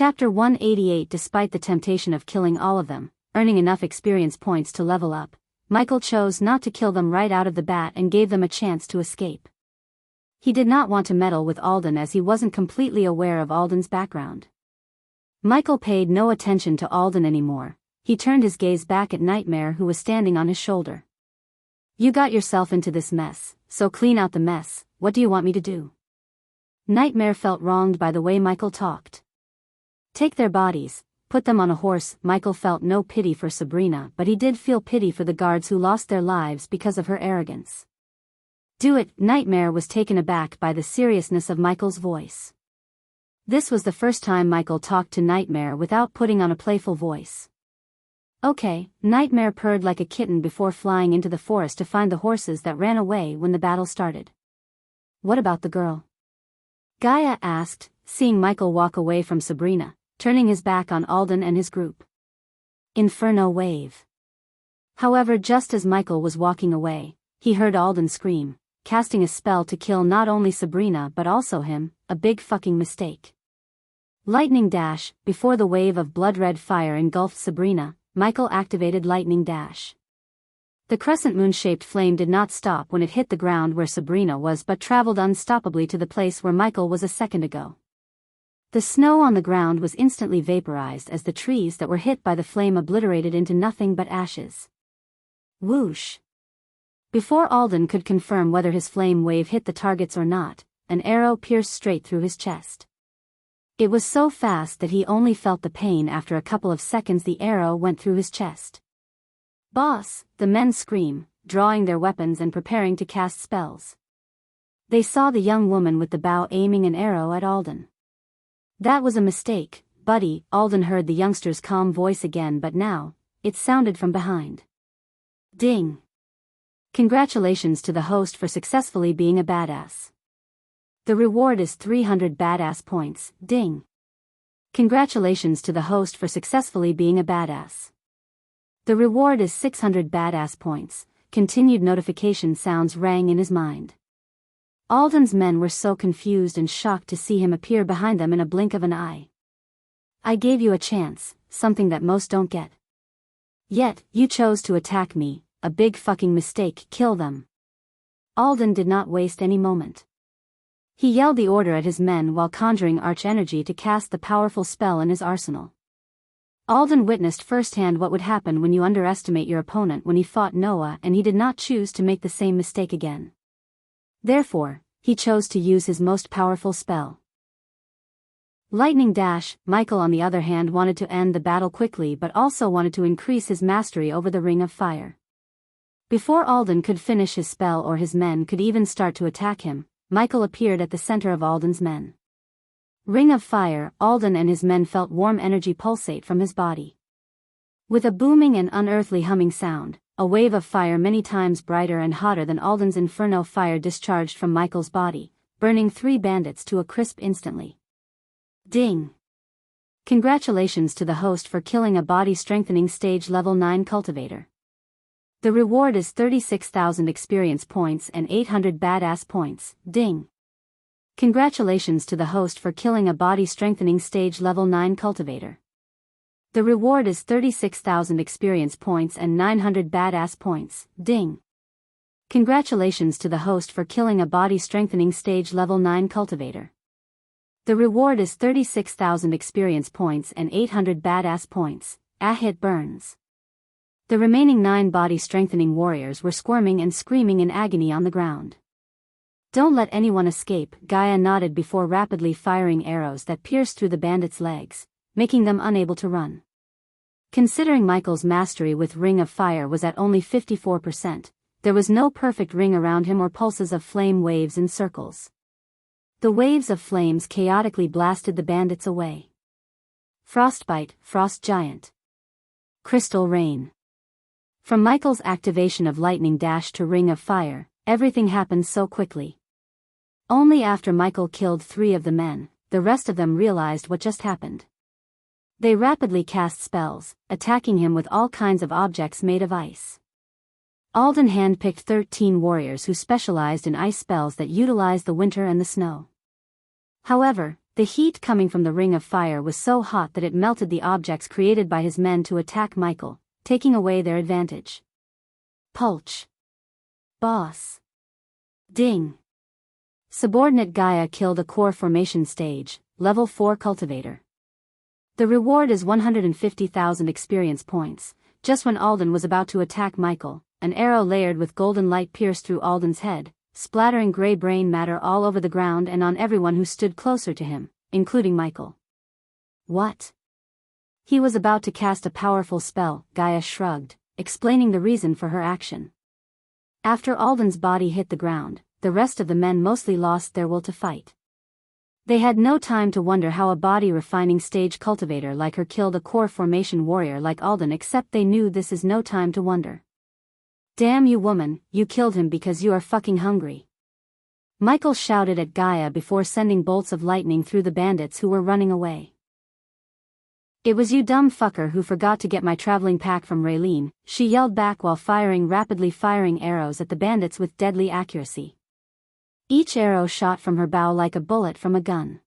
Chapter 188. Despite the temptation of killing all of them, earning enough experience points to level up, Michael chose not to kill them right out of the bat and gave them a chance to escape. He did not want to meddle with Alden as he wasn't completely aware of Alden's background. Michael paid no attention to Alden anymore. He turned his gaze back at Nightmare, who was standing on his shoulder. "You got yourself into this mess, so clean out the mess. What do you want me to do?" Nightmare felt wronged by the way Michael talked. "Take their bodies, put them on a horse." Michael felt no pity for Sabrina, but he did feel pity for the guards who lost their lives because of her arrogance. "Do it." Nightmare was taken aback by the seriousness of Michael's voice. This was the first time Michael talked to Nightmare without putting on a playful voice. "Okay." Nightmare purred like a kitten before flying into the forest to find the horses that ran away when the battle started. "What about the girl?" Gaia asked, seeing Michael walk away from Sabrina, turning his back on Alden and his group. "Inferno wave." However, just as Michael was walking away, he heard Alden scream, casting a spell to kill not only Sabrina but also him, a big fucking mistake. Lightning Dash. Before the wave of blood-red fire engulfed Sabrina, Michael activated Lightning Dash. The crescent moon-shaped flame did not stop when it hit the ground where Sabrina was but traveled unstoppably to the place where Michael was a second ago. The snow on the ground was instantly vaporized as the trees that were hit by the flame obliterated into nothing but ashes. Whoosh! Before Alden could confirm whether his flame wave hit the targets or not, an arrow pierced straight through his chest. It was so fast that he only felt the pain after a couple of seconds. The arrow went through his chest. "Boss!" the men scream, drawing their weapons and preparing to cast spells. They saw the young woman with the bow aiming an arrow at Alden. "That was a mistake, buddy." Alden heard the youngster's calm voice again, but now, it sounded from behind. "Ding! Congratulations to the host for successfully being a badass. The reward is 300 badass points." Ding! Congratulations to the host for successfully being a badass. The reward is 600 badass points. Continued notification sounds rang in his mind. Alden's men were so confused and shocked to see him appear behind them in a blink of an eye. "I gave you a chance, something that most don't get. Yet, you chose to attack me, a big fucking mistake. Kill them." Alden did not waste any moment. He yelled the order at his men while conjuring arch energy to cast the powerful spell in his arsenal. Alden witnessed firsthand what would happen when you underestimate your opponent when he fought Noah, and he did not choose to make the same mistake again. Therefore, he chose to use his most powerful spell. Lightning Dash. Michael, on the other hand, wanted to end the battle quickly but also wanted to increase his mastery over the Ring of Fire. Before Alden could finish his spell or his men could even start to attack him, Michael appeared at the center of Alden's men. Ring of Fire. Alden and his men felt warm energy pulsate from his body. With a booming and unearthly humming sound, a wave of fire many times brighter and hotter than Alden's inferno fire discharged from Michael's body, burning 3 bandits to a crisp instantly. Ding! Congratulations to the host for killing a body-strengthening stage level 9 cultivator. The reward is 36,000 experience points and 800 badass points. Ding! Congratulations to the host for killing a body-strengthening stage level 9 cultivator. The reward is 36,000 experience points and 900 badass points. Ding! Congratulations to the host for killing a body-strengthening stage level 9 cultivator. The reward is 36,000 experience points and 800 badass points. Hit burns. The remaining 9 body-strengthening warriors were squirming and screaming in agony on the ground. "Don't let anyone escape." Gaia nodded before rapidly firing arrows that pierced through the bandits' legs, making them unable to run. Considering Michael's mastery with Ring of Fire was at only 54%, there was no perfect ring around him or pulses of flame waves in circles. The waves of flames chaotically blasted the bandits away. Frostbite. Frost Giant. Crystal Rain. From Michael's activation of Lightning Dash to Ring of Fire, everything happened so quickly. Only after Michael killed 3 of the men, the rest of them realized what just happened. They rapidly cast spells, attacking him with all kinds of objects made of ice. Alden handpicked 13 warriors who specialized in ice spells that utilized the winter and the snow. However, The heat coming from the ring of fire was so hot that it melted the objects created by his men to attack Michael, taking away their advantage. Pulch. Boss. Ding. Subordinate Gaia killed a core formation stage, level 4 cultivator. The reward is 150,000 experience points. Just when Alden was about to attack Michael, an arrow layered with golden light pierced through Alden's head, splattering gray brain matter all over the ground and on everyone who stood closer to him, including Michael. What? He was about to cast a powerful spell, Gaia shrugged, explaining the reason for her action. After Alden's body hit the ground, the rest of the men mostly lost their will to fight. They had no time to wonder how a body-refining stage cultivator like her killed a core formation warrior like Alden, except they knew this is no time to wonder. Damn you woman, you killed him because you are fucking hungry. Michael shouted at Gaia before sending bolts of lightning through the bandits who were running away. It was you dumb fucker who forgot to get my traveling pack from Raylene, she yelled back while rapidly firing arrows at the bandits with deadly accuracy. Each arrow shot from her bow like a bullet from a gun.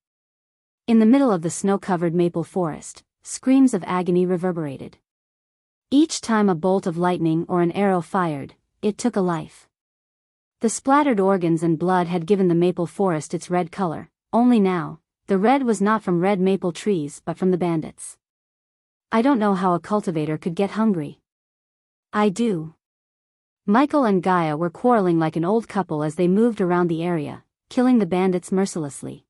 In the middle of the snow-covered maple forest, screams of agony reverberated. Each time a bolt of lightning or an arrow fired, it took a life. The splattered organs and blood had given the maple forest its red color, only now, the red was not from red maple trees but from the bandits. I don't know how a cultivator could get hungry. I do. Michael and Gaia were quarreling like an old couple as they moved around the area, killing the bandits mercilessly.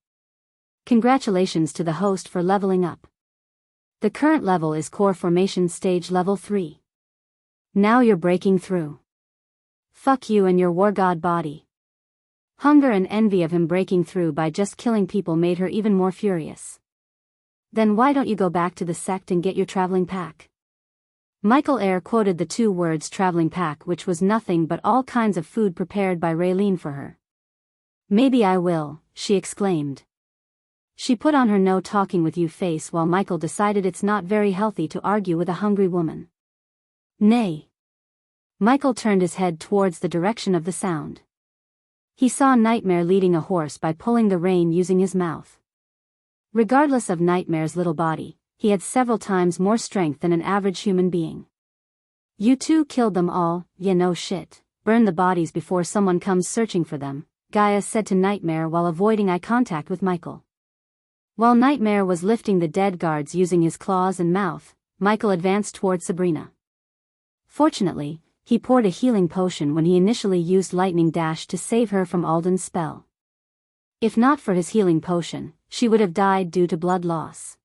Congratulations to the host for leveling up. The current level is core formation stage level 3. Now you're breaking through. Fuck you and your war god body. Hunger and envy of him breaking through by just killing people made her even more furious. Then why don't you go back to the sect and get your traveling pack? Michael air quoted the 2 words traveling pack, which was nothing but all kinds of food prepared by Raylene for her. Maybe I will, she exclaimed. She put on her no talking with you face while Michael decided it's not very healthy to argue with a hungry woman. Nay. Michael turned his head towards the direction of the sound. He saw Nightmare leading a horse by pulling the rein using his mouth. Regardless of Nightmare's little body, he had several times more strength than an average human being. You two killed them all, yeah no shit, burn the bodies before someone comes searching for them, Gaia said to Nightmare while avoiding eye contact with Michael. While Nightmare was lifting the dead guards using his claws and mouth, Michael advanced toward Sabrina. Fortunately, he poured a healing potion when he initially used Lightning Dash to save her from Alden's spell. If not for his healing potion, she would have died due to blood loss.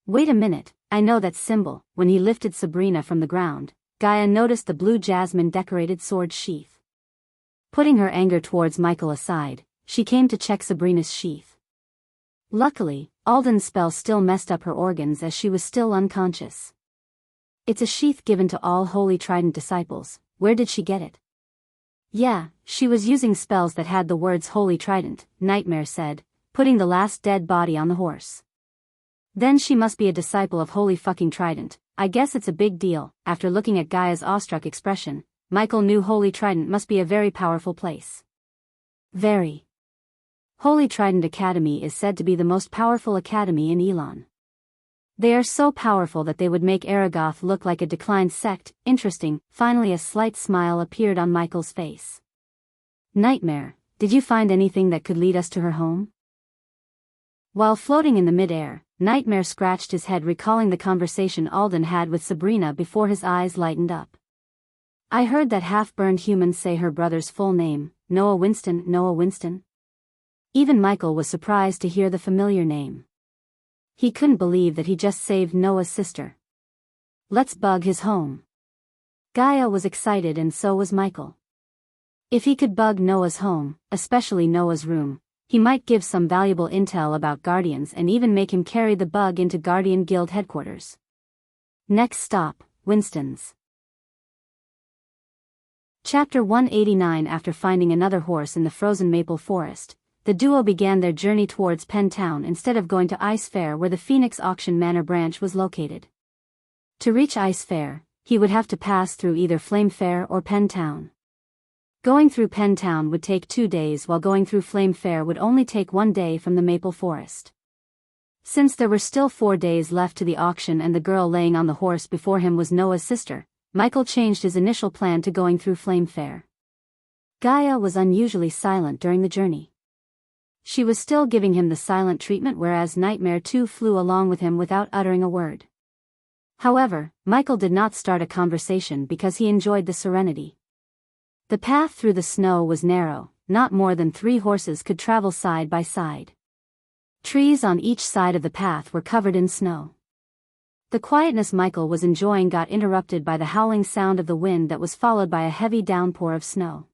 Wait a minute, I know that symbol. When he lifted Sabrina from the ground, Gaia noticed the blue jasmine decorated sword sheath. Putting her anger towards Michael aside, she came to check Sabrina's sheath. Luckily, Alden's spell still messed up her organs as she was still unconscious. It's a sheath given to all Holy Trident disciples. Where did she get it? Yeah, she was using spells that had the words Holy Trident, Nightmare said, putting the last dead body on the horse. Then she must be a disciple of Holy fucking Trident. I guess it's a big deal. After looking at Gaia's awestruck expression, Michael knew Holy Trident must be a very powerful place. Very. Holy Trident Academy is said to be the most powerful academy in Elon. They are so powerful that they would make Aragoth look like a declined sect. Interesting. Finally a slight smile appeared on Michael's face. Nightmare, did you find anything that could lead us to her home? While floating in the mid-air, Nightmare scratched his head recalling the conversation Alden had with Sabrina before his eyes lightened up. I heard that half-burned humans say her brother's full name, Noah Winston. Noah Winston? Even Michael was surprised to hear the familiar name. He couldn't believe that he just saved Noah's sister. Let's bug his home. Gaia was excited and so was Michael. If he could bug Noah's home, especially Noah's room, he might give some valuable intel about Guardians and even make him carry the bug into Guardian Guild headquarters. Next stop, Winston's. Chapter 189. After finding another horse in the frozen maple forest, the duo began their journey towards Penn Town instead of going to Ice Fair where the Phoenix Auction Manor branch was located. To reach Ice Fair, he would have to pass through either Flame Fair or Penn Town. Going through Penn Town would take 2 days while going through Flame Fair would only take 1 day from the maple forest. Since there were still 4 days left to the auction and the girl laying on the horse before him was Noah's sister, Michael changed his initial plan to going through Flame Fair. Gaia was unusually silent during the journey. She was still giving him the silent treatment, whereas Nightmare too flew along with him without uttering a word. However, Michael did not start a conversation because he enjoyed the serenity. The path through the snow was narrow, not more than 3 horses could travel side by side. Trees on each side of the path were covered in snow. The quietness Michael was enjoying got interrupted by the howling sound of the wind that was followed by a heavy downpour of snow.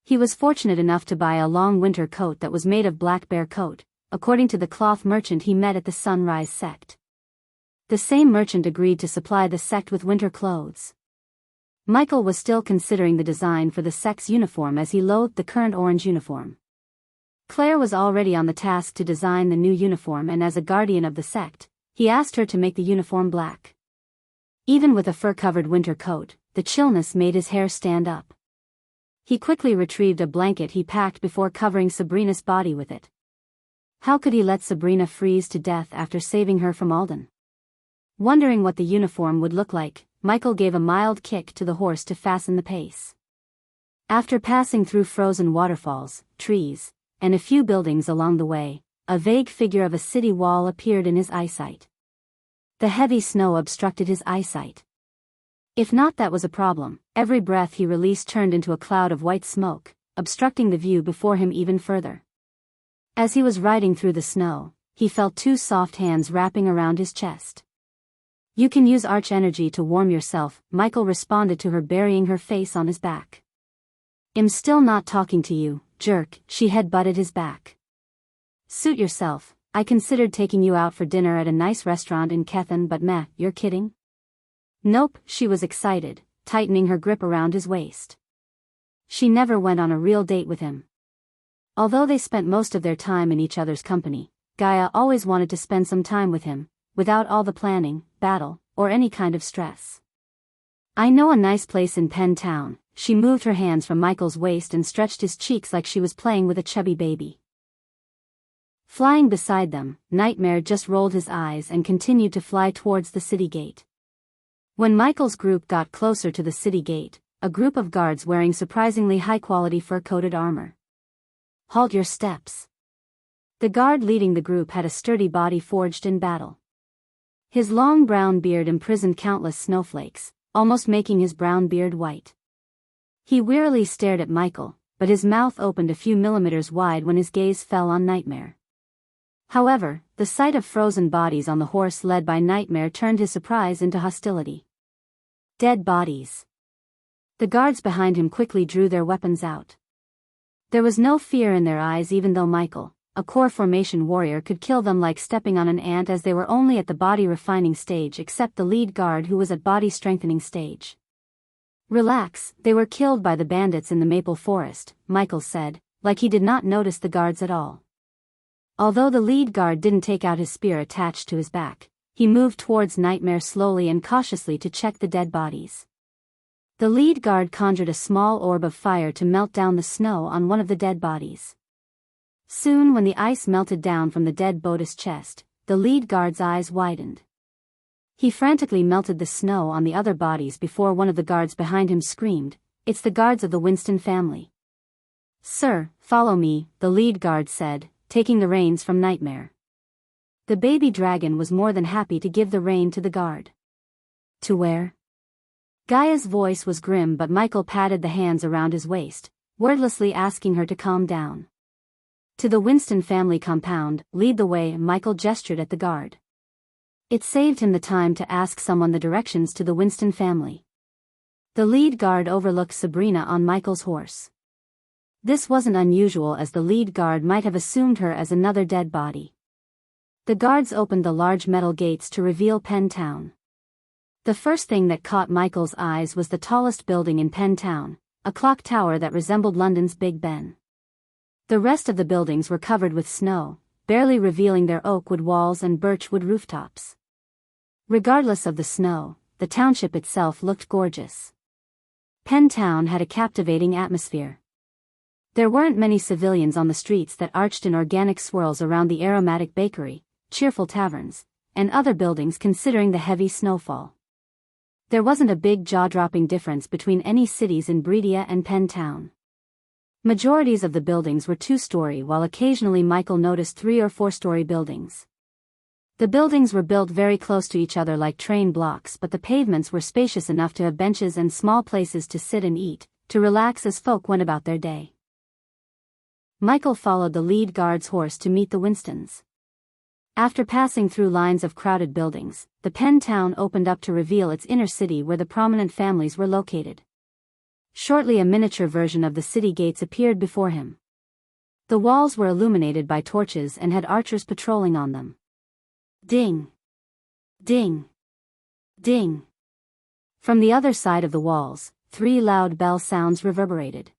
He was fortunate enough to buy a long winter coat that was made of black bear coat, according to the cloth merchant he met at the Sunrise sect. The same merchant agreed to supply the sect with winter clothes. Michael was still considering the design for the sect's uniform as he loathed the current orange uniform. Claire was already on the task to design the new uniform, and as a guardian of the sect, he asked her to make the uniform black. Even with a fur-covered winter coat, the chillness made his hair stand up. He quickly retrieved a blanket he packed before covering Sabrina's body with it. How could he let Sabrina freeze to death after saving her from Alden? Wondering what the uniform would look like, Michael gave a mild kick to the horse to fasten the pace. After passing through frozen waterfalls, trees, and a few buildings along the way, a vague figure of a city wall appeared in his eyesight. The heavy snow obstructed his eyesight. If not that was a problem, every breath he released turned into a cloud of white smoke, obstructing the view before him even further. As he was riding through the snow, he felt 2 soft hands wrapping around his chest. "You can use arch energy to warm yourself," Michael responded to her, burying her face on his back. "I'm still not talking to you, jerk," she head-butted his back. "Suit yourself. I considered taking you out for dinner at a nice restaurant in Kethen, but meh, you're kidding?" "Nope," she was excited, tightening her grip around his waist. She never went on a real date with him. Although they spent most of their time in each other's company, Gaia always wanted to spend some time with him, without all the planning, battle, or any kind of stress. "I know a nice place in Penn Town." She moved her hands from Michael's waist and stretched his cheeks like she was playing with a chubby baby. Flying beside them, Nightmare just rolled his eyes and continued to fly towards the city gate. When Michael's group got closer to the city gate, a group of guards wearing surprisingly high-quality fur-coated armor. "Halt your steps." The guard leading the group had a sturdy body forged in battle. His long brown beard imprisoned countless snowflakes, almost making his brown beard white. He wearily stared at Michael, but his mouth opened a few millimeters wide when his gaze fell on Nightmare. However, the sight of frozen bodies on the horse led by Nightmare turned his surprise into hostility. Dead bodies. The guards behind him quickly drew their weapons out. There was no fear in their eyes, even though Michael, a core formation warrior, could kill them like stepping on an ant, as they were only at the body refining stage except the lead guard, who was at body strengthening stage. "Relax, they were killed by the bandits in the maple forest," Michael said, like he did not notice the guards at all. Although the lead guard didn't take out his spear attached to his back, he moved towards Nightmare slowly and cautiously to check the dead bodies. The lead guard conjured a small orb of fire to melt down the snow on one of the dead bodies. Soon, when the ice melted down from the dead boat's chest, the lead guard's eyes widened. He frantically melted the snow on the other bodies before one of the guards behind him screamed, "It's the guards of the Winston family." "Sir, follow me," the lead guard said, taking the reins from Nightmare. The baby dragon was more than happy to give the rein to the guard. "To where?" Gaia's voice was grim, but Michael patted the hands around his waist, wordlessly asking her to calm down. "To the Winston family compound, lead the way," Michael gestured at the guard. It saved him the time to ask someone the directions to the Winston family. The lead guard overlooked Sabrina on Michael's horse. This wasn't unusual, as the lead guard might have assumed her as another dead body. The guards opened the large metal gates to reveal Penn Town. The first thing that caught Michael's eyes was the tallest building in Penn Town, a clock tower that resembled London's Big Ben. The rest of the buildings were covered with snow, barely revealing their oak wood walls and birch wood rooftops. Regardless of the snow, the township itself looked gorgeous. Penn Town had a captivating atmosphere. There weren't many civilians on the streets that arched in organic swirls around the aromatic bakery, cheerful taverns, and other buildings considering the heavy snowfall. There wasn't a big jaw-dropping difference between any cities in Breedia and Penn Town. Majorities of the buildings were two-story, while occasionally Michael noticed 3- or 4-story buildings. The buildings were built very close to each other like train blocks, but the pavements were spacious enough to have benches and small places to sit and eat, to relax as folk went about their day. Michael followed the lead guard's horse to meet the Winstons. After passing through lines of crowded buildings, the Penn Town opened up to reveal its inner city where the prominent families were located. Shortly a miniature version of the city gates appeared before him. The walls were illuminated by torches and had archers patrolling on them. Ding! Ding! Ding! From the other side of the walls, 3 loud bell sounds reverberated.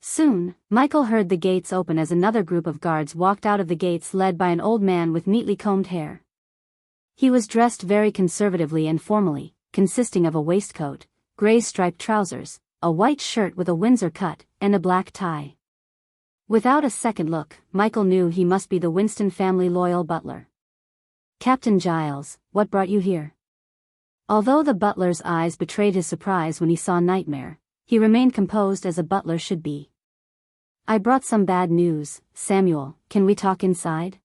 Soon, Michael heard the gates open as another group of guards walked out of the gates led by an old man with neatly combed hair. He was dressed very conservatively and formally, consisting of a waistcoat, gray striped trousers, a white shirt with a Windsor cut, and a black tie. Without a second look, Michael knew he must be the Winston family loyal butler. "Captain Giles, what brought you here?" Although the butler's eyes betrayed his surprise when he saw Nightmare, he remained composed as a butler should be. "I brought some bad news, Samuel. Can we talk inside?"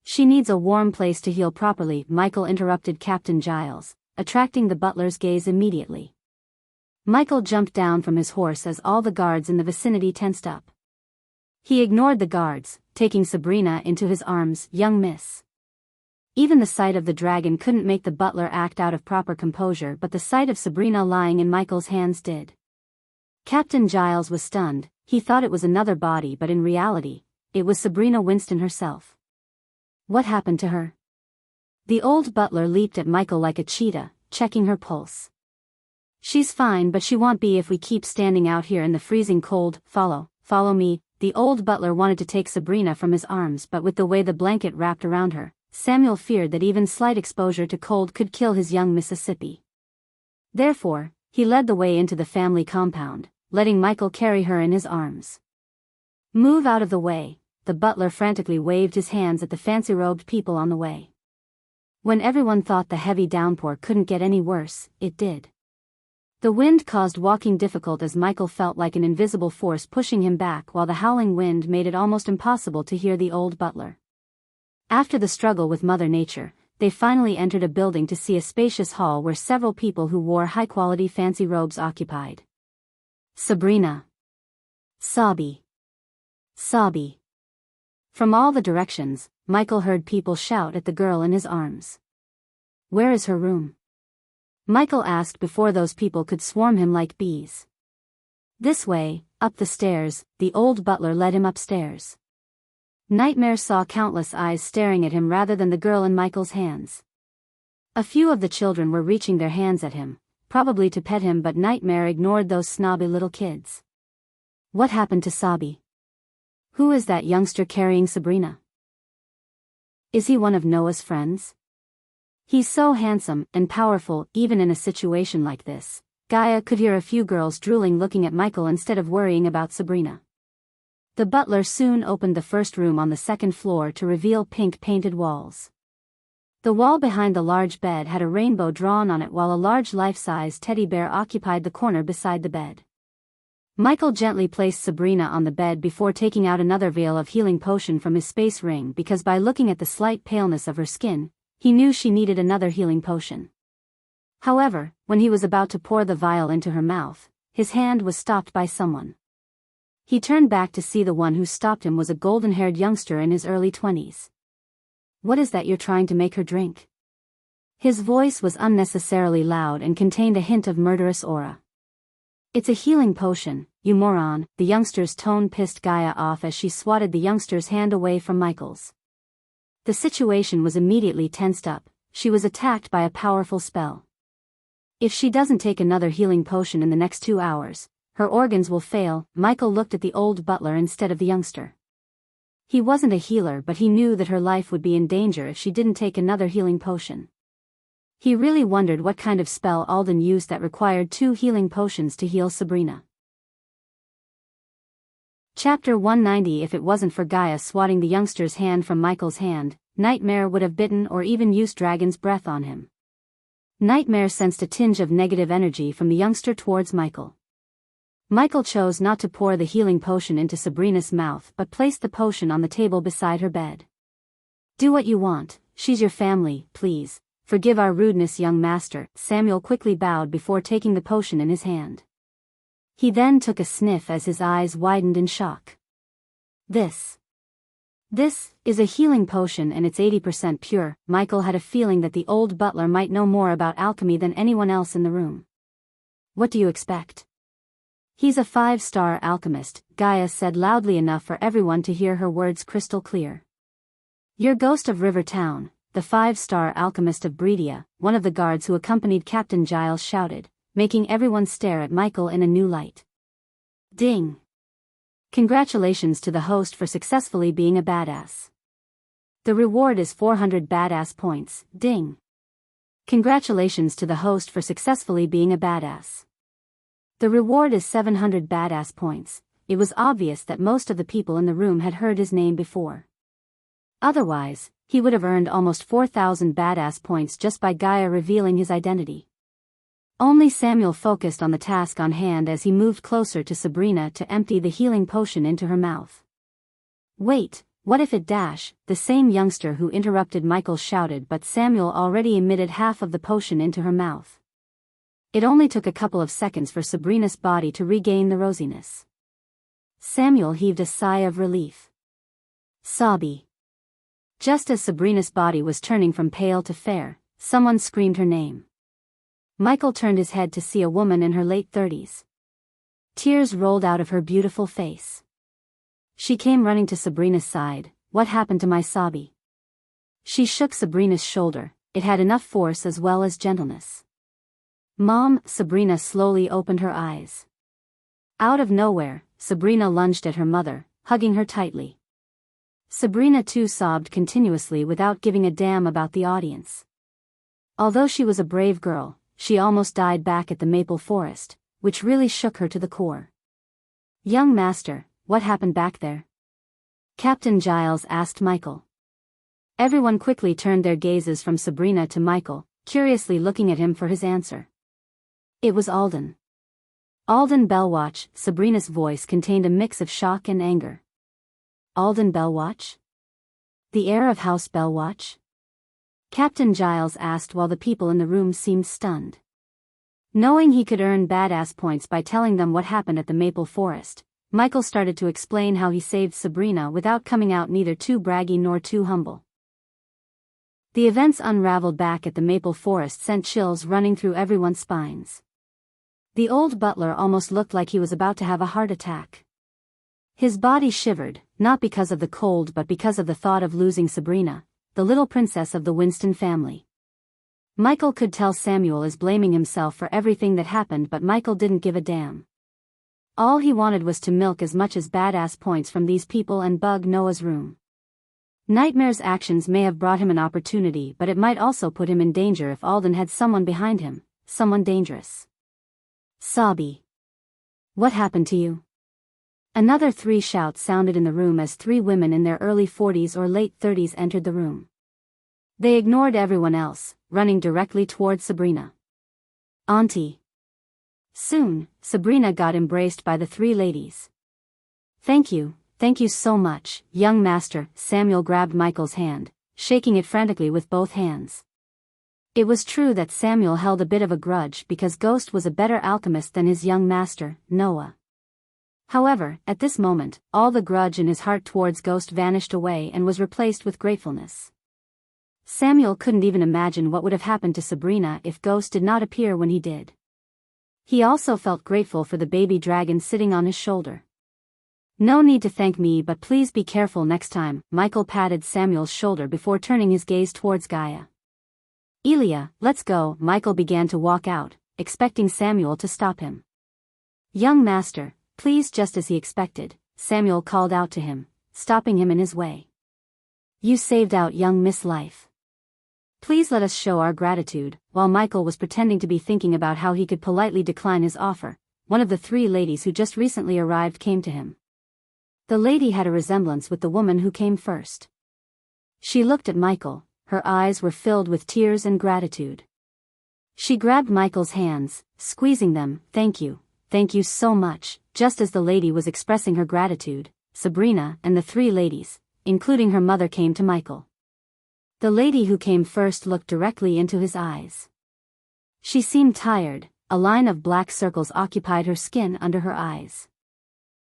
"She needs a warm place to heal properly," Michael interrupted Captain Giles, attracting the butler's gaze immediately. Michael jumped down from his horse as all the guards in the vicinity tensed up. He ignored the guards, taking Sabrina into his arms. "Young miss." Even the sight of the dragon couldn't make the butler act out of proper composure, but the sight of Sabrina lying in Michael's hands did. Captain Giles was stunned. He thought it was another body, but in reality, it was Sabrina Winston herself. "What happened to her?" The old butler leaped at Michael like a cheetah, checking her pulse. "She's fine, but she won't be if we keep standing out here in the freezing cold. Follow me." The old butler wanted to take Sabrina from his arms, but with the way the blanket wrapped around her, Samuel feared that even slight exposure to cold could kill his young Mississippi. Therefore, he led the way into the family compound, letting Michael carry her in his arms. "Move out of the way," the butler frantically waved his hands at the fancy-robed people on the way. When everyone thought the heavy downpour couldn't get any worse, it did. The wind caused walking difficult as Michael felt like an invisible force pushing him back, while the howling wind made it almost impossible to hear the old butler. After the struggle with Mother Nature, they finally entered a building to see a spacious hall where several people who wore high-quality fancy robes occupied. "Sabrina. Sobby. Sobby." From all the directions, Michael heard people shout at the girl in his arms. "Where is her room?" Michael asked before those people could swarm him like bees. "This way, up the stairs." The old butler led him upstairs. Nightmare saw countless eyes staring at him rather than the girl in Michael's hands. A few of the children were reaching their hands at him, probably to pet him, but Nightmare ignored those snobby little kids. "What happened to Sobby? Who is that youngster carrying Sabrina? Is he one of Noah's friends? He's so handsome and powerful." Even in a situation like this, Gaia could hear a few girls drooling, looking at Michael instead of worrying about Sabrina. The butler soon opened the first room on the second floor to reveal pink-painted walls. The wall behind the large bed had a rainbow drawn on it, while a large life-size teddy bear occupied the corner beside the bed. Michael gently placed Sabrina on the bed before taking out another vial of healing potion from his space ring, because by looking at the slight paleness of her skin, he knew she needed another healing potion. However, when he was about to pour the vial into her mouth, his hand was stopped by someone. He turned back to see the one who stopped him was a golden-haired youngster in his early 20s. "What is that you're trying to make her drink?" His voice was unnecessarily loud and contained a hint of murderous aura. "It's a healing potion, you moron." The youngster's tone pissed Gaia off as she swatted the youngster's hand away from Michael's. The situation was immediately tensed up. She was attacked by a powerful spell. If she doesn't take another healing potion in the next 2 hours, her organs will fail. Michael looked at the old butler instead of the youngster. He wasn't a healer, but he knew that her life would be in danger if she didn't take another healing potion. He really wondered what kind of spell Alden used that required 2 healing potions to heal Sabrina. Chapter 190. If it wasn't for Gaia swatting the youngster's hand from Michael's hand, Nightmare would have bitten or even used dragon's breath on him. Nightmare sensed a tinge of negative energy from the youngster towards Michael. Michael chose not to pour the healing potion into Sabrina's mouth but placed the potion on the table beside her bed. "Do what you want, she's your family, please. Forgive our rudeness, young master." Samuel quickly bowed before taking the potion in his hand. He then took a sniff as his eyes widened in shock. This is a healing potion and it's 80% pure." Michael had a feeling that the old butler might know more about alchemy than anyone else in the room. "What do you expect? He's a 5-star alchemist," Gaia said loudly enough for everyone to hear her words crystal clear. "You're Ghost of River Town, the 5-star alchemist of Breedia," one of the guards who accompanied Captain Giles shouted, making everyone stare at Michael in a new light. Ding! Congratulations to the host for successfully being a badass. The reward is 400 badass points. Ding! Congratulations to the host for successfully being a badass. The reward is 700 badass points. It was obvious that most of the people in the room had heard his name before. Otherwise, he would have earned almost 4,000 badass points just by Gaia revealing his identity. Only Samuel focused on the task on hand as he moved closer to Sabrina to empty the healing potion into her mouth. "Wait, what if it dash?" the same youngster who interrupted Michael shouted, but Samuel already emitted half of the potion into her mouth. It only took a couple of seconds for Sabrina's body to regain the rosiness. Samuel heaved a sigh of relief. Sobby. Just as Sabrina's body was turning from pale to fair, someone screamed her name. Michael turned his head to see a woman in her late 30s. Tears rolled out of her beautiful face. She came running to Sabrina's side. "What happened to my Sobby?" She shook Sabrina's shoulder. It had enough force as well as gentleness. "Mom," Sabrina slowly opened her eyes. Out of nowhere, Sabrina lunged at her mother, hugging her tightly. Sabrina too sobbed continuously without giving a damn about the audience. Although she was a brave girl, she almost died back at the maple forest, which really shook her to the core. "Young master, what happened back there?" Captain Giles asked Michael. Everyone quickly turned their gazes from Sabrina to Michael, curiously looking at him for his answer. "It was Alden." "Alden Bellwatch," Sabrina's voice contained a mix of shock and anger. "Alden Bellwatch? The heir of House Bellwatch?" Captain Giles asked while the people in the room seemed stunned. Knowing he could earn badass points by telling them what happened at the maple forest, Michael started to explain how he saved Sabrina without coming out neither too braggy nor too humble. The events unraveled back at the maple forest sent chills running through everyone's spines. The old butler almost looked like he was about to have a heart attack. His body shivered, not because of the cold but because of the thought of losing Sabrina, the little princess of the Winston family. Michael could tell Samuel is blaming himself for everything that happened, but Michael didn't give a damn. All he wanted was to milk as much as badass points from these people and bug Noah's room. Nightmare's actions may have brought him an opportunity, but it might also put him in danger if Alden had someone behind him, someone dangerous. "Sobby. What happened to you?" Another 3 shouts sounded in the room as 3 women in their early 40s or late 30s entered the room. They ignored everyone else, running directly towards Sabrina. "Auntie." Soon, Sabrina got embraced by the 3 ladies. Thank you so much, young master." Samuel grabbed Michael's hand, shaking it frantically with both hands. It was true that Samuel held a bit of a grudge because Ghost was a better alchemist than his young master, Noah. However, at this moment, all the grudge in his heart towards Ghost vanished away and was replaced with gratefulness. Samuel couldn't even imagine what would have happened to Sabrina if Ghost did not appear when he did. He also felt grateful for the baby dragon sitting on his shoulder. "No need to thank me, but please be careful next time." Michael patted Samuel's shoulder before turning his gaze towards Gaia. "Elia, let's go." Michael began to walk out, expecting Samuel to stop him. "Young master, please." Just as he expected, Samuel called out to him, stopping him in his way. "You saved out young Miss Life. Please let us show our gratitude." While Michael was pretending to be thinking about how he could politely decline his offer, one of the 3 ladies who just recently arrived came to him. The lady had a resemblance with the woman who came first. She looked at Michael, her eyes were filled with tears and gratitude. She grabbed Michael's hands, squeezing them. Thank you so much. Just as the lady was expressing her gratitude, Sabrina and the three ladies, including her mother, came to Michael. The lady who came first looked directly into his eyes. She seemed tired, a line of black circles occupied her skin under her eyes.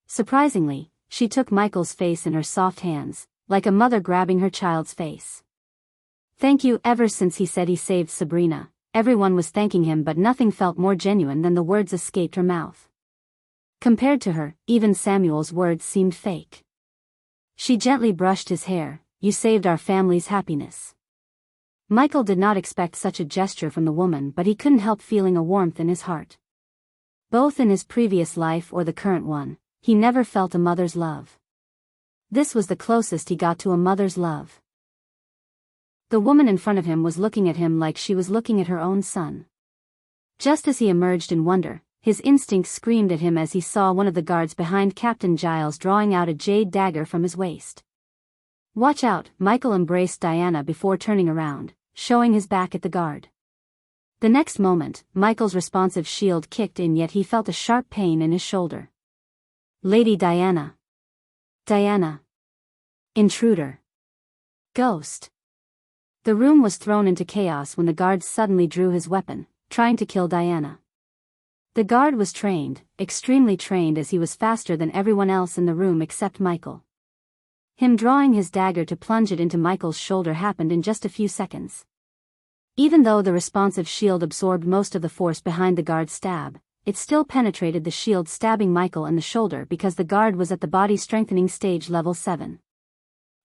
Surprisingly, she took Michael's face in her soft hands, like a mother grabbing her child's face. Thank you. Ever since he said he saved Sabrina, everyone was thanking him, but nothing felt more genuine than the words escaped her mouth. Compared to her, even Samuel's words seemed fake. She gently brushed his hair. You saved our family's happiness. Michael did not expect such a gesture from the woman, but he couldn't help feeling a warmth in his heart. Both in his previous life or the current one, he never felt a mother's love. This was the closest he got to a mother's love. The woman in front of him was looking at him like she was looking at her own son. Just as he emerged in wonder, his instincts screamed at him as he saw one of the guards behind Captain Giles drawing out a jade dagger from his waist. Watch out! Michael embraced Diana before turning around, showing his back at the guard. The next moment, Michael's responsive shield kicked in, yet he felt a sharp pain in his shoulder. Lady Diana. Diana. Intruder. Ghost. The room was thrown into chaos when the guard suddenly drew his weapon, trying to kill Diana. The guard was trained, extremely trained, as he was faster than everyone else in the room except Michael. Him drawing his dagger to plunge it into Michael's shoulder happened in just a few seconds. Even though the responsive shield absorbed most of the force behind the guard's stab, it still penetrated the shield, stabbing Michael in the shoulder because the guard was at the body strengthening stage level 7.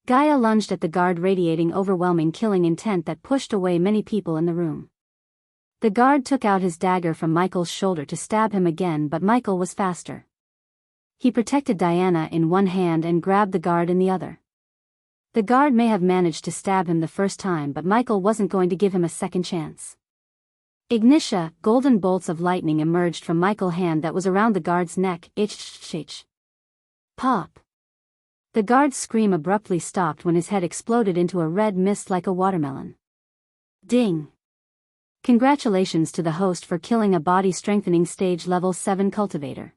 Gaia lunged at the guard, radiating overwhelming killing intent that pushed away many people in the room. The guard took out his dagger from Michael's shoulder to stab him again, but Michael was faster. He protected Diana in one hand and grabbed the guard in the other. The guard may have managed to stab him the first time, but Michael wasn't going to give him a second chance. Ignitia, golden bolts of lightning emerged from Michael's hand that was around the guard's neck. Ich. Pop. The guard's scream abruptly stopped when his head exploded into a red mist like a watermelon. Ding. Congratulations to the host for killing a body-strengthening stage level 7 cultivator.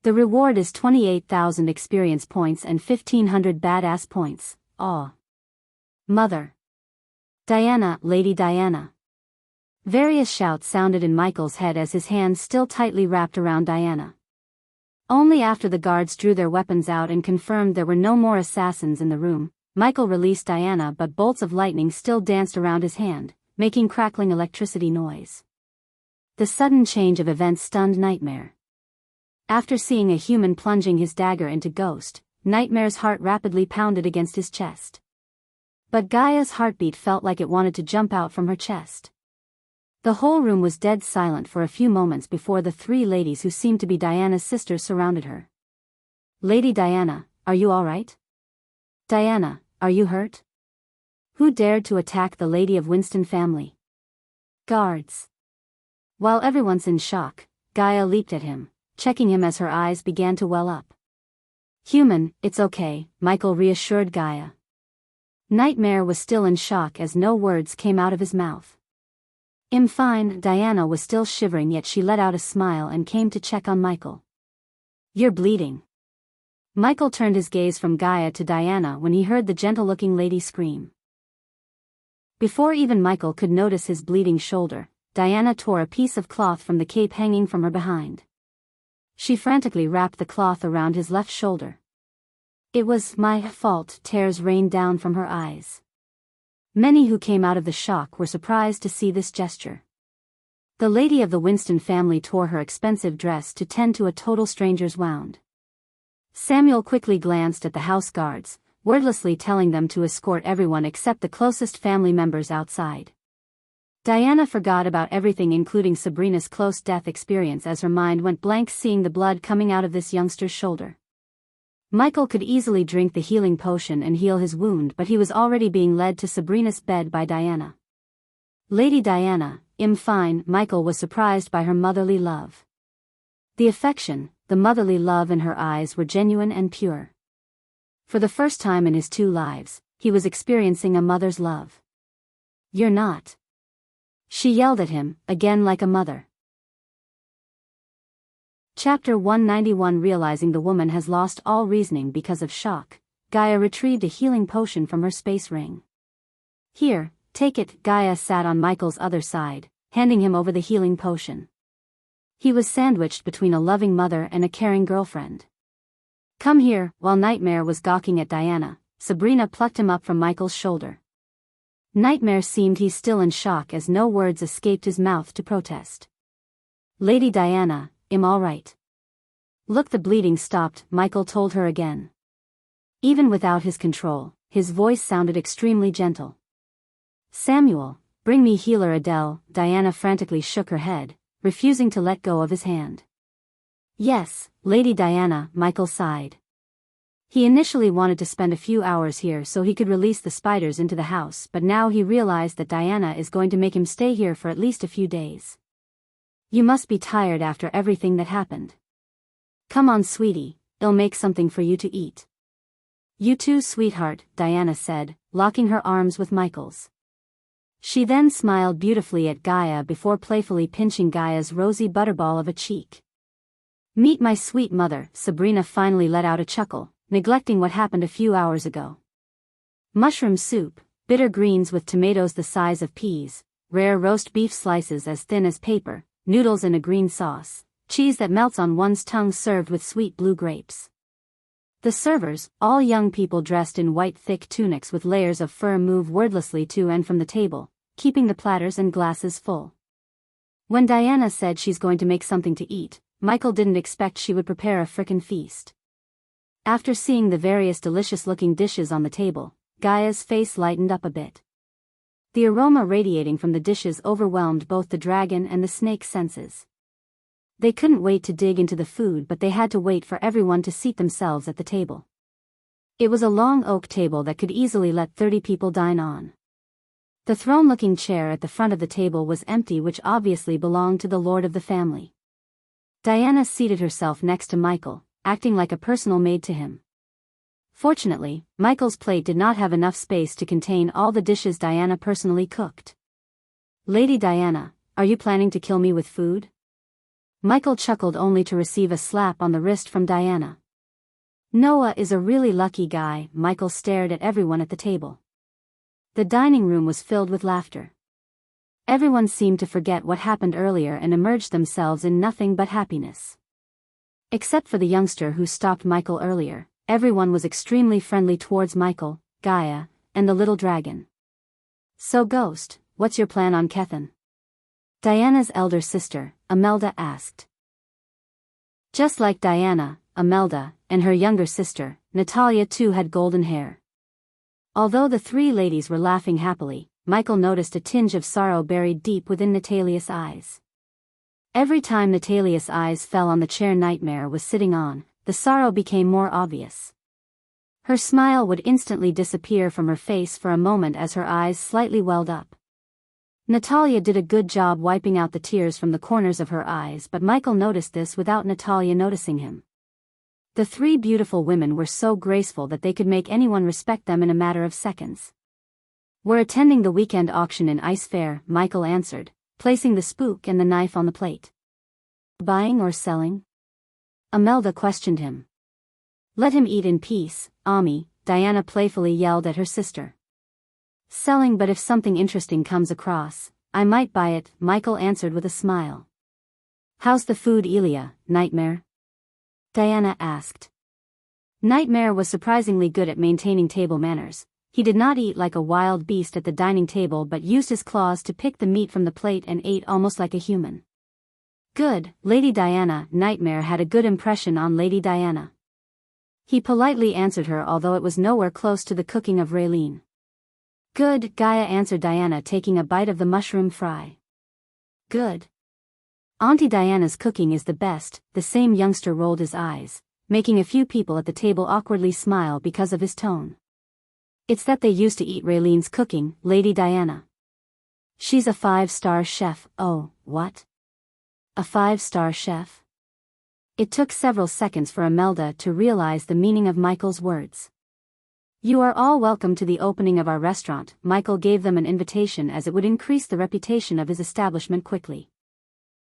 The reward is 28,000 experience points and 1,500 badass points. Aw. Mother. Diana, Lady Diana. Various shouts sounded in Michael's head as his hands still tightly wrapped around Diana. Only after the guards drew their weapons out and confirmed there were no more assassins in the room, Michael released Diana, but bolts of lightning still danced around his hand, making crackling electricity noise. The sudden change of events stunned Nightmare. After seeing a human plunging his dagger into Ghost, Nightmare's heart rapidly pounded against his chest. But Gaia's heartbeat felt like it wanted to jump out from her chest. The whole room was dead silent for a few moments before the three ladies who seemed to be Diana's sisters surrounded her. Lady Diana, are you all right? Diana, are you hurt? Who dared to attack the Lady of Winston family? Guards. While everyone's in shock, Gaia leaped at him, checking him as her eyes began to well up. Human, it's okay, Michael reassured Gaia. Nightmare was still in shock as no words came out of his mouth. I'm fine. Diana was still shivering, yet she let out a smile and came to check on Michael. You're bleeding. Michael turned his gaze from Gaia to Diana when he heard the gentle-looking lady scream. Before even Michael could notice his bleeding shoulder, Diana tore a piece of cloth from the cape hanging from her behind. She frantically wrapped the cloth around his left shoulder. It was my fault. Tears rained down from her eyes. Many who came out of the shock were surprised to see this gesture. The lady of the Winston family tore her expensive dress to tend to a total stranger's wound. Samuel quickly glanced at the house guards, wordlessly telling them to escort everyone except the closest family members outside. Diana forgot about everything, including Sabrina's close death experience, as her mind went blank seeing the blood coming out of this youngster's shoulder. Michael could easily drink the healing potion and heal his wound, but he was already being led to Sabrina's bed by Diana. Lady Diana, I'm fine. Michael was surprised by her motherly love. The affection, the motherly love in her eyes were genuine and pure. For the first time in his 2 lives, he was experiencing a mother's love. "You're not." She yelled at him, again like a mother. Chapter 191. Realizing the woman has lost all reasoning because of shock, Gaia retrieved a healing potion from her space ring. "Here, take it." Gaia sat on Michael's other side, handing him over the healing potion. He was sandwiched between a loving mother and a caring girlfriend. "Come here." While Nightmare was gawking at Diana, Sabrina plucked him up from Michael's shoulder. Nightmare seemed he's still in shock as no words escaped his mouth to protest. "Lady Diana, I'm all right." "Look, the bleeding stopped," Michael told her again. Even without his control, his voice sounded extremely gentle. "Samuel, bring me healer Adele." Diana frantically shook her head, refusing to let go of his hand. "Yes, Lady Diana," Michael sighed. He initially wanted to spend a few hours here so he could release the spiders into the house, but now he realized that Diana is going to make him stay here for at least a few days. "You must be tired after everything that happened. Come on, sweetie, I'll make something for you to eat." "You too, sweetheart," Diana said, locking her arms with Michael's. She then smiled beautifully at Gaia before playfully pinching Gaia's rosy butterball of a cheek. "Meet my sweet mother." Sabrina finally let out a chuckle, neglecting what happened a few hours ago. Mushroom soup, bitter greens with tomatoes the size of peas, rare roast beef slices as thin as paper, noodles in a green sauce, cheese that melts on one's tongue served with sweet blue grapes. The servers, all young people dressed in white thick tunics with layers of fur, move wordlessly to and from the table, keeping the platters and glasses full. When Diana said she's going to make something to eat, Michael didn't expect she would prepare a frickin' feast. After seeing the various delicious-looking dishes on the table, Gaia's face lightened up a bit. The aroma radiating from the dishes overwhelmed both the dragon and the snake's senses. They couldn't wait to dig into the food, but they had to wait for everyone to seat themselves at the table. It was a long oak table that could easily let 30 people dine on. The throne-looking chair at the front of the table was empty, which obviously belonged to the lord of the family. Diana seated herself next to Michael, acting like a personal maid to him. Fortunately, Michael's plate did not have enough space to contain all the dishes Diana personally cooked. "Lady Diana, are you planning to kill me with food?" Michael chuckled only to receive a slap on the wrist from Diana. "Noah is a really lucky guy." Michael stared at everyone at the table. The dining room was filled with laughter. Everyone seemed to forget what happened earlier and immersed themselves in nothing but happiness. Except for the youngster who stopped Michael earlier, everyone was extremely friendly towards Michael, Gaia, and the little dragon. "So Ghost, what's your plan on Kethan?" Diana's elder sister, Imelda, asked. Just like Diana, Imelda, and her younger sister, Natalia too had golden hair. Although the three ladies were laughing happily, Michael noticed a tinge of sorrow buried deep within Natalia's eyes. Every time Natalia's eyes fell on the chair Nightmare was sitting on, the sorrow became more obvious. Her smile would instantly disappear from her face for a moment as her eyes slightly welled up. Natalia did a good job wiping out the tears from the corners of her eyes, but Michael noticed this without Natalia noticing him. The three beautiful women were so graceful that they could make anyone respect them in a matter of seconds. "We're attending the weekend auction in Ice Fair," Michael answered, placing the spook and the knife on the plate. "Buying or selling?" Imelda questioned him. "Let him eat in peace, Ami," Diana playfully yelled at her sister. "Selling, but if something interesting comes across, I might buy it," Michael answered with a smile. "How's the food, Elia, Nightmare?" Diana asked. Nightmare was surprisingly good at maintaining table manners. He did not eat like a wild beast at the dining table but used his claws to pick the meat from the plate and ate almost like a human. "Good, Lady Diana." Nightmare had a good impression on Lady Diana. He politely answered her, although it was nowhere close to the cooking of Raylene. "Good," Gaia answered Diana, taking a bite of the mushroom fry. "Good. Auntie Diana's cooking is the best." The same youngster rolled his eyes, making a few people at the table awkwardly smile because of his tone. "It's that they used to eat Raylene's cooking, Lady Diana. She's a 5-star chef." "Oh, what? A 5-star chef?" It took several seconds for Imelda to realize the meaning of Michael's words. You are all welcome to the opening of our restaurant. Michael gave them an invitation as it would increase the reputation of his establishment quickly.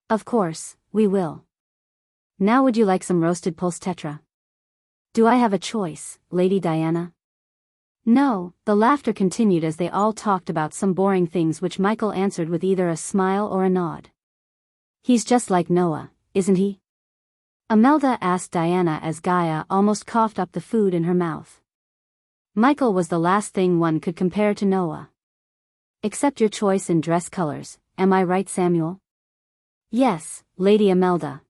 Of course, we will. Now would you like some roasted pulse tetra? Do I have a choice, Lady Diana? No, the laughter continued as they all talked about some boring things which Michael answered with either a smile or a nod. He's just like Noah, isn't he? Imelda asked Diana as Gaia almost coughed up the food in her mouth. Michael was the last thing one could compare to Noah. Except your choice in dress colors, am I right, Samuel? Yes, Lady Imelda.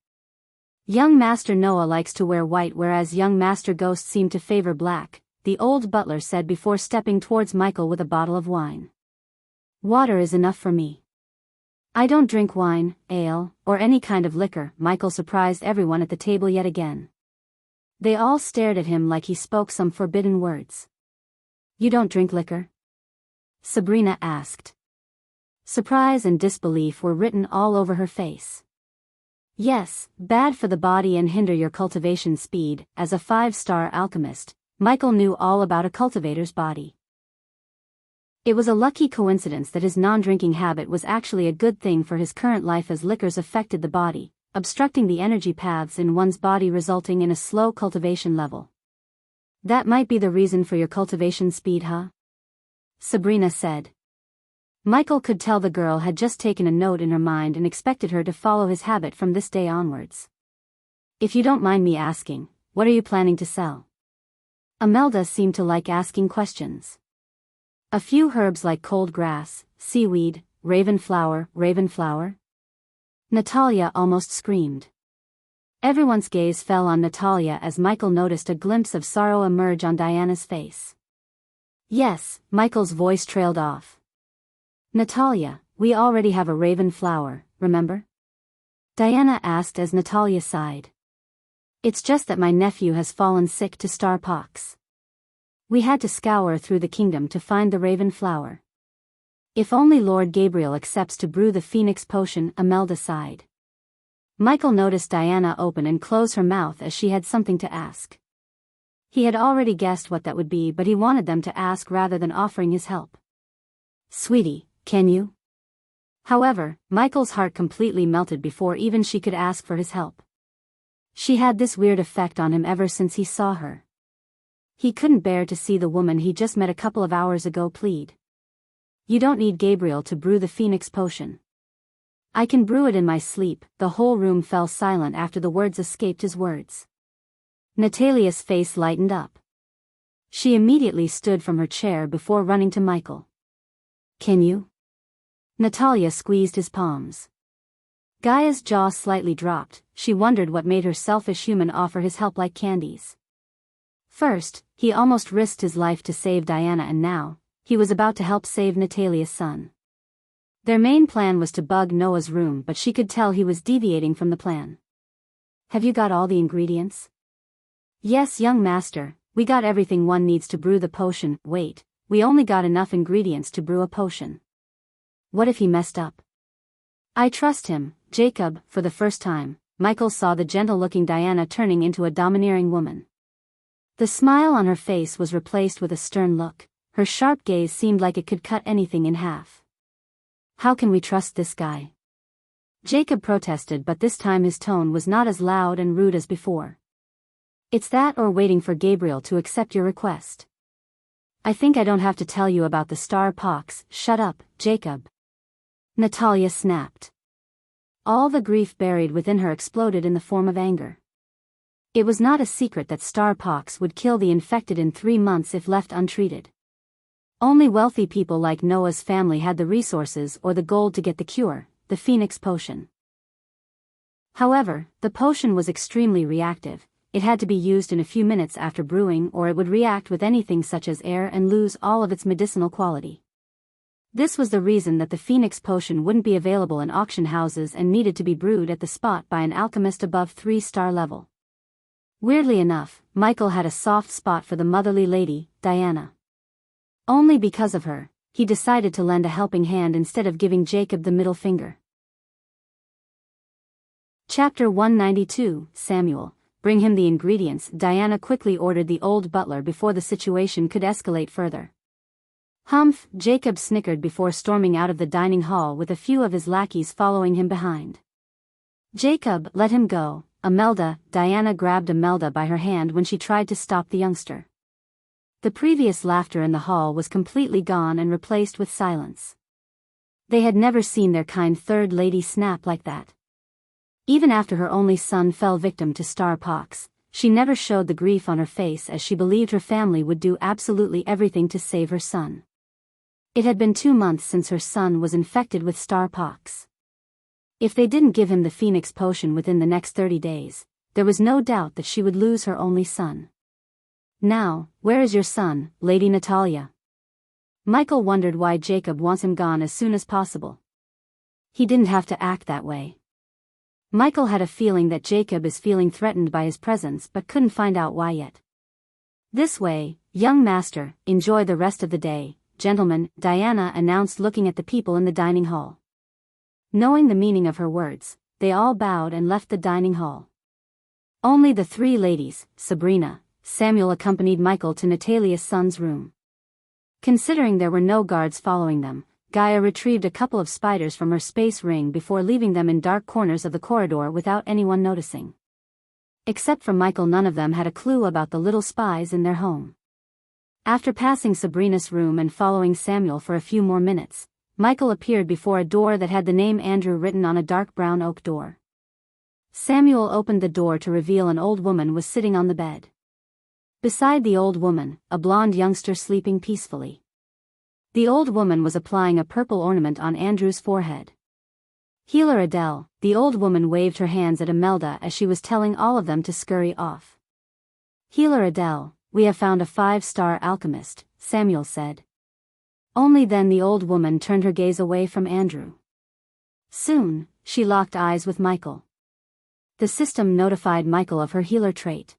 Young Master Noah likes to wear white whereas young Master Ghost seemed to favor black, the old butler said before stepping towards Michael with a bottle of wine. Water is enough for me. I don't drink wine, ale, or any kind of liquor. Michael surprised everyone at the table yet again. They all stared at him like he spoke some forbidden words. You don't drink liquor? Sabrina asked. Surprise and disbelief were written all over her face. Yes, bad for the body and hinder your cultivation speed. As a 5-star alchemist, Michael knew all about a cultivator's body. It was a lucky coincidence that his non-drinking habit was actually a good thing for his current life as liquors affected the body, obstructing the energy paths in one's body resulting in a slow cultivation level. That might be the reason for your cultivation speed, huh? Sabrina said. Michael could tell the girl had just taken a note in her mind and expected her to follow his habit from this day onwards. If you don't mind me asking, what are you planning to sell? Imelda seemed to like asking questions. A few herbs like cold grass, seaweed, ravenflower. Natalia almost screamed. Everyone's gaze fell on Natalia as Michael noticed a glimpse of sorrow emerge on Diana's face. Yes, Michael's voice trailed off. Natalia, we already have a raven flower, remember? Diana asked as Natalia sighed. It's just that my nephew has fallen sick to starpox. We had to scour through the kingdom to find the raven flower. If only Lord Gabriel accepts to brew the phoenix potion, Imelda sighed. Michael noticed Diana open and close her mouth as she had something to ask. He had already guessed what that would be, but he wanted them to ask rather than offering his help. Sweetie, can you? However, Michael's heart completely melted before even she could ask for his help. She had this weird effect on him ever since he saw her. He couldn't bear to see the woman he just met a couple of hours ago plead. You don't need Gabriel to brew the phoenix potion. I can brew it in my sleep. The whole room fell silent after the words escaped his words. Natalia's face lightened up. She immediately stood from her chair before running to Michael. Can you? Natalia squeezed his palms. Gaia's jaw slightly dropped. She wondered what made her selfish human offer his help like candies. First, he almost risked his life to save Diana, and now, he was about to help save Natalia's son. Their main plan was to bug Noah's room, but she could tell he was deviating from the plan. Have you got all the ingredients? Yes, young master, we got everything one needs to brew the potion. Wait, we only got enough ingredients to brew a potion. What if he messed up? I trust him, Jacob. For the first time, Michael saw the gentle-looking Diana turning into a domineering woman. The smile on her face was replaced with a stern look. Her sharp gaze seemed like it could cut anything in half. How can we trust this guy? Jacob protested, but this time his tone was not as loud and rude as before. It's that or waiting for Gabriel to accept your request. I think I don't have to tell you about the star pox. Shut up, Jacob. Natalia snapped. All the grief buried within her exploded in the form of anger. It was not a secret that star pox would kill the infected in 3 months if left untreated. Only wealthy people like Noah's family had the resources or the gold to get the cure, the phoenix potion. However, the potion was extremely reactive. It had to be used in a few minutes after brewing or it would react with anything such as air and lose all of its medicinal quality. This was the reason that the phoenix potion wouldn't be available in auction houses and needed to be brewed at the spot by an alchemist above 3-star level. Weirdly enough, Michael had a soft spot for the motherly lady, Diana. Only because of her, he decided to lend a helping hand instead of giving Jacob the middle finger. Chapter 192, Samuel. bring him the ingredients. Diana quickly ordered the old butler before the situation could escalate further. Humph, Jacob snickered before storming out of the dining hall with a few of his lackeys following him behind. Jacob, let him go, Imelda. Diana grabbed Imelda by her hand when she tried to stop the youngster. The previous laughter in the hall was completely gone and replaced with silence. They had never seen their kind third lady snap like that. Even after her only son fell victim to star pox, she never showed the grief on her face as she believed her family would do absolutely everything to save her son. It had been 2 months since her son was infected with star pox. If they didn't give him the Phoenix potion within the next 30 days, there was no doubt that she would lose her only son. Now, where is your son, Lady Natalia? Michael wondered why Jacob wants him gone as soon as possible. He didn't have to act that way. Michael had a feeling that Jacob is feeling threatened by his presence but couldn't find out why yet. This way, young master, enjoy the rest of the day, gentlemen, Diana announced looking at the people in the dining hall. Knowing the meaning of her words, they all bowed and left the dining hall. Only the 3 ladies, Sabrina, Samuel accompanied Michael to Natalia's son's room. Considering there were no guards following them, Gaia retrieved a couple of spiders from her space ring before leaving them in dark corners of the corridor without anyone noticing. Except for Michael, none of them had a clue about the little spies in their home. After passing Sabrina's room and following Samuel for a few more minutes, Michael appeared before a door that had the name Andrew written on a dark brown oak door. Samuel opened the door to reveal an old woman was sitting on the bed. Beside the old woman, a blonde youngster sleeping peacefully. The old woman was applying a purple ornament on Andrew's forehead. Healer Adele, the old woman waved her hands at Imelda as she was telling all of them to scurry off. Healer Adele, we have found a 5-star alchemist, Samuel said. Only then the old woman turned her gaze away from Andrew. Soon, she locked eyes with Michael. The system notified Michael of her healer trait.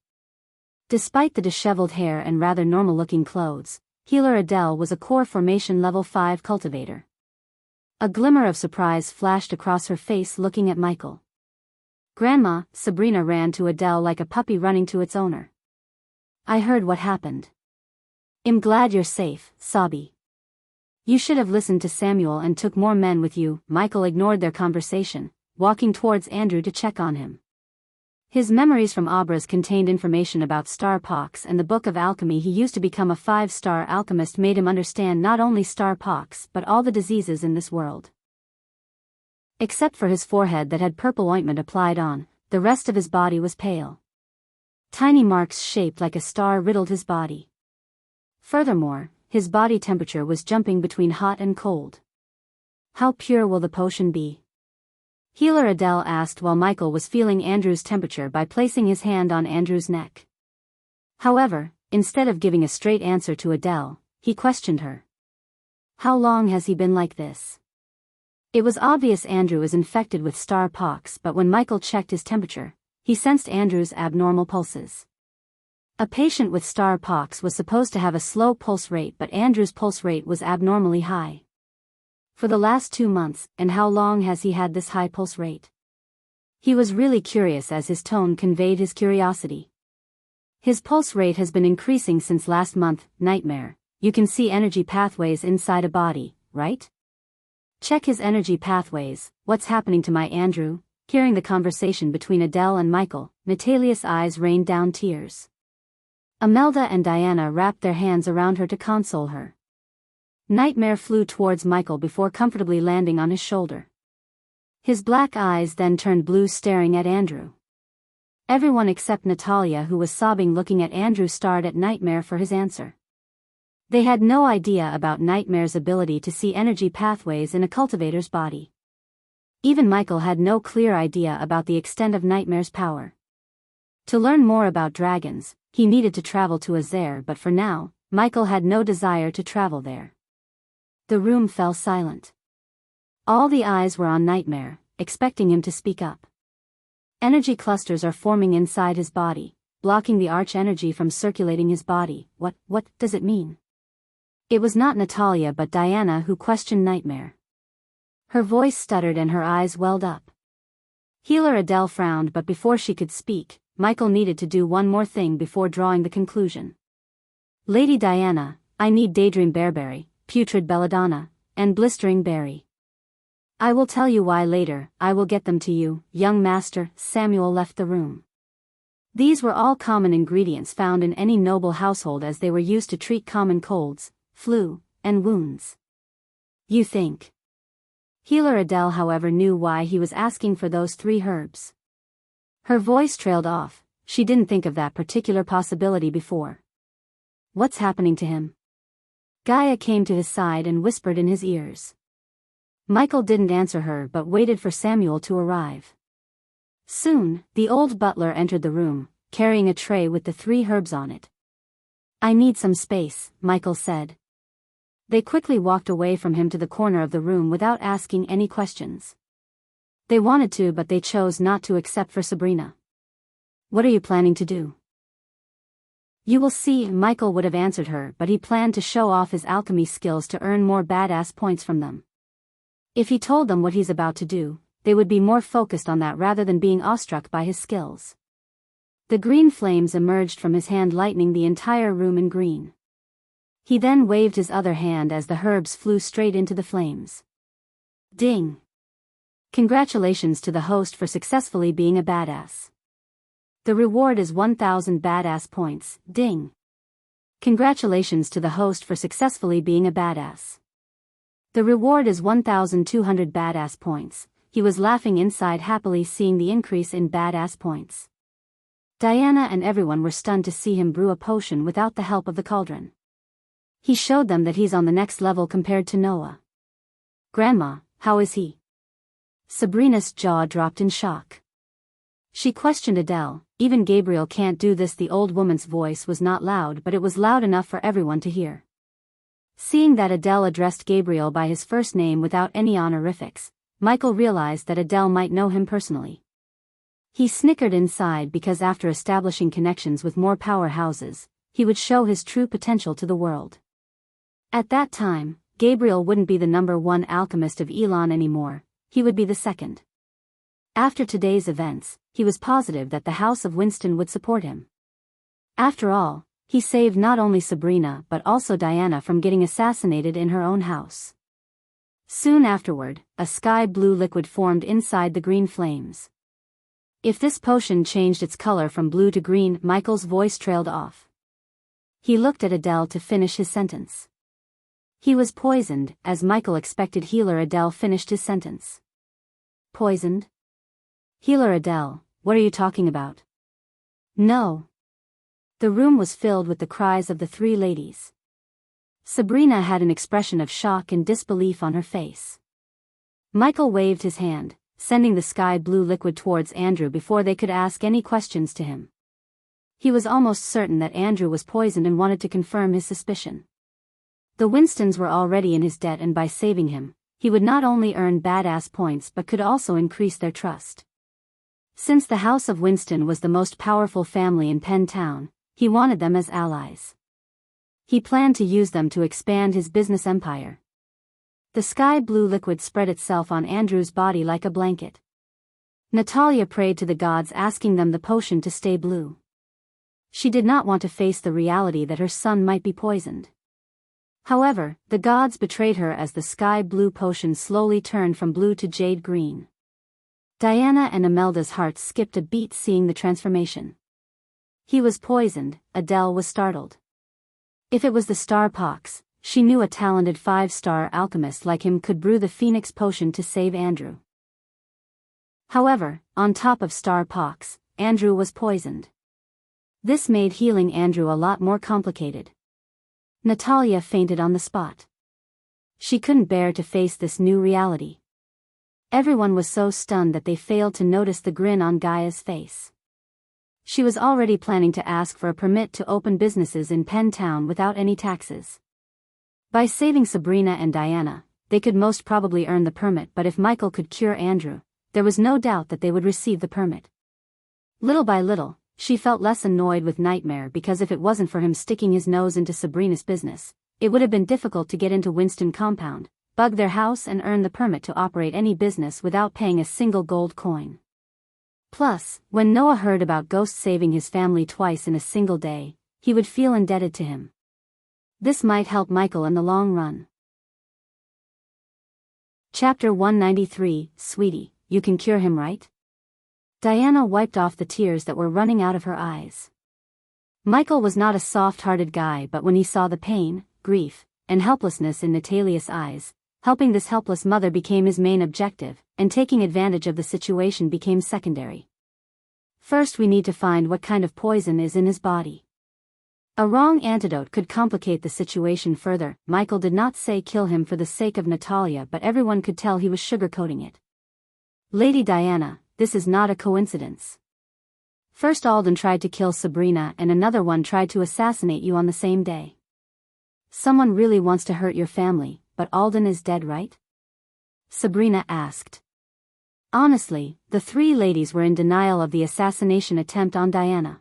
Despite the disheveled hair and rather normal-looking clothes, Healer Adele was a core formation level 5 cultivator. A glimmer of surprise flashed across her face looking at Michael. Grandma, Sabrina ran to Adele like a puppy running to its owner. I heard what happened. I'm glad you're safe, Sabi. You should have listened to Samuel and took more men with you. Michael ignored their conversation, walking towards Andrew to check on him. His memories from Abras contained information about star pox, and the book of alchemy he used to become a 5-star alchemist made him understand not only star pox but all the diseases in this world. Except for his forehead that had purple ointment applied on, the rest of his body was pale. Tiny marks shaped like a star riddled his body. Furthermore, his body temperature was jumping between hot and cold. How pure will the potion be? Healer Adele asked while Michael was feeling Andrew's temperature by placing his hand on Andrew's neck. However, instead of giving a straight answer to Adele, he questioned her. How long has he been like this? It was obvious Andrew is infected with star pox, but when Michael checked his temperature, he sensed Andrew's abnormal pulses. A patient with star pox was supposed to have a slow pulse rate, but Andrew's pulse rate was abnormally high. For the last 2 months, and how long has he had this high pulse rate? He was really curious as his tone conveyed his curiosity. His pulse rate has been increasing since last month. Nightmare, you can see energy pathways inside a body, right? Check his energy pathways. What's happening to my Andrew? Hearing the conversation between Adele and Michael, Natalia's eyes rained down tears. Imelda and Diana wrapped their hands around her to console her. Nightmare flew towards Michael before comfortably landing on his shoulder. His black eyes then turned blue, staring at Andrew. Everyone except Natalia, who was sobbing looking at Andrew, stared at Nightmare for his answer. They had no idea about Nightmare's ability to see energy pathways in a cultivator's body. Even Michael had no clear idea about the extent of Nightmare's power. To learn more about dragons, he needed to travel to Azair, but for now, Michael had no desire to travel there. The room fell silent. All the eyes were on Nightmare, expecting him to speak up. Energy clusters are forming inside his body, blocking the arch energy from circulating his body. What does it mean? It was not Natalia but Diana who questioned Nightmare. Her voice stuttered and her eyes welled up. Healer Adele frowned, but before she could speak, Michael needed to do one more thing before drawing the conclusion. Lady Diana, I need Daydream Bearberry, Putrid Belladonna, and Blistering Berry. I will tell you why later. I will get them to you, young master. Samuel left the room. These were all common ingredients found in any noble household, as they were used to treat common colds, flu, and wounds. You think? Healer Adele, however, knew why he was asking for those 3 herbs. Her voice trailed off. She didn't think of that particular possibility before. What's happening to him? Gaia came to his side and whispered in his ears. Michael didn't answer her but waited for Samuel to arrive. Soon, the old butler entered the room, carrying a tray with the 3 herbs on it. I need some space, Michael said. They quickly walked away from him to the corner of the room without asking any questions. They wanted to, but they chose not to, except for Sabrina. What are you planning to do? You will see, Michael would have answered her, but he planned to show off his alchemy skills to earn more badass points from them. If he told them what he's about to do, they would be more focused on that rather than being awestruck by his skills. The green flames emerged from his hand, lightening the entire room in green. He then waved his other hand as the herbs flew straight into the flames. Ding! Congratulations to the host for successfully being a badass. The reward is 1,000 badass points. Ding! Congratulations to the host for successfully being a badass. The reward is 1,200 badass points. He was laughing inside happily, seeing the increase in badass points. Diana and everyone were stunned to see him brew a potion without the help of the cauldron. He showed them that he's on the next level compared to Noah. Grandma, how is he? Sabrina's jaw dropped in shock. She questioned Adele. Even Gabriel can't do this. The old woman's voice was not loud, but it was loud enough for everyone to hear. Seeing that Adele addressed Gabriel by his first name without any honorifics, Michael realized that Adele might know him personally. He snickered inside because after establishing connections with more powerhouses, he would show his true potential to the world. At that time, Gabriel wouldn't be the #1 alchemist of Elon anymore, he would be the second. After today's events, he was positive that the House of Winston would support him. After all, he saved not only Sabrina but also Diana from getting assassinated in her own house. Soon afterward, a sky blue liquid formed inside the green flames. If this potion changed its color from blue to green, Michael's voice trailed off. He looked at Adele to finish his sentence. He was poisoned, as Michael expected. Healer Adele finished his sentence. Poisoned? Healer Adele, what are you talking about? No. The room was filled with the cries of the 3 ladies. Sabrina had an expression of shock and disbelief on her face. Michael waved his hand, sending the sky blue liquid towards Andrew before they could ask any questions to him. He was almost certain that Andrew was poisoned and wanted to confirm his suspicion. The Winstons were already in his debt, and by saving him, he would not only earn badass points but could also increase their trust. Since the House of Winston was the most powerful family in Penn Town, he wanted them as allies. He planned to use them to expand his business empire. The sky blue liquid spread itself on Andrew's body like a blanket. Natalia prayed to the gods, asking them the potion to stay blue. She did not want to face the reality that her son might be poisoned. However, the gods betrayed her as the sky blue potion slowly turned from blue to jade green. Diana and Imelda's hearts skipped a beat seeing the transformation. He was poisoned. Adele was startled. If it was the star pox, she knew a talented 5-star alchemist like him could brew the Phoenix potion to save Andrew. However, on top of star pox, Andrew was poisoned. This made healing Andrew a lot more complicated. Natalia fainted on the spot. She couldn't bear to face this new reality. Everyone was so stunned that they failed to notice the grin on Gaia's face. She was already planning to ask for a permit to open businesses in Penn Town without any taxes. By saving Sabrina and Diana, they could most probably earn the permit, but if Michael could cure Andrew, there was no doubt that they would receive the permit. Little by little, she felt less annoyed with Nightmare because if it wasn't for him sticking his nose into Sabrina's business, it would have been difficult to get into Winston Compound, bug their house and earn the permit to operate any business without paying a single gold coin. Plus, when Noah heard about Ghost saving his family twice in a single day, he would feel indebted to him. This might help Michael in the long run. Chapter 193, Sweetie, you can cure him, right? Diana wiped off the tears that were running out of her eyes. Michael was not a soft-hearted guy, but when he saw the pain, grief, and helplessness in Natalia's eyes, helping this helpless mother became his main objective, and taking advantage of the situation became secondary. First, we need to find what kind of poison is in his body. A wrong antidote could complicate the situation further. Michael did not say kill him for the sake of Natalia, but everyone could tell he was sugarcoating it. Lady Diana, this is not a coincidence. First Alden tried to kill Sabrina and another one tried to assassinate you on the same day. Someone really wants to hurt your family, but Alden is dead, right? Sabrina asked. Honestly, the three ladies were in denial of the assassination attempt on Diana.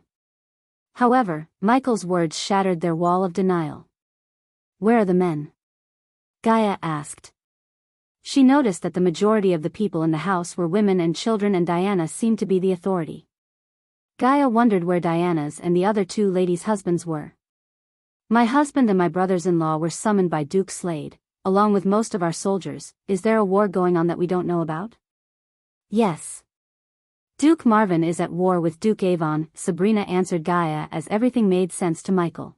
However, Michael's words shattered their wall of denial. Where are the men? Gaia asked. She noticed that the majority of the people in the house were women and children, and Diana seemed to be the authority. Gaia wondered where Diana's and the other two ladies' husbands were. My husband and my brothers-in-law were summoned by Duke Slade, along with most of our soldiers. Is there a war going on that we don't know about? Yes. Duke Marvin is at war with Duke Avon, Sabrina answered Gaia as everything made sense to Michael.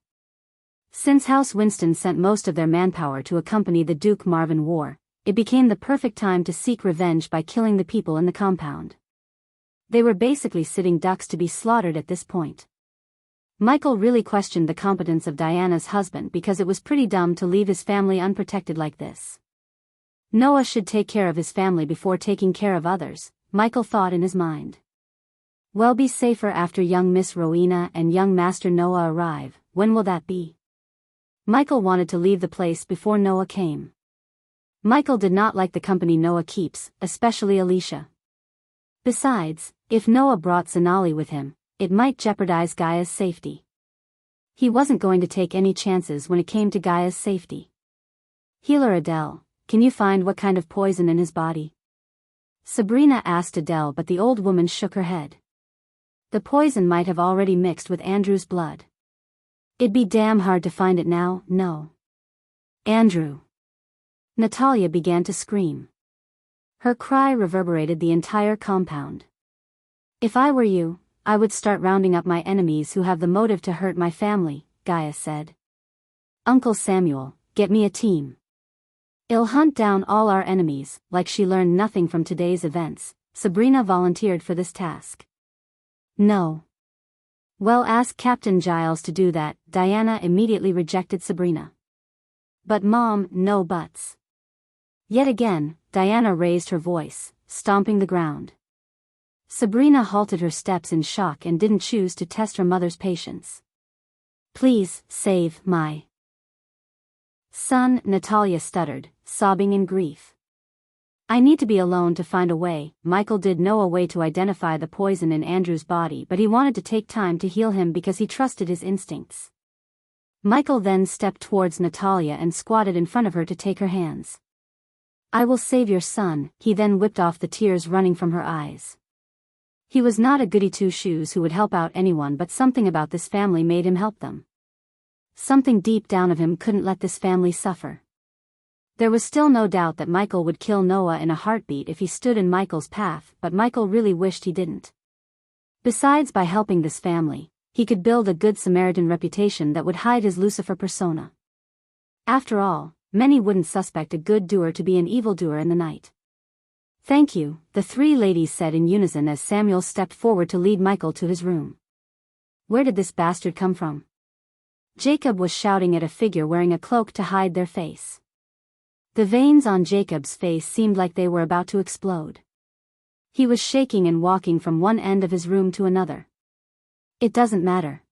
Since House Winston sent most of their manpower to accompany the Duke Marvin war, it became the perfect time to seek revenge by killing the people in the compound. They were basically sitting ducks to be slaughtered at this point. Michael really questioned the competence of Diana's husband because it was pretty dumb to leave his family unprotected like this. Noah should take care of his family before taking care of others, Michael thought in his mind. We'll be safer after young Miss Rowena and young Master Noah arrive. When will that be? Michael wanted to leave the place before Noah came. Michael did not like the company Noah keeps, especially Alicia. Besides, if Noah brought Sonali with him, it might jeopardize Gaia's safety. He wasn't going to take any chances when it came to Gaia's safety. Healer Adele, can you find what kind of poison in his body? Sabrina asked Adele, but the old woman shook her head. The poison might have already mixed with Andrew's blood. It'd be damn hard to find it now, no. Andrew. Natalia began to scream. Her cry reverberated the entire compound. If I were you, I would start rounding up my enemies who have the motive to hurt my family, Gaia said. Uncle Samuel, get me a team. I'll hunt down all our enemies. Like she learned nothing from today's events, Sabrina volunteered for this task. No. Well, ask Captain Giles to do that. Diana immediately rejected Sabrina. But Mom, no buts. Yet again, Diana raised her voice, stomping the ground. Sabrina halted her steps in shock and didn't choose to test her mother's patience. Please, save my son, Natalia stuttered, sobbing in grief. I need to be alone to find a way. Michael did know a way to identify the poison in Andrew's body, but he wanted to take time to heal him because he trusted his instincts. Michael then stepped towards Natalia and squatted in front of her to take her hands. I will save your son. He then whipped off the tears running from her eyes. He was not a goody two-shoes who would help out anyone, but something about this family made him help them. Something deep down of him couldn't let this family suffer. There was still no doubt that Michael would kill Noah in a heartbeat if he stood in Michael's path, but Michael really wished he didn't. Besides, by helping this family, he could build a good Samaritan reputation that would hide his Lucifer persona. After all, many wouldn't suspect a good doer to be an evildoer in the night. Thank you, the three ladies said in unison as Samuel stepped forward to lead Michael to his room. Where did this bastard come from? Jacob was shouting at a figure wearing a cloak to hide their face. The veins on Jacob's face seemed like they were about to explode. He was shaking and walking from one end of his room to another. It doesn't matter.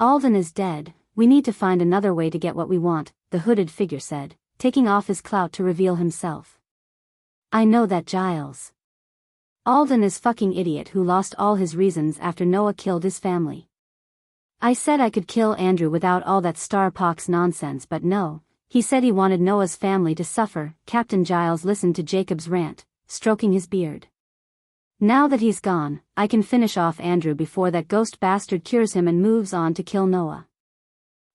Alden is dead. We need to find another way to get what we want, the hooded figure said, taking off his clout to reveal himself. I know that, Giles. Alden is fucking idiot who lost all his reasons after Noah killed his family. I said I could kill Andrew without all that Starpox nonsense, but no, he said he wanted Noah's family to suffer. Captain Giles listened to Jacob's rant, stroking his beard. Now that he's gone, I can finish off Andrew before that ghost bastard cures him and moves on to kill Noah.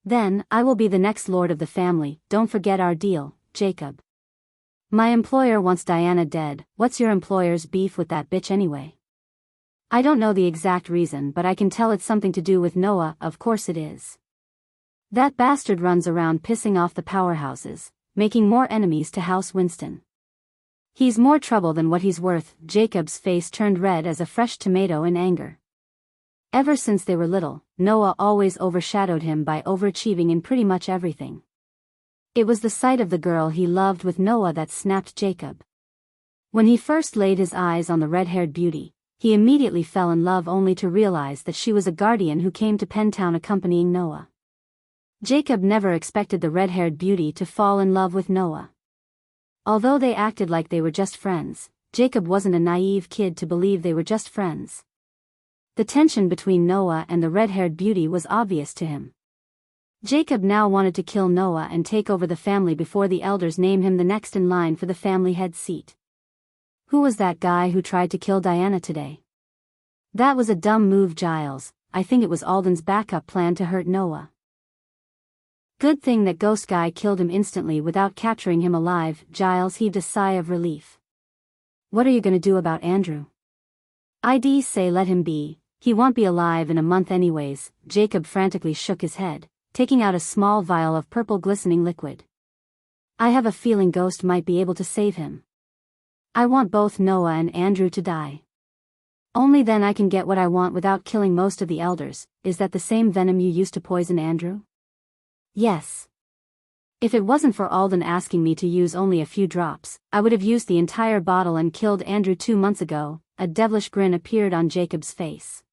Then, I will be the next lord of the family. Don't forget our deal, Jacob. My employer wants Diana dead. What's your employer's beef with that bitch anyway? I don't know the exact reason, but I can tell it's something to do with Noah. Of course it is. That bastard runs around pissing off the powerhouses, making more enemies to House Winston. He's more trouble than what he's worth. Jacob's face turned red as a fresh tomato in anger. Ever since they were little, Noah always overshadowed him by overachieving in pretty much everything. It was the sight of the girl he loved with Noah that snapped Jacob. When he first laid his eyes on the red-haired beauty, he immediately fell in love only to realize that she was a guardian who came to Pentown accompanying Noah. Jacob never expected the red-haired beauty to fall in love with Noah. Although they acted like they were just friends, Jacob wasn't a naive kid to believe they were just friends. The tension between Noah and the red-haired beauty was obvious to him. Jacob now wanted to kill Noah and take over the family before the elders name him the next in line for the family head seat. Who was that guy who tried to kill Diana today? That was a dumb move, Giles. I think it was Alden's backup plan to hurt Noah. Good thing that ghost guy killed him instantly without capturing him alive. Giles heaved a sigh of relief. What are you gonna do about Andrew? I'd say let him be. He won't be alive in a month anyways. Jacob frantically shook his head, taking out a small vial of purple glistening liquid. I have a feeling Ghost might be able to save him. I want both Noah and Andrew to die. Only then I can get what I want without killing most of the elders. Is that the same venom you used to poison Andrew? Yes. If it wasn't for Alden asking me to use only a few drops, I would have used the entire bottle and killed Andrew 2 months ago. A devilish grin appeared on Jacob's face.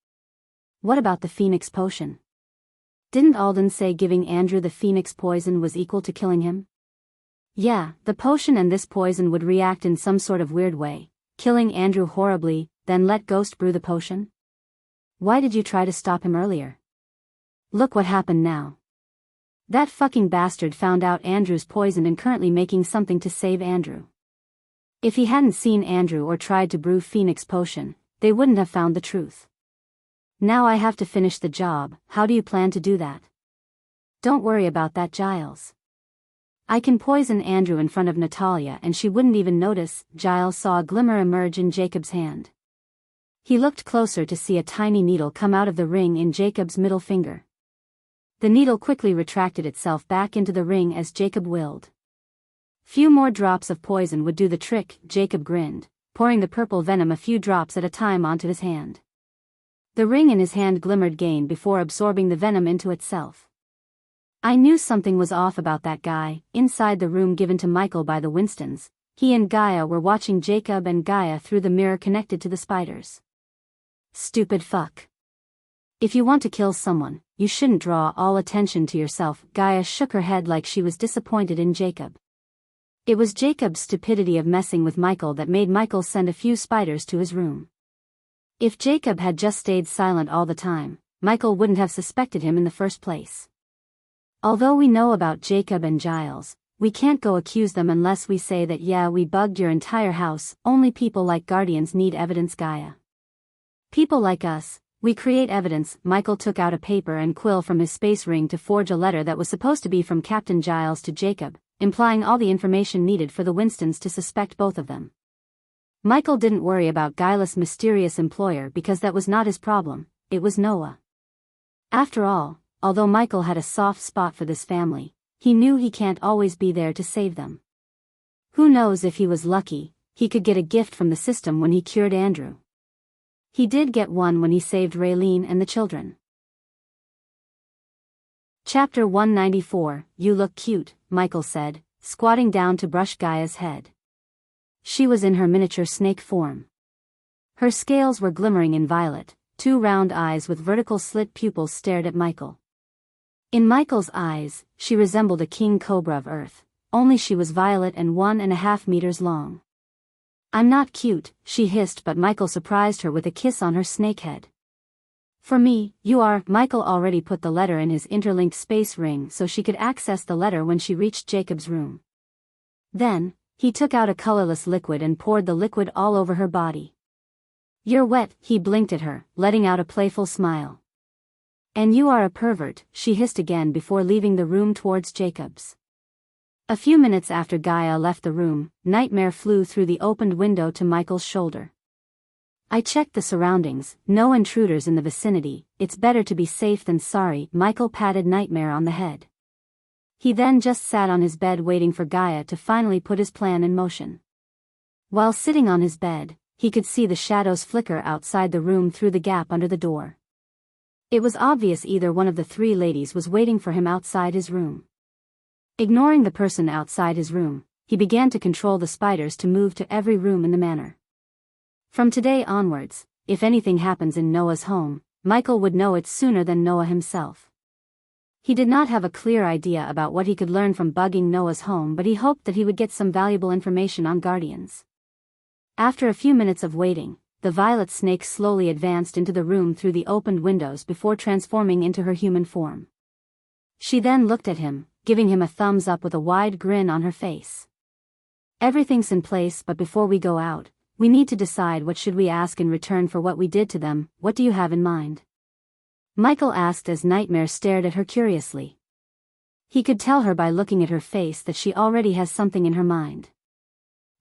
What about the Phoenix potion? Didn't Alden say giving Andrew the Phoenix poison was equal to killing him? Yeah, the potion and this poison would react in some sort of weird way, killing Andrew horribly, then let Ghost brew the potion? Why did you try to stop him earlier? Look what happened now. That fucking bastard found out Andrew's poison and currently making something to save Andrew. If he hadn't seen Andrew or tried to brew Phoenix potion, they wouldn't have found the truth. Now I have to finish the job. How do you plan to do that? Don't worry about that, Giles. I can poison Andrew in front of Natalia and she wouldn't even notice. Giles saw a glimmer emerge in Jacob's hand. He looked closer to see a tiny needle come out of the ring in Jacob's middle finger. The needle quickly retracted itself back into the ring as Jacob willed. Few more drops of poison would do the trick. Jacob grinned, pouring the purple venom a few drops at a time onto his hand. The ring in his hand glimmered again before absorbing the venom into itself. I knew something was off about that guy. Inside the room given to Michael by the Winstons, he and Gaia were watching Jacob and Gaia through the mirror connected to the spiders. Stupid fuck. If you want to kill someone, you shouldn't draw all attention to yourself. Gaia shook her head like she was disappointed in Jacob. It was Jacob's stupidity of messing with Michael that made Michael send a few spiders to his room. If Jacob had just stayed silent all the time, Michael wouldn't have suspected him in the first place. Although we know about Jacob and Giles, we can't go accuse them unless we say that yeah, we bugged your entire house. Only people like guardians need evidence, Gaia. People like us, we create evidence. Michael took out a paper and quill from his space ring to forge a letter that was supposed to be from Captain Giles to Jacob, implying all the information needed for the Winstons to suspect both of them. Michael didn't worry about Guileless' mysterious employer because that was not his problem, it was Noah. After all, although Michael had a soft spot for this family, he knew he can't always be there to save them. Who knows, if he was lucky, he could get a gift from the system when he cured Andrew. He did get one when he saved Raylene and the children. Chapter 194, You look cute, Michael said, squatting down to brush Gaia's head. She was in her miniature snake form. Her scales were glimmering in violet, 2 round eyes with vertical slit pupils stared at Michael. In Michael's eyes, she resembled a king cobra of Earth, only she was violet and 1.5 meters long. I'm not cute, she hissed, but Michael surprised her with a kiss on her snake head. For me, you are. Michael already put the letter in his interlinked space ring so she could access the letter when she reached Jacob's room. Then, he took out a colorless liquid and poured the liquid all over her body. "You're wet," he blinked at her, letting out a playful smile. "And you are a pervert," she hissed again before leaving the room towards Jacob's. A few minutes after Gaia left the room, Nightmare flew through the opened window to Michael's shoulder. "I checked the surroundings, no intruders in the vicinity, it's better to be safe than sorry," Michael patted Nightmare on the head. He then just sat on his bed waiting for Gaia to finally put his plan in motion. While sitting on his bed, he could see the shadows flicker outside the room through the gap under the door. It was obvious either one of the three ladies was waiting for him outside his room. Ignoring the person outside his room, he began to control the spiders to move to every room in the manor. From today onwards, if anything happens in Noah's home, Michael would know it sooner than Noah himself. He did not have a clear idea about what he could learn from bugging Noah's home, but he hoped that he would get some valuable information on guardians. After a few minutes of waiting, the violet snake slowly advanced into the room through the opened windows before transforming into her human form. She then looked at him, giving him a thumbs up with a wide grin on her face. "Everything's in place, but before we go out, we need to decide what should we ask in return for what we did to them. What do you have in mind?" Michael asked as Nightmare stared at her curiously. He could tell her by looking at her face that she already has something in her mind.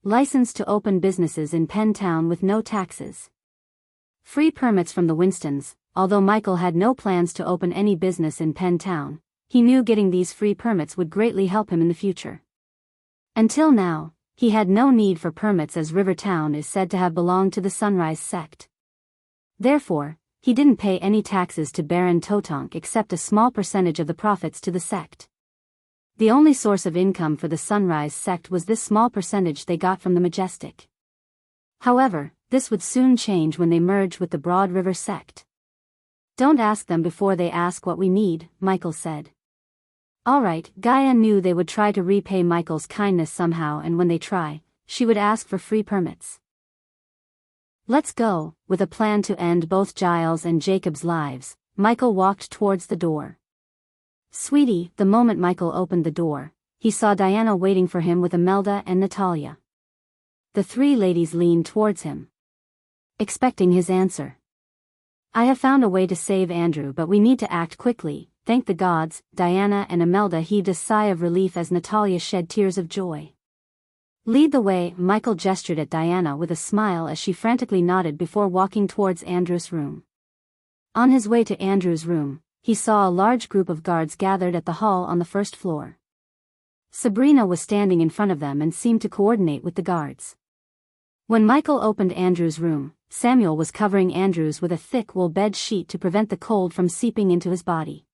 License to open businesses in Penn Town with no taxes. Free permits from the Winstons. Although Michael had no plans to open any business in Penn Town, he knew getting these free permits would greatly help him in the future. Until now, he had no need for permits as Rivertown is said to have belonged to the Sunrise sect. Therefore, he didn't pay any taxes to Baron Totonk except a small percentage of the profits to the sect. The only source of income for the Sunrise sect was this small percentage they got from the Majestic. However, this would soon change when they merged with the Broad River sect. "Don't ask them before they ask what we need," Michael said. Alright, Gaia knew they would try to repay Michael's kindness somehow, and when they try, she would ask for free permits. "Let's go." With a plan to end both Giles and Jacob's lives, Michael walked towards the door. "Sweetie," the moment Michael opened the door, he saw Diana waiting for him with Imelda and Natalia. The three ladies leaned towards him, expecting his answer. "I have found a way to save Andrew, but we need to act quickly, thank the gods." Diana and Imelda heaved a sigh of relief as Natalia shed tears of joy. "Lead the way." Michael gestured at Diana with a smile as she frantically nodded before walking towards Andrew's room. On his way to Andrew's room, he saw a large group of guards gathered at the hall on the first floor. Sabrina was standing in front of them and seemed to coordinate with the guards. When Michael opened Andrew's room, Samuel was covering Andrews with a thick wool bed sheet to prevent the cold from seeping into his body.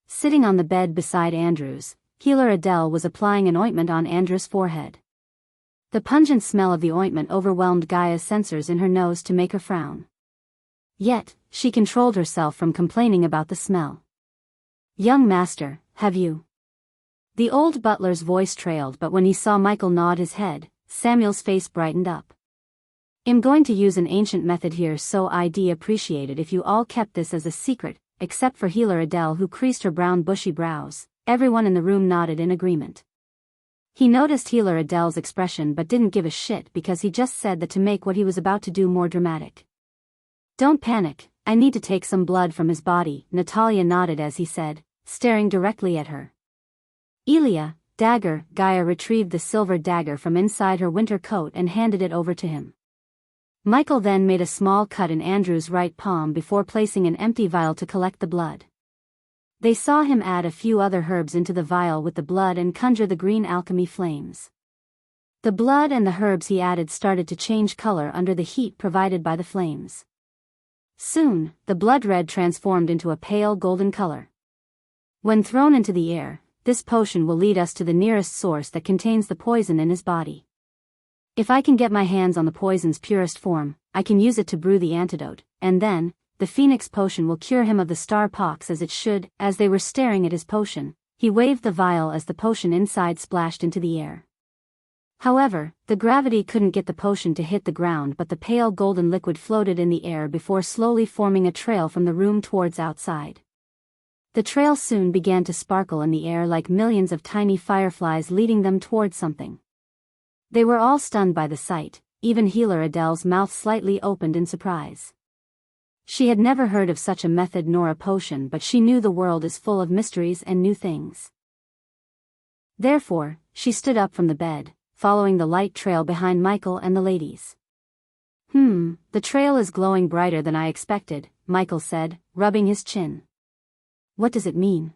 Sitting on the bed beside Andrews, healer Adele was applying an ointment on Andrew's forehead. The pungent smell of the ointment overwhelmed Gaia's sensors in her nose to make her frown. Yet, she controlled herself from complaining about the smell. "Young master, have you?" The old butler's voice trailed, but when he saw Michael nod his head, Samuel's face brightened up. "I'm going to use an ancient method here, so I'd appreciate it if you all kept this as a secret," except for healer Adele, who creased her brown bushy brows. Everyone in the room nodded in agreement. He noticed healer Adele's expression but didn't give a shit because he just said that to make what he was about to do more dramatic. "Don't panic, I need to take some blood from his body." Natalia nodded as he said, staring directly at her. "Elia, dagger." Gaia retrieved the silver dagger from inside her winter coat and handed it over to him. Michael then made a small cut in Andrew's right palm before placing an empty vial to collect the blood. They saw him add a few other herbs into the vial with the blood and conjure the green alchemy flames. The blood and the herbs he added started to change color under the heat provided by the flames. Soon, the blood red transformed into a pale golden color. When thrown into the air, this potion will lead us to the nearest source that contains the poison in his body. If I can get my hands on the poison's purest form, I can use it to brew the antidote, and then, the Phoenix potion will cure him of the star pox as it should. As they were staring at his potion, he waved the vial as the potion inside splashed into the air. However, the gravity couldn't get the potion to hit the ground, but the pale golden liquid floated in the air before slowly forming a trail from the room towards outside. The trail soon began to sparkle in the air like millions of tiny fireflies leading them towards something. They were all stunned by the sight, even healer Adele's mouth slightly opened in surprise. She had never heard of such a method nor a potion, but she knew the world is full of mysteries and new things. Therefore, she stood up from the bed, following the light trail behind Michael and the ladies. The trail is glowing brighter than I expected, Michael said, rubbing his chin. What does it mean?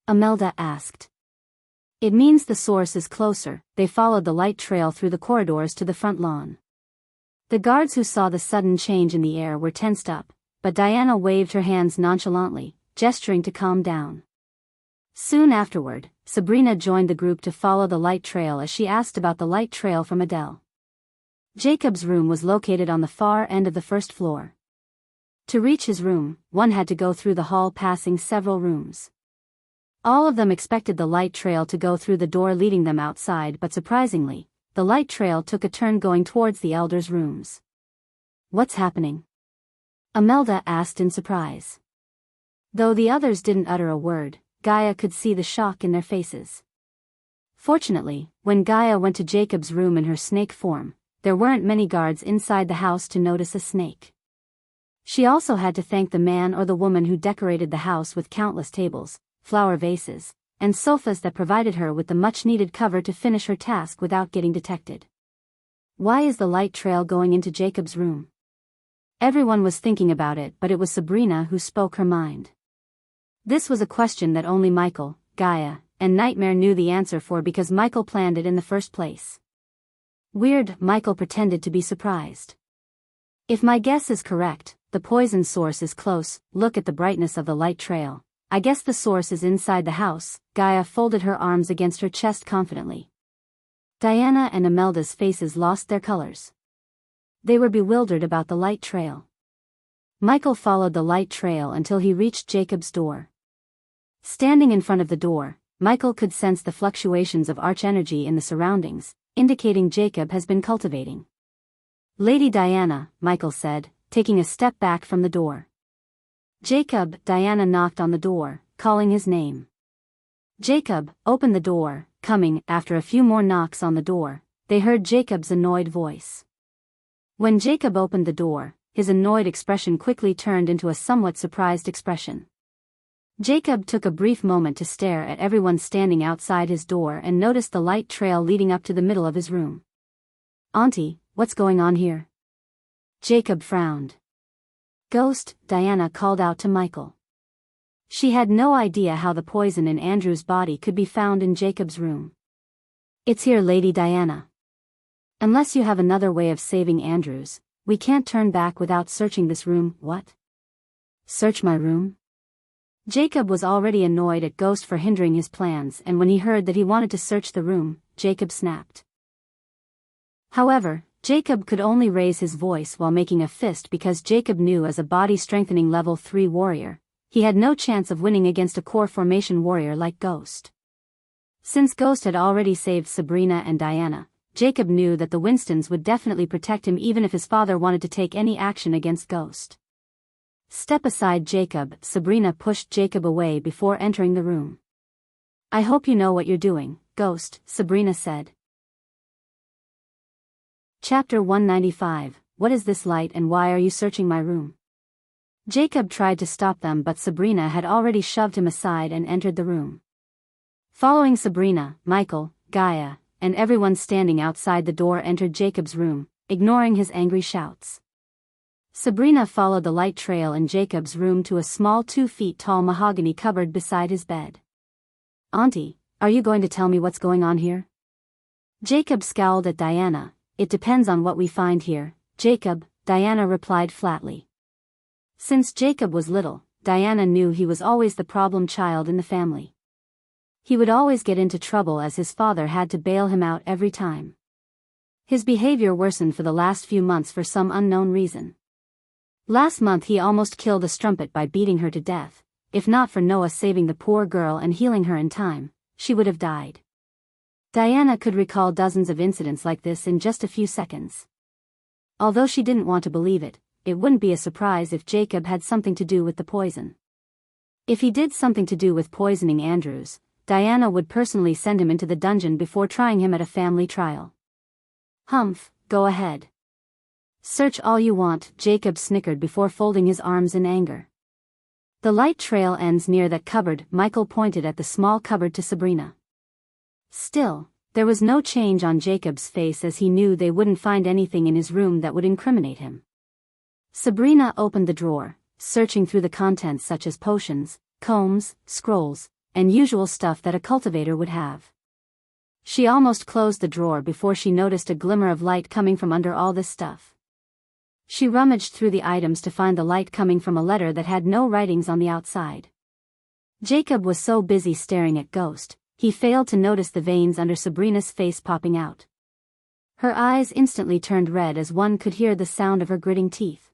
Imelda asked. It means the source is closer. They followed the light trail through the corridors to the front lawn. The guards who saw the sudden change in the air were tensed up, but Diana waved her hands nonchalantly, gesturing to calm down. Soon afterward, Sabrina joined the group to follow the light trail as she asked about the light trail from Adele. Jacob's room was located on the far end of the first floor. To reach his room, one had to go through the hall passing several rooms. All of them expected the light trail to go through the door leading them outside, but surprisingly, the light trail took a turn going towards the elders' rooms. What's happening? Imelda asked in surprise. Though the others didn't utter a word, Gaia could see the shock in their faces. Fortunately, when Gaia went to Jacob's room in her snake form, there weren't many guards inside the house to notice a snake. She also had to thank the man or the woman who decorated the house with countless tables, flower vases, and sofas that provided her with the much-needed cover to finish her task without getting detected. Why is the light trail going into Jacob's room? Everyone was thinking about it, but it was Sabrina who spoke her mind. This was a question that only Michael, Gaia, and Nightmare knew the answer for because Michael planned it in the first place. Weird, Michael pretended to be surprised. If my guess is correct, the poison source is close. Look at the brightness of the light trail. I guess the source is inside the house. Gaia folded her arms against her chest confidently. Diana and Imelda's faces lost their colors. They were bewildered about the light trail. Michael followed the light trail until he reached Jacob's door. Standing in front of the door, Michael could sense the fluctuations of arch-energy in the surroundings, indicating Jacob has been cultivating. Lady Diana, Michael said, taking a step back from the door. Jacob, Diana knocked on the door, calling his name. Jacob opened the door, coming. After a few more knocks on the door, they heard Jacob's annoyed voice. When Jacob opened the door, his annoyed expression quickly turned into a somewhat surprised expression. Jacob took a brief moment to stare at everyone standing outside his door and noticed the light trail leading up to the middle of his room. Auntie, what's going on here? Jacob frowned. Ghost, Diana called out to Michael. She had no idea how the poison in Andrew's body could be found in Jacob's room. It's here, Lady Diana. Unless you have another way of saving Andrews, we can't turn back without searching this room. What? Search my room? Jacob was already annoyed at Ghost for hindering his plans, and when he heard that he wanted to search the room, Jacob snapped. However, Jacob could only raise his voice while making a fist because Jacob knew as a body-strengthening level 3 warrior, he had no chance of winning against a core formation warrior like Ghost. Since Ghost had already saved Sabrina and Diana, Jacob knew that the Winstons would definitely protect him even if his father wanted to take any action against Ghost. Step aside, Jacob. Sabrina pushed Jacob away before entering the room. I hope you know what you're doing, Ghost, Sabrina said. Chapter 195, What is this light and why are you searching my room? Jacob tried to stop them, but Sabrina had already shoved him aside and entered the room. Following Sabrina, Michael, Gaia, and everyone standing outside the door entered Jacob's room, ignoring his angry shouts. Sabrina followed the light trail in Jacob's room to a small 2-feet-tall mahogany cupboard beside his bed. Auntie, are you going to tell me what's going on here? Jacob scowled at Diana. It depends on what we find here, Jacob, Diana replied flatly. Since Jacob was little, Diana knew he was always the problem child in the family. He would always get into trouble as his father had to bail him out every time. His behavior worsened for the last few months for some unknown reason. Last month he almost killed a strumpet by beating her to death. If not for Noah saving the poor girl and healing her in time, she would have died. Diana could recall dozens of incidents like this in just a few seconds. Although she didn't want to believe it, it wouldn't be a surprise if Jacob had something to do with the poison. If he did something to do with poisoning Andrews, Diana would personally send him into the dungeon before trying him at a family trial. Humph, go ahead. Search all you want, Jacob snickered before folding his arms in anger. The light trail ends near that cupboard, Michael pointed at the small cupboard to Sabrina. Still, there was no change on Jacob's face as he knew they wouldn't find anything in his room that would incriminate him. Sabrina opened the drawer, searching through the contents such as potions, combs, scrolls, and usual stuff that a cultivator would have. She almost closed the drawer before she noticed a glimmer of light coming from under all this stuff. She rummaged through the items to find the light coming from a letter that had no writings on the outside. Jacob was so busy staring at Ghost, he failed to notice the veins under Sabrina's face popping out. Her eyes instantly turned red as one could hear the sound of her gritting teeth.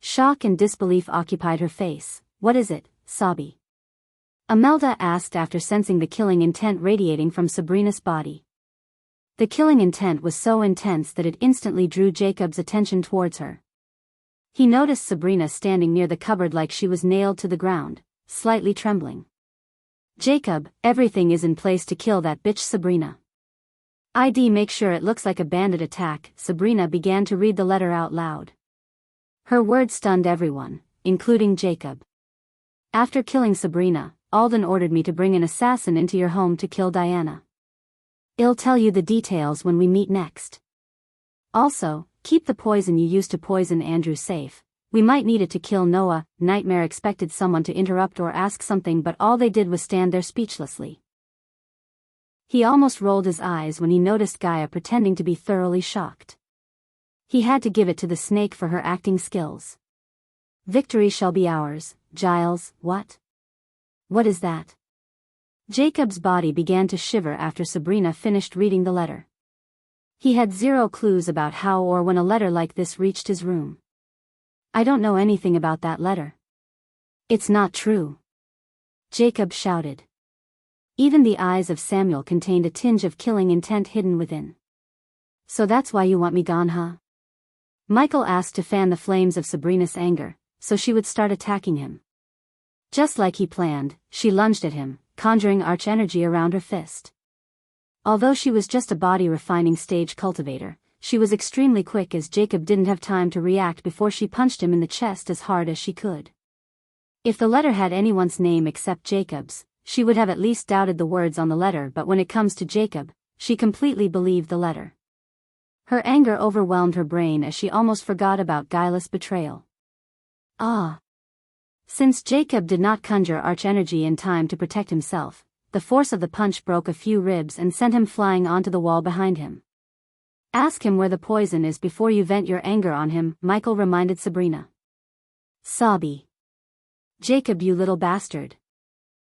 Shock and disbelief occupied her face. What is it, Sabi? Imelda asked after sensing the killing intent radiating from Sabrina's body. The killing intent was so intense that it instantly drew Jacob's attention towards her. He noticed Sabrina standing near the cupboard like she was nailed to the ground, slightly trembling. Jacob, everything is in place to kill that bitch Sabrina. Make sure it looks like a bandit attack. Sabrina began to read the letter out loud. Her words stunned everyone, including Jacob. After killing Sabrina, Alden ordered me to bring an assassin into your home to kill Diana. I'll tell you the details when we meet next. Also, keep the poison you used to poison Andrew safe. We might need it to kill Noah. Nightmare expected someone to interrupt or ask something, but all they did was stand there speechlessly. He almost rolled his eyes when he noticed Gaia pretending to be thoroughly shocked. He had to give it to the snake for her acting skills. Victory shall be ours, Giles. What? What is that? Jacob's body began to shiver after Sabrina finished reading the letter. He had zero clues about how or when a letter like this reached his room. I don't know anything about that letter. It's not true. Jacob shouted. Even the eyes of Samuel contained a tinge of killing intent hidden within. So that's why you want me gone, huh? Michael asked to fan the flames of Sabrina's anger, so she would start attacking him. Just like he planned, she lunged at him, conjuring arch energy around her fist. Although she was just a body refining stage cultivator, she was extremely quick as Jacob didn't have time to react before she punched him in the chest as hard as she could. If the letter had anyone's name except Jacob's, she would have at least doubted the words on the letter, but when it comes to Jacob, she completely believed the letter. Her anger overwhelmed her brain as she almost forgot about guileless betrayal. Since Jacob did not conjure arch energy in time to protect himself, the force of the punch broke a few ribs and sent him flying onto the wall behind him. Ask him where the poison is before you vent your anger on him, Michael reminded Sabrina. Sabi. Jacob, you little bastard.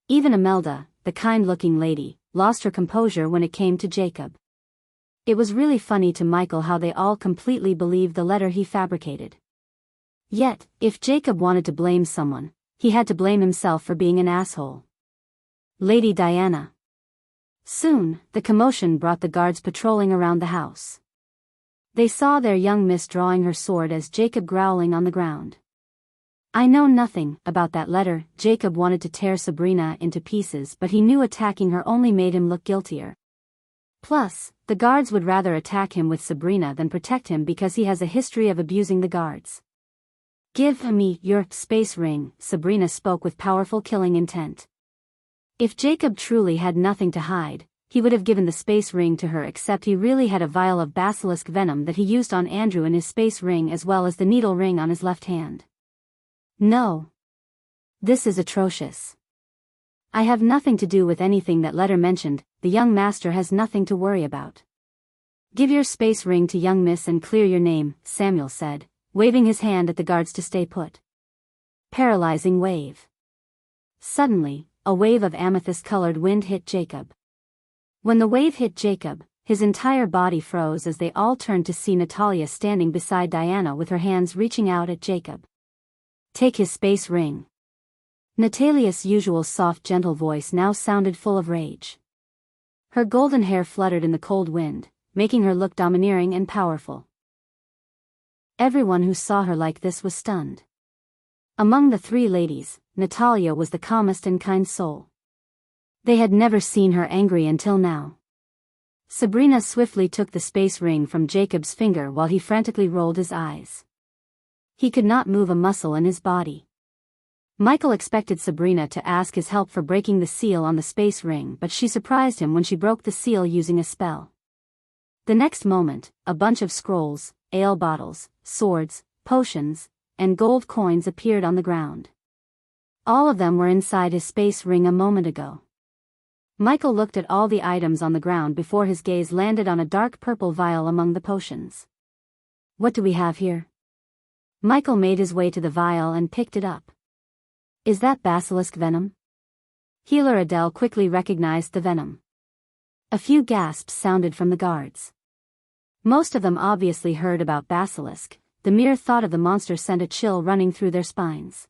Even Imelda, the kind-looking lady, lost her composure when it came to Jacob. It was really funny to Michael how they all completely believed the letter he fabricated. Yet, if Jacob wanted to blame someone, he had to blame himself for being an asshole. Lady Diana. Soon, the commotion brought the guards patrolling around the house. They saw their young miss drawing her sword as Jacob growling on the ground. I know nothing about that letter. Jacob wanted to tear Sabrina into pieces, but he knew attacking her only made him look guiltier. Plus, the guards would rather attack him with Sabrina than protect him because he has a history of abusing the guards. Give me your space ring, Sabrina spoke with powerful killing intent. If Jacob truly had nothing to hide, he would have given the space ring to her, except he really had a vial of basilisk venom that he used on Andrew in his space ring as well as the needle ring on his left hand. No. This is atrocious. I have nothing to do with anything that letter mentioned. The young master has nothing to worry about. Give your space ring to young miss and clear your name, Samuel said, waving his hand at the guards to stay put. Paralyzing wave. Suddenly, a wave of amethyst-colored wind hit Jacob. When the wave hit Jacob, his entire body froze as they all turned to see Natalia standing beside Diana with her hands reaching out at Jacob. Take his space ring. Natalia's usual soft, gentle voice now sounded full of rage. Her golden hair fluttered in the cold wind, making her look domineering and powerful. Everyone who saw her like this was stunned. Among the three ladies, Natalia was the calmest and kind soul. They had never seen her angry until now. Sabrina swiftly took the space ring from Jacob's finger while he frantically rolled his eyes. He could not move a muscle in his body. Michael expected Sabrina to ask his help for breaking the seal on the space ring, but she surprised him when she broke the seal using a spell. The next moment, a bunch of scrolls, ale bottles, swords, potions, and gold coins appeared on the ground. All of them were inside his space ring a moment ago. Michael looked at all the items on the ground before his gaze landed on a dark purple vial among the potions. What do we have here? Michael made his way to the vial and picked it up. Is that basilisk venom? Healer Adele quickly recognized the venom. A few gasps sounded from the guards. Most of them obviously heard about basilisk. The mere thought of the monster sent a chill running through their spines.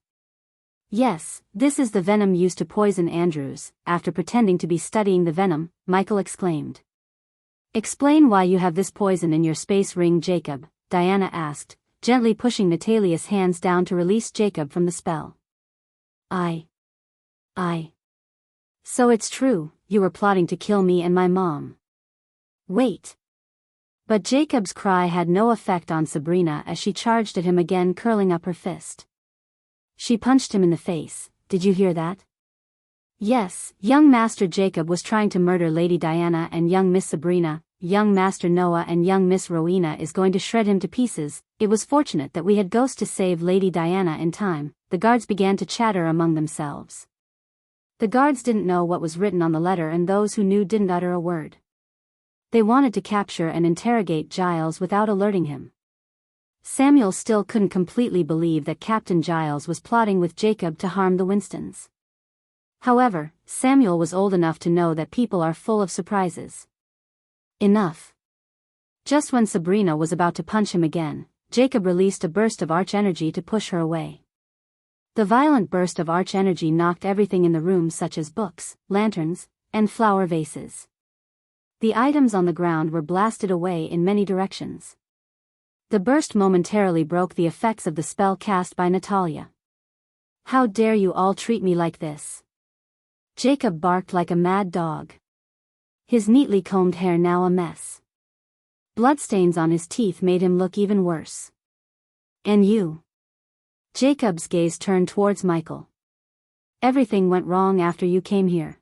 Yes, this is the venom used to poison Andrews. After pretending to be studying the venom, Michael exclaimed. Explain why you have this poison in your space ring, Jacob, Diana asked, gently pushing Natalia's hands down to release Jacob from the spell. So it's true, you were plotting to kill me and my mom. Wait. But Jacob's cry had no effect on Sabrina as she charged at him again, curling up her fist. She punched him in the face. Did you hear that? Yes, young Master Jacob was trying to murder Lady Diana and young Miss Sabrina. Young Master Noah and young Miss Rowena is going to shred him to pieces. It was fortunate that we had Ghost to save Lady Diana in time. The guards began to chatter among themselves. The guards didn't know what was written on the letter, and those who knew didn't utter a word. They wanted to capture and interrogate Giles without alerting him. Samuel still couldn't completely believe that Captain Giles was plotting with Jacob to harm the Winstons. However, Samuel was old enough to know that people are full of surprises. Enough. Just when Sabrina was about to punch him again, Jacob released a burst of arch energy to push her away. The violent burst of arch energy knocked everything in the room, such as books, lanterns, and flower vases. The items on the ground were blasted away in many directions. The burst momentarily broke the effects of the spell cast by Natalia. How dare you all treat me like this? Jacob barked like a mad dog. His neatly combed hair now a mess. Bloodstains on his teeth made him look even worse. And you? Jacob's gaze turned towards Michael. Everything went wrong after you came here.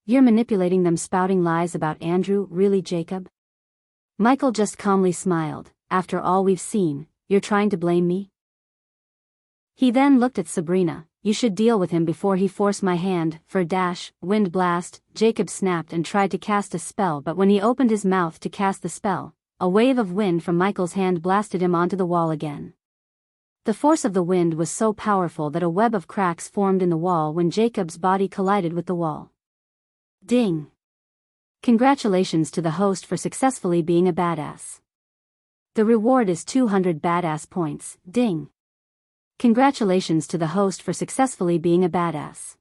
You're manipulating them, spouting lies about Andrew, really, Jacob? Michael just calmly smiled. After all we've seen, you're trying to blame me? He then looked at Sabrina. You should deal with him before he forced my hand. For dash, wind blast. Jacob snapped and tried to cast a spell, but when he opened his mouth to cast the spell, a wave of wind from Michael's hand blasted him onto the wall again. The force of the wind was so powerful that a web of cracks formed in the wall when Jacob's body collided with the wall. Ding! Congratulations to the host for successfully being a badass. The reward is 200 badass points. Ding! Congratulations to the host for successfully being a badass.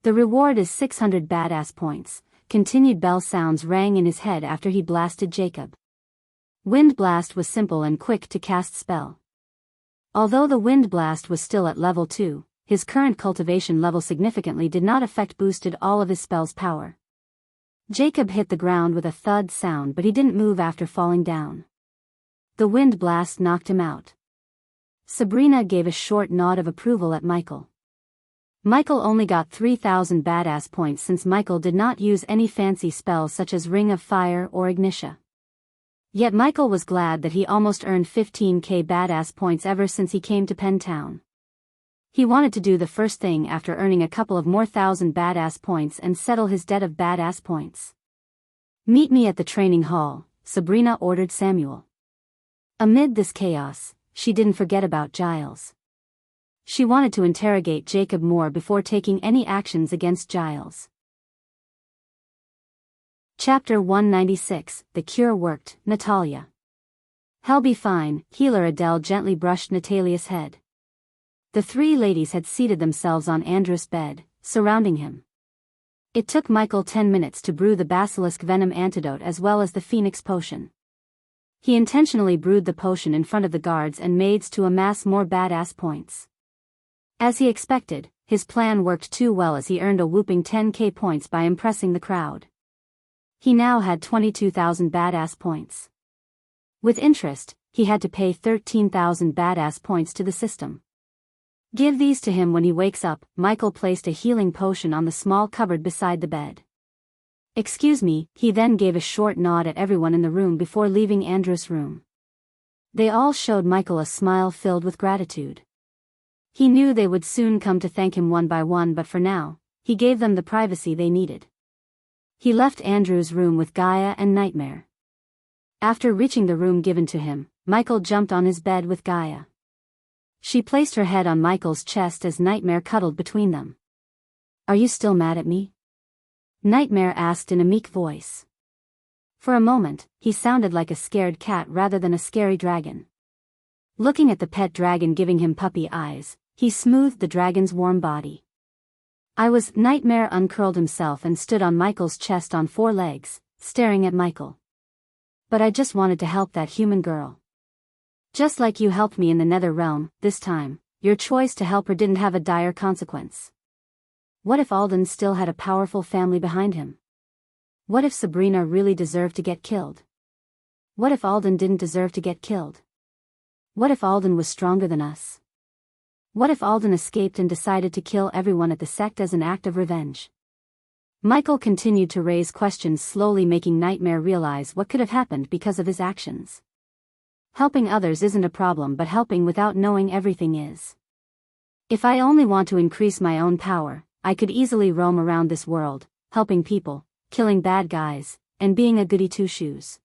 The reward is 600 badass points. Continued bell sounds rang in his head after he blasted Jacob. Wind Blast was simple and quick to cast spell. Although the Wind Blast was still at level 2, his current cultivation level significantly did not affect boosted all of his spell's power. Jacob hit the ground with a thud sound, but he didn't move after falling down. The Wind Blast knocked him out. Sabrina gave a short nod of approval at Michael. Michael only got 3,000 badass points since Michael did not use any fancy spells such as Ring of Fire or Ignitia. Yet Michael was glad that he almost earned 15k badass points ever since he came to Penn Town. He wanted to do the first thing after earning a couple of more thousand badass points and settle his debt of badass points. Meet me at the training hall, Sabrina ordered Samuel. Amid this chaos, she didn't forget about Giles. She wanted to interrogate Jacob more before taking any actions against Giles. Chapter 196, The Cure Worked, Natalia. He'll be fine, Healer Adele gently brushed Natalia's head. The three ladies had seated themselves on Andrew's bed, surrounding him. It took Michael 10 minutes to brew the basilisk venom antidote as well as the phoenix potion. He intentionally brewed the potion in front of the guards and maids to amass more badass points. As he expected, his plan worked too well as he earned a whooping 10k points by impressing the crowd. He now had 22,000 badass points. With interest, he had to pay 13,000 badass points to the system. Give these to him when he wakes up. Michael placed a healing potion on the small cupboard beside the bed. Excuse me, he then gave a short nod at everyone in the room before leaving Andrew's room. They all showed Michael a smile filled with gratitude. He knew they would soon come to thank him one by one, but for now, he gave them the privacy they needed. He left Andrew's room with Gaia and Nightmare. After reaching the room given to him, Michael jumped on his bed with Gaia. She placed her head on Michael's chest as Nightmare cuddled between them. "Are you still mad at me?" Nightmare asked in a meek voice. For a moment, he sounded like a scared cat rather than a scary dragon. Looking at the pet dragon giving him puppy eyes, he smoothed the dragon's warm body. Nightmare uncurled himself and stood on Michael's chest on 4 legs, staring at Michael. "But I just wanted to help that human girl. Just like you helped me in the nether realm, this time, your choice to help her didn't have a dire consequence. What if Alden still had a powerful family behind him? What if Sabrina really deserved to get killed? What if Alden didn't deserve to get killed? What if Alden was stronger than us? What if Alden escaped and decided to kill everyone at the sect as an act of revenge?" Michael continued to raise questions, slowly making Nightmare realize what could have happened because of his actions. Helping others isn't a problem, but helping without knowing everything is. If I only want to increase my own power, I could easily roam around this world, helping people, killing bad guys, and being a goody two-shoes.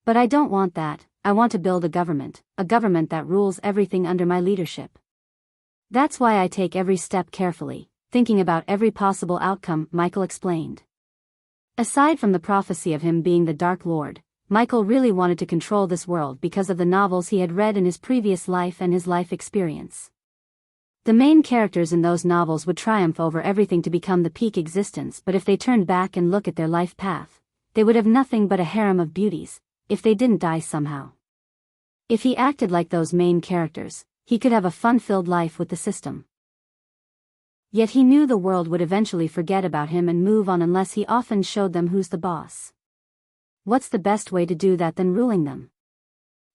But I don't want that. I want to build a government that rules everything under my leadership. That's why I take every step carefully, thinking about every possible outcome, Michael explained. Aside from the prophecy of him being the Dark Lord, Michael really wanted to control this world because of the novels he had read in his previous life and his life experience. The main characters in those novels would triumph over everything to become the peak existence, but if they turned back and look at their life path, they would have nothing but a harem of beauties, if they didn't die somehow. If he acted like those main characters, he could have a fun-filled life with the system. Yet he knew the world would eventually forget about him and move on unless he often showed them who's the boss. What's the best way to do that than ruling them?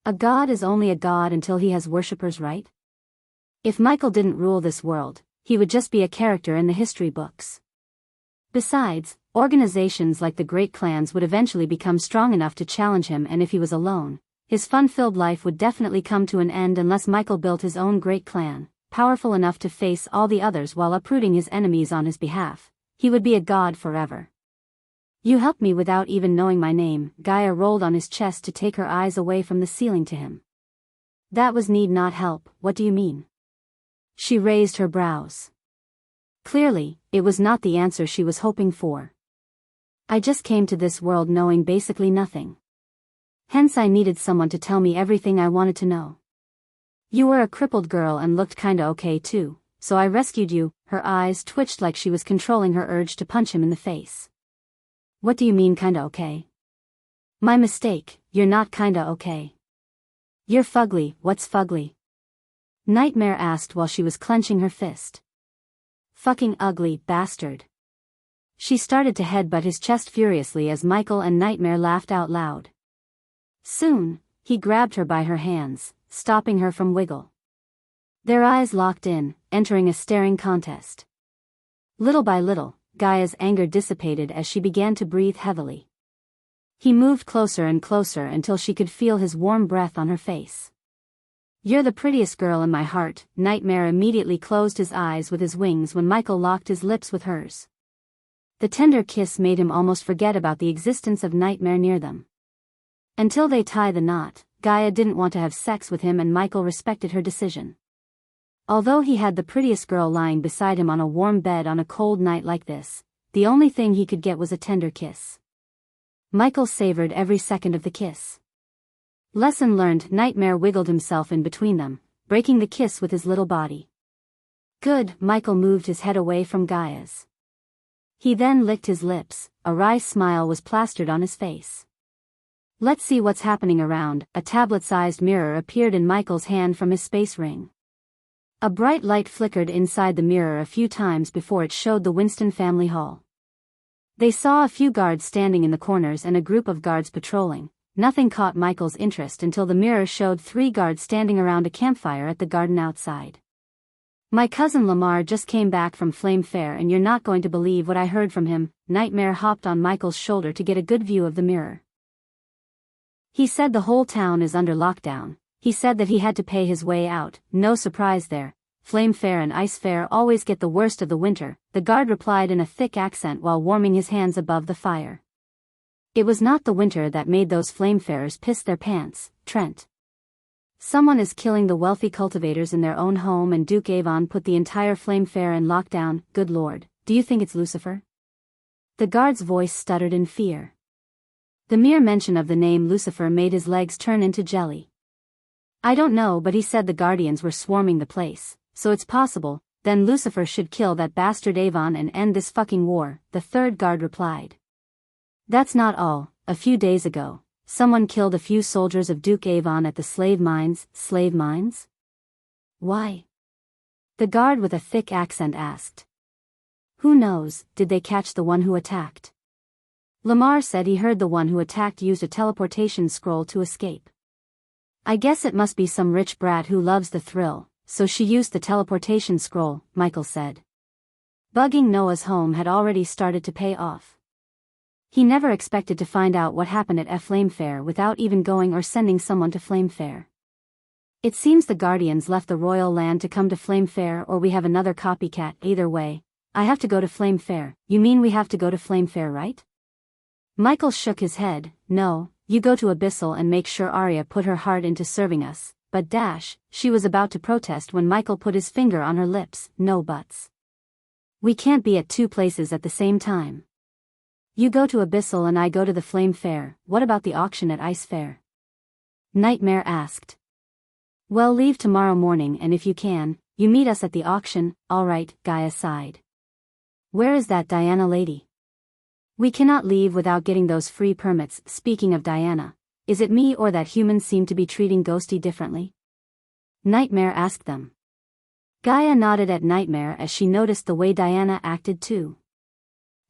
A god is only a god until he has worshippers, right? If Michael didn't rule this world, he would just be a character in the history books. Besides, organizations like the Great Clans would eventually become strong enough to challenge him, and if he was alone, his fun-filled life would definitely come to an end unless Michael built his own great clan, powerful enough to face all the others while uprooting his enemies on his behalf. He would be a god forever. "You helped me without even knowing my name." Gaia rolled on his chest to take her eyes away from the ceiling to him. "That was need not help, what do you mean?" She raised her brows. Clearly, it was not the answer she was hoping for. "I just came to this world knowing basically nothing. Hence I needed someone to tell me everything I wanted to know. You were a crippled girl and looked kinda okay too, so I rescued you." Her eyes twitched like she was controlling her urge to punch him in the face. "What do you mean kinda okay?" "My mistake, you're not kinda okay. You're fugly." "What's fugly?" Nightmare asked while she was clenching her fist. "Fucking ugly, bastard." She started to headbutt his chest furiously as Michael and Nightmare laughed out loud. Soon, he grabbed her by her hands, stopping her from wiggle. Their eyes locked in, entering a staring contest. Little by little, Gaia's anger dissipated as she began to breathe heavily. He moved closer and closer until she could feel his warm breath on her face. "You're the prettiest girl in my heart." Nightmare immediately closed his eyes with his wings when Michael locked his lips with hers. The tender kiss made him almost forget about the existence of Nightmare near them. Until they tie the knot, Gaia didn't want to have sex with him, and Michael respected her decision. Although he had the prettiest girl lying beside him on a warm bed on a cold night like this, the only thing he could get was a tender kiss. Michael savored every second of the kiss. Lesson learned. Nightmare wiggled himself in between them, breaking the kiss with his little body. "Good." Michael moved his head away from Gaia's. He then licked his lips. A wry smile was plastered on his face. "Let's see what's happening around." A tablet-sized mirror appeared in Michael's hand from his space ring. A bright light flickered inside the mirror a few times before it showed the Winston family hall. They saw a few guards standing in the corners and a group of guards patrolling. Nothing caught Michael's interest until the mirror showed 3 guards standing around a campfire at the garden outside. "My cousin Lamar just came back from Flame Fair and you're not going to believe what I heard from him." Nightmare hopped on Michael's shoulder to get a good view of the mirror. "He said the whole town is under lockdown. He said that he had to pay his way out." "No surprise there. Flame Fair and Ice Fair always get the worst of the winter," the guard replied in a thick accent while warming his hands above the fire. "It was not the winter that made those Flamefarers piss their pants, Trent. Someone is killing the wealthy cultivators in their own home and Duke Avon put the entire Flame Fair in lockdown." "Good lord, do you think it's Lucifer?" The guard's voice stuttered in fear. The mere mention of the name Lucifer made his legs turn into jelly. "I don't know, but he said the Guardians were swarming the place, so it's possible. Then Lucifer should kill that bastard Avon and end this fucking war," the third guard replied. "That's not all. A few days ago, someone killed a few soldiers of Duke Avon at the slave mines." "Slave mines? Why?" the guard with a thick accent asked. "Who knows? Did they catch the one who attacked?" Lamar said he heard the one who attacked used a teleportation scroll to escape. "I guess it must be some rich brat who loves the thrill, so she used the teleportation scroll," Michael said. Bugging Noah's home had already started to pay off. He never expected to find out what happened at Flame Fair without even going or sending someone to Flame Fair. "It seems the Guardians left the royal land to come to Flame Fair, or we have another copycat. Either way, I have to go to Flame Fair." "You mean we have to go to Flame Fair, right?" Michael shook his head. "No, you go to Abyssal and make sure Arya put her heart into serving us." "But she was about to protest when Michael put his finger on her lips. "No buts. We can't be at 2 places at the same time. You go to Abyssal and I go to the Flame Fair." "What about the auction at Ice Fair?" Nightmare asked. "Well, leave tomorrow morning and if you can, you meet us at the auction." "All right," Gaia sighed. "Where is that Diana lady?" "We cannot leave without getting those free permits." "Speaking of Diana, is it me or that humans seem to be treating Ghosty differently?" Nightmare asked them. Gaia nodded at Nightmare as she noticed the way Diana acted too.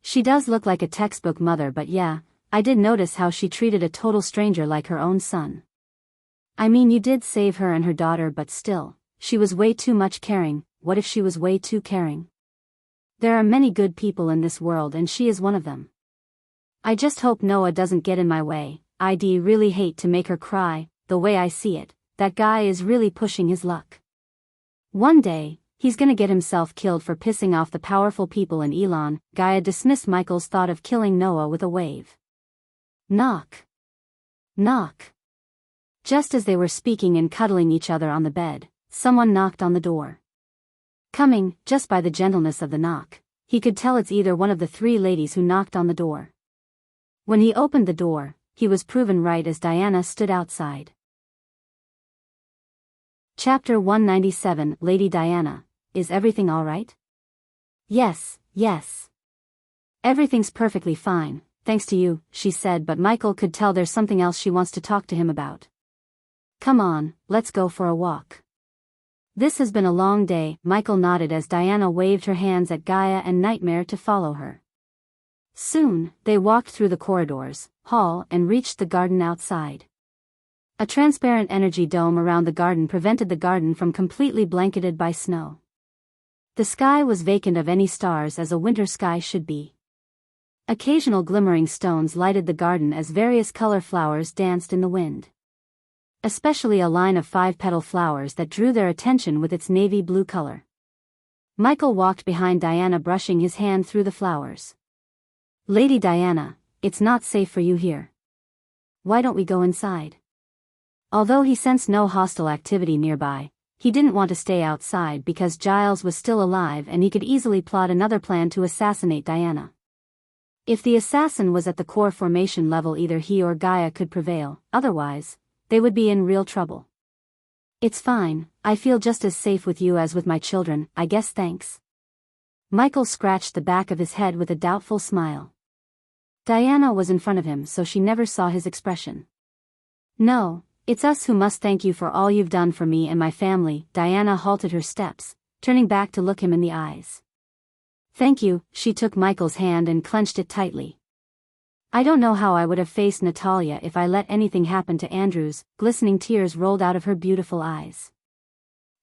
"She does look like a textbook mother, but yeah, I did notice how she treated a total stranger like her own son. I mean, you did save her and her daughter, but still, she was way too much caring." "What if she was way too caring? There are many good people in this world and she is one of them. I just hope Noah doesn't get in my way. I'd really hate to make her cry. The way I see it, that guy is really pushing his luck. One day, he's gonna get himself killed for pissing off the powerful people in Elon." Gaia dismissed Michael's thought of killing Noah with a wave. Knock. Knock. Just as they were speaking and cuddling each other on the bed, someone knocked on the door. Coming, just by the gentleness of the knock, he could tell it's either one of the 3 ladies who knocked on the door. When he opened the door, he was proven right as Diana stood outside. Chapter 197. Lady Diana, is everything all right? Yes. Everything's perfectly fine, thanks to you," she said, but Michael could tell there's something else she wants to talk to him about. "Come on, let's go for a walk." "This has been a long day," Michael nodded as Diana waved her hands at Gaia and Nightmare to follow her. Soon, they walked through the corridors, hall, and reached the garden outside. A transparent energy dome around the garden prevented the garden from completely blanketed by snow. The sky was vacant of any stars, as a winter sky should be. Occasional glimmering stones lighted the garden as various color flowers danced in the wind. Especially a line of 5-petal flowers that drew their attention with its navy blue color. Michael walked behind Diana, brushing his hand through the flowers. "Lady Diana, it's not safe for you here. Why don't we go inside?" Although he sensed no hostile activity nearby, he didn't want to stay outside because Giles was still alive and he could easily plot another plan to assassinate Diana. If the assassin was at the core formation level, either he or Gaia could prevail, otherwise, they would be in real trouble. "It's fine, I feel just as safe with you as with my children, I guess, thanks." Michael scratched the back of his head with a doubtful smile. Diana was in front of him, so she never saw his expression. "No, it's us who must thank you for all you've done for me and my family." Diana halted her steps, turning back to look him in the eyes. Thank you, she took Michael's hand and clenched it tightly. I don't know how I would have faced Natalia if I let anything happen to Andrews. Glistening tears rolled out of her beautiful eyes.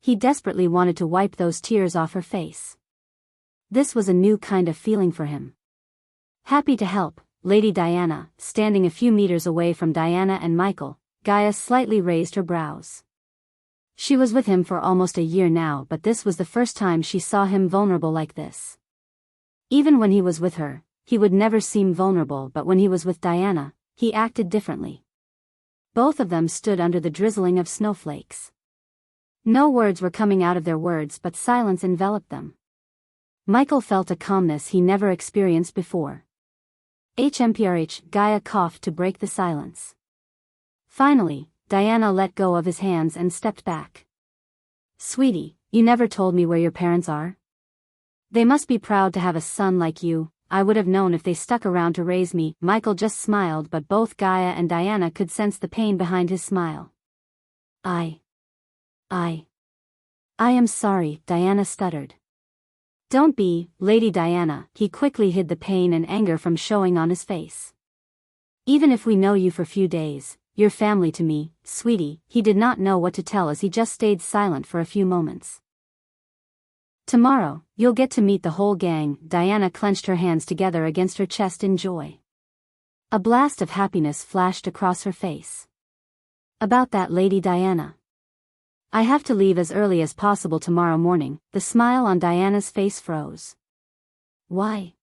He desperately wanted to wipe those tears off her face. This was a new kind of feeling for him. Happy to help, Lady Diana. Standing a few meters away from Diana and Michael, Gaia slightly raised her brows. She was with him for almost a year now, but this was the first time she saw him vulnerable like this. Even when he was with her, he would never seem vulnerable, but when he was with Diana, he acted differently. Both of them stood under the drizzling of snowflakes. No words were coming out of their words, but silence enveloped them. Michael felt a calmness he never experienced before. HMPRH, Gaia coughed to break the silence. Finally, Diana let go of his hands and stepped back. Sweetie, you never told me where your parents are? They must be proud to have a son like you. I would have known if they stuck around to raise me. Michael just smiled, but both Gaia and Diana could sense the pain behind his smile. I am sorry, Diana stuttered. Don't be, Lady Diana. He quickly hid the pain and anger from showing on his face. Even if we know you for few days, you're family to me, sweetie. He did not know what to tell as he just stayed silent for a few moments. Tomorrow, you'll get to meet the whole gang. Diana clenched her hands together against her chest in joy. A blast of happiness flashed across her face. About that, Lady Diana. I have to leave as early as possible tomorrow morning. The smile on Diana's face froze. Why?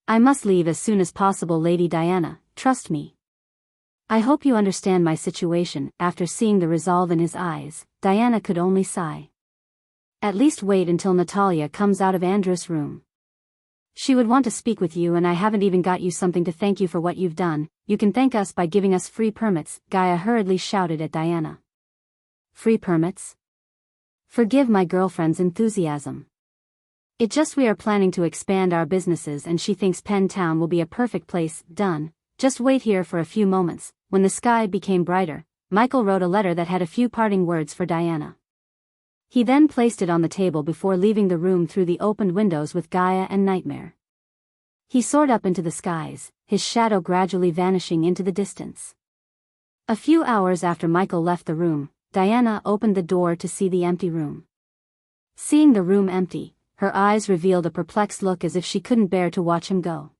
I must leave as soon as possible, Lady Diana, trust me. I hope you understand my situation. After seeing the resolve in his eyes, Diana could only sigh. At least wait until Natalia comes out of Andrew's room. She would want to speak with you, and I haven't even got you something to thank you for what you've done. You can thank us by giving us free permits, Gaia hurriedly shouted at Diana. Free permits? Forgive my girlfriend's enthusiasm. It just we are planning to expand our businesses and she thinks Penn Town will be a perfect place. Done. Just wait here for a few moments. When the sky became brighter, Michael wrote a letter that had a few parting words for Diana. He then placed it on the table before leaving the room through the opened windows with Gaia and Nightmare. He soared up into the skies, his shadow gradually vanishing into the distance. A few hours after Michael left the room, Diana opened the door to see the empty room. Seeing the room empty, her eyes revealed a perplexed look as if she couldn't bear to watch him go.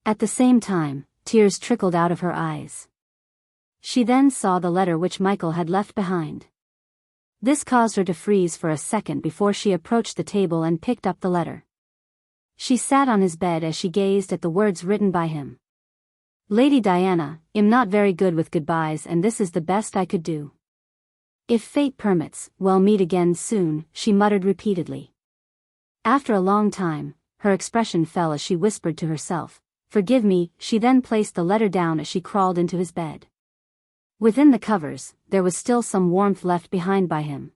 At the same time, tears trickled out of her eyes. She then saw the letter which Michael had left behind. This caused her to freeze for a second before she approached the table and picked up the letter. She sat on his bed as she gazed at the words written by him. Lady Diana, I'm not very good with goodbyes, and this is the best I could do. If fate permits, we'll meet again soon, she muttered repeatedly. After a long time, her expression fell as she whispered to herself, Forgive me. She then placed the letter down as she crawled into his bed. Within the covers, there was still some warmth left behind by him.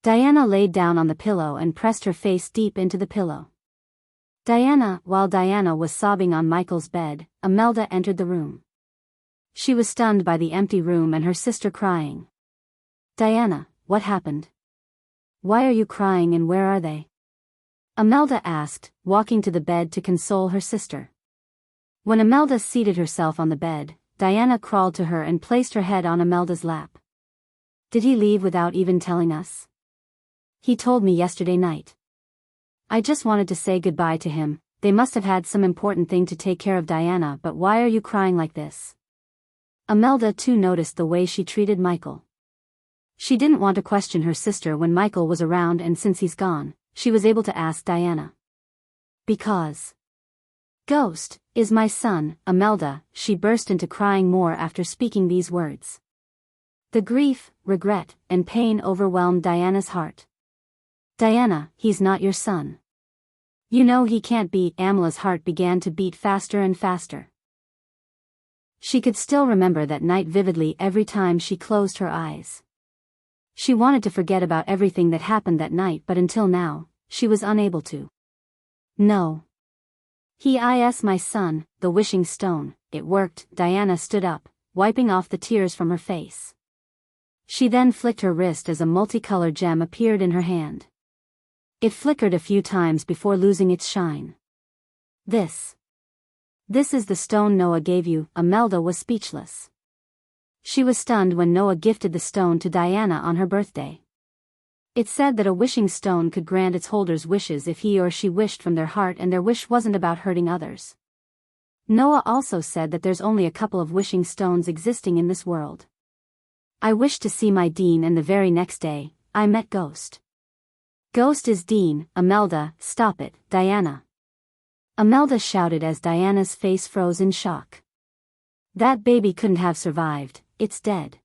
Diana laid down on the pillow and pressed her face deep into the pillow. While Diana was sobbing on Michael's bed, Imelda entered the room. She was stunned by the empty room and her sister crying. Diana, what happened? Why are you crying and where are they? Imelda asked, walking to the bed to console her sister. When Imelda seated herself on the bed, Diana crawled to her and placed her head on Imelda's lap. Did he leave without even telling us? He told me yesterday night. I just wanted to say goodbye to him. They must have had some important thing to take care of. Diana, but why are you crying like this? Imelda too noticed the way she treated Michael. She didn't want to question her sister when Michael was around, and since he's gone, she was able to ask Diana. Because Ghost is my son, Imelda. She burst into crying more after speaking these words. The grief, regret, and pain overwhelmed Diana's heart. Diana, he's not your son. You know he can't be. Amela's heart began to beat faster and faster. She could still remember that night vividly every time she closed her eyes. She wanted to forget about everything that happened that night, but until now, she was unable to. No. He is my son, the wishing stone. It worked. Diana stood up, wiping off the tears from her face. She then flicked her wrist as a multicolored gem appeared in her hand. It flickered a few times before losing its shine. This is the stone Noah gave you. Imelda was speechless. She was stunned when Noah gifted the stone to Diana on her birthday. It said that a wishing stone could grant its holder's wishes if he or she wished from their heart and their wish wasn't about hurting others. Noah also said that there's only a couple of wishing stones existing in this world. I wished to see my Dean, and the very next day, I met Ghost. Ghost is Dean. Imelda, stop it, Diana. Imelda shouted as Diana's face froze in shock. That baby couldn't have survived, it's dead.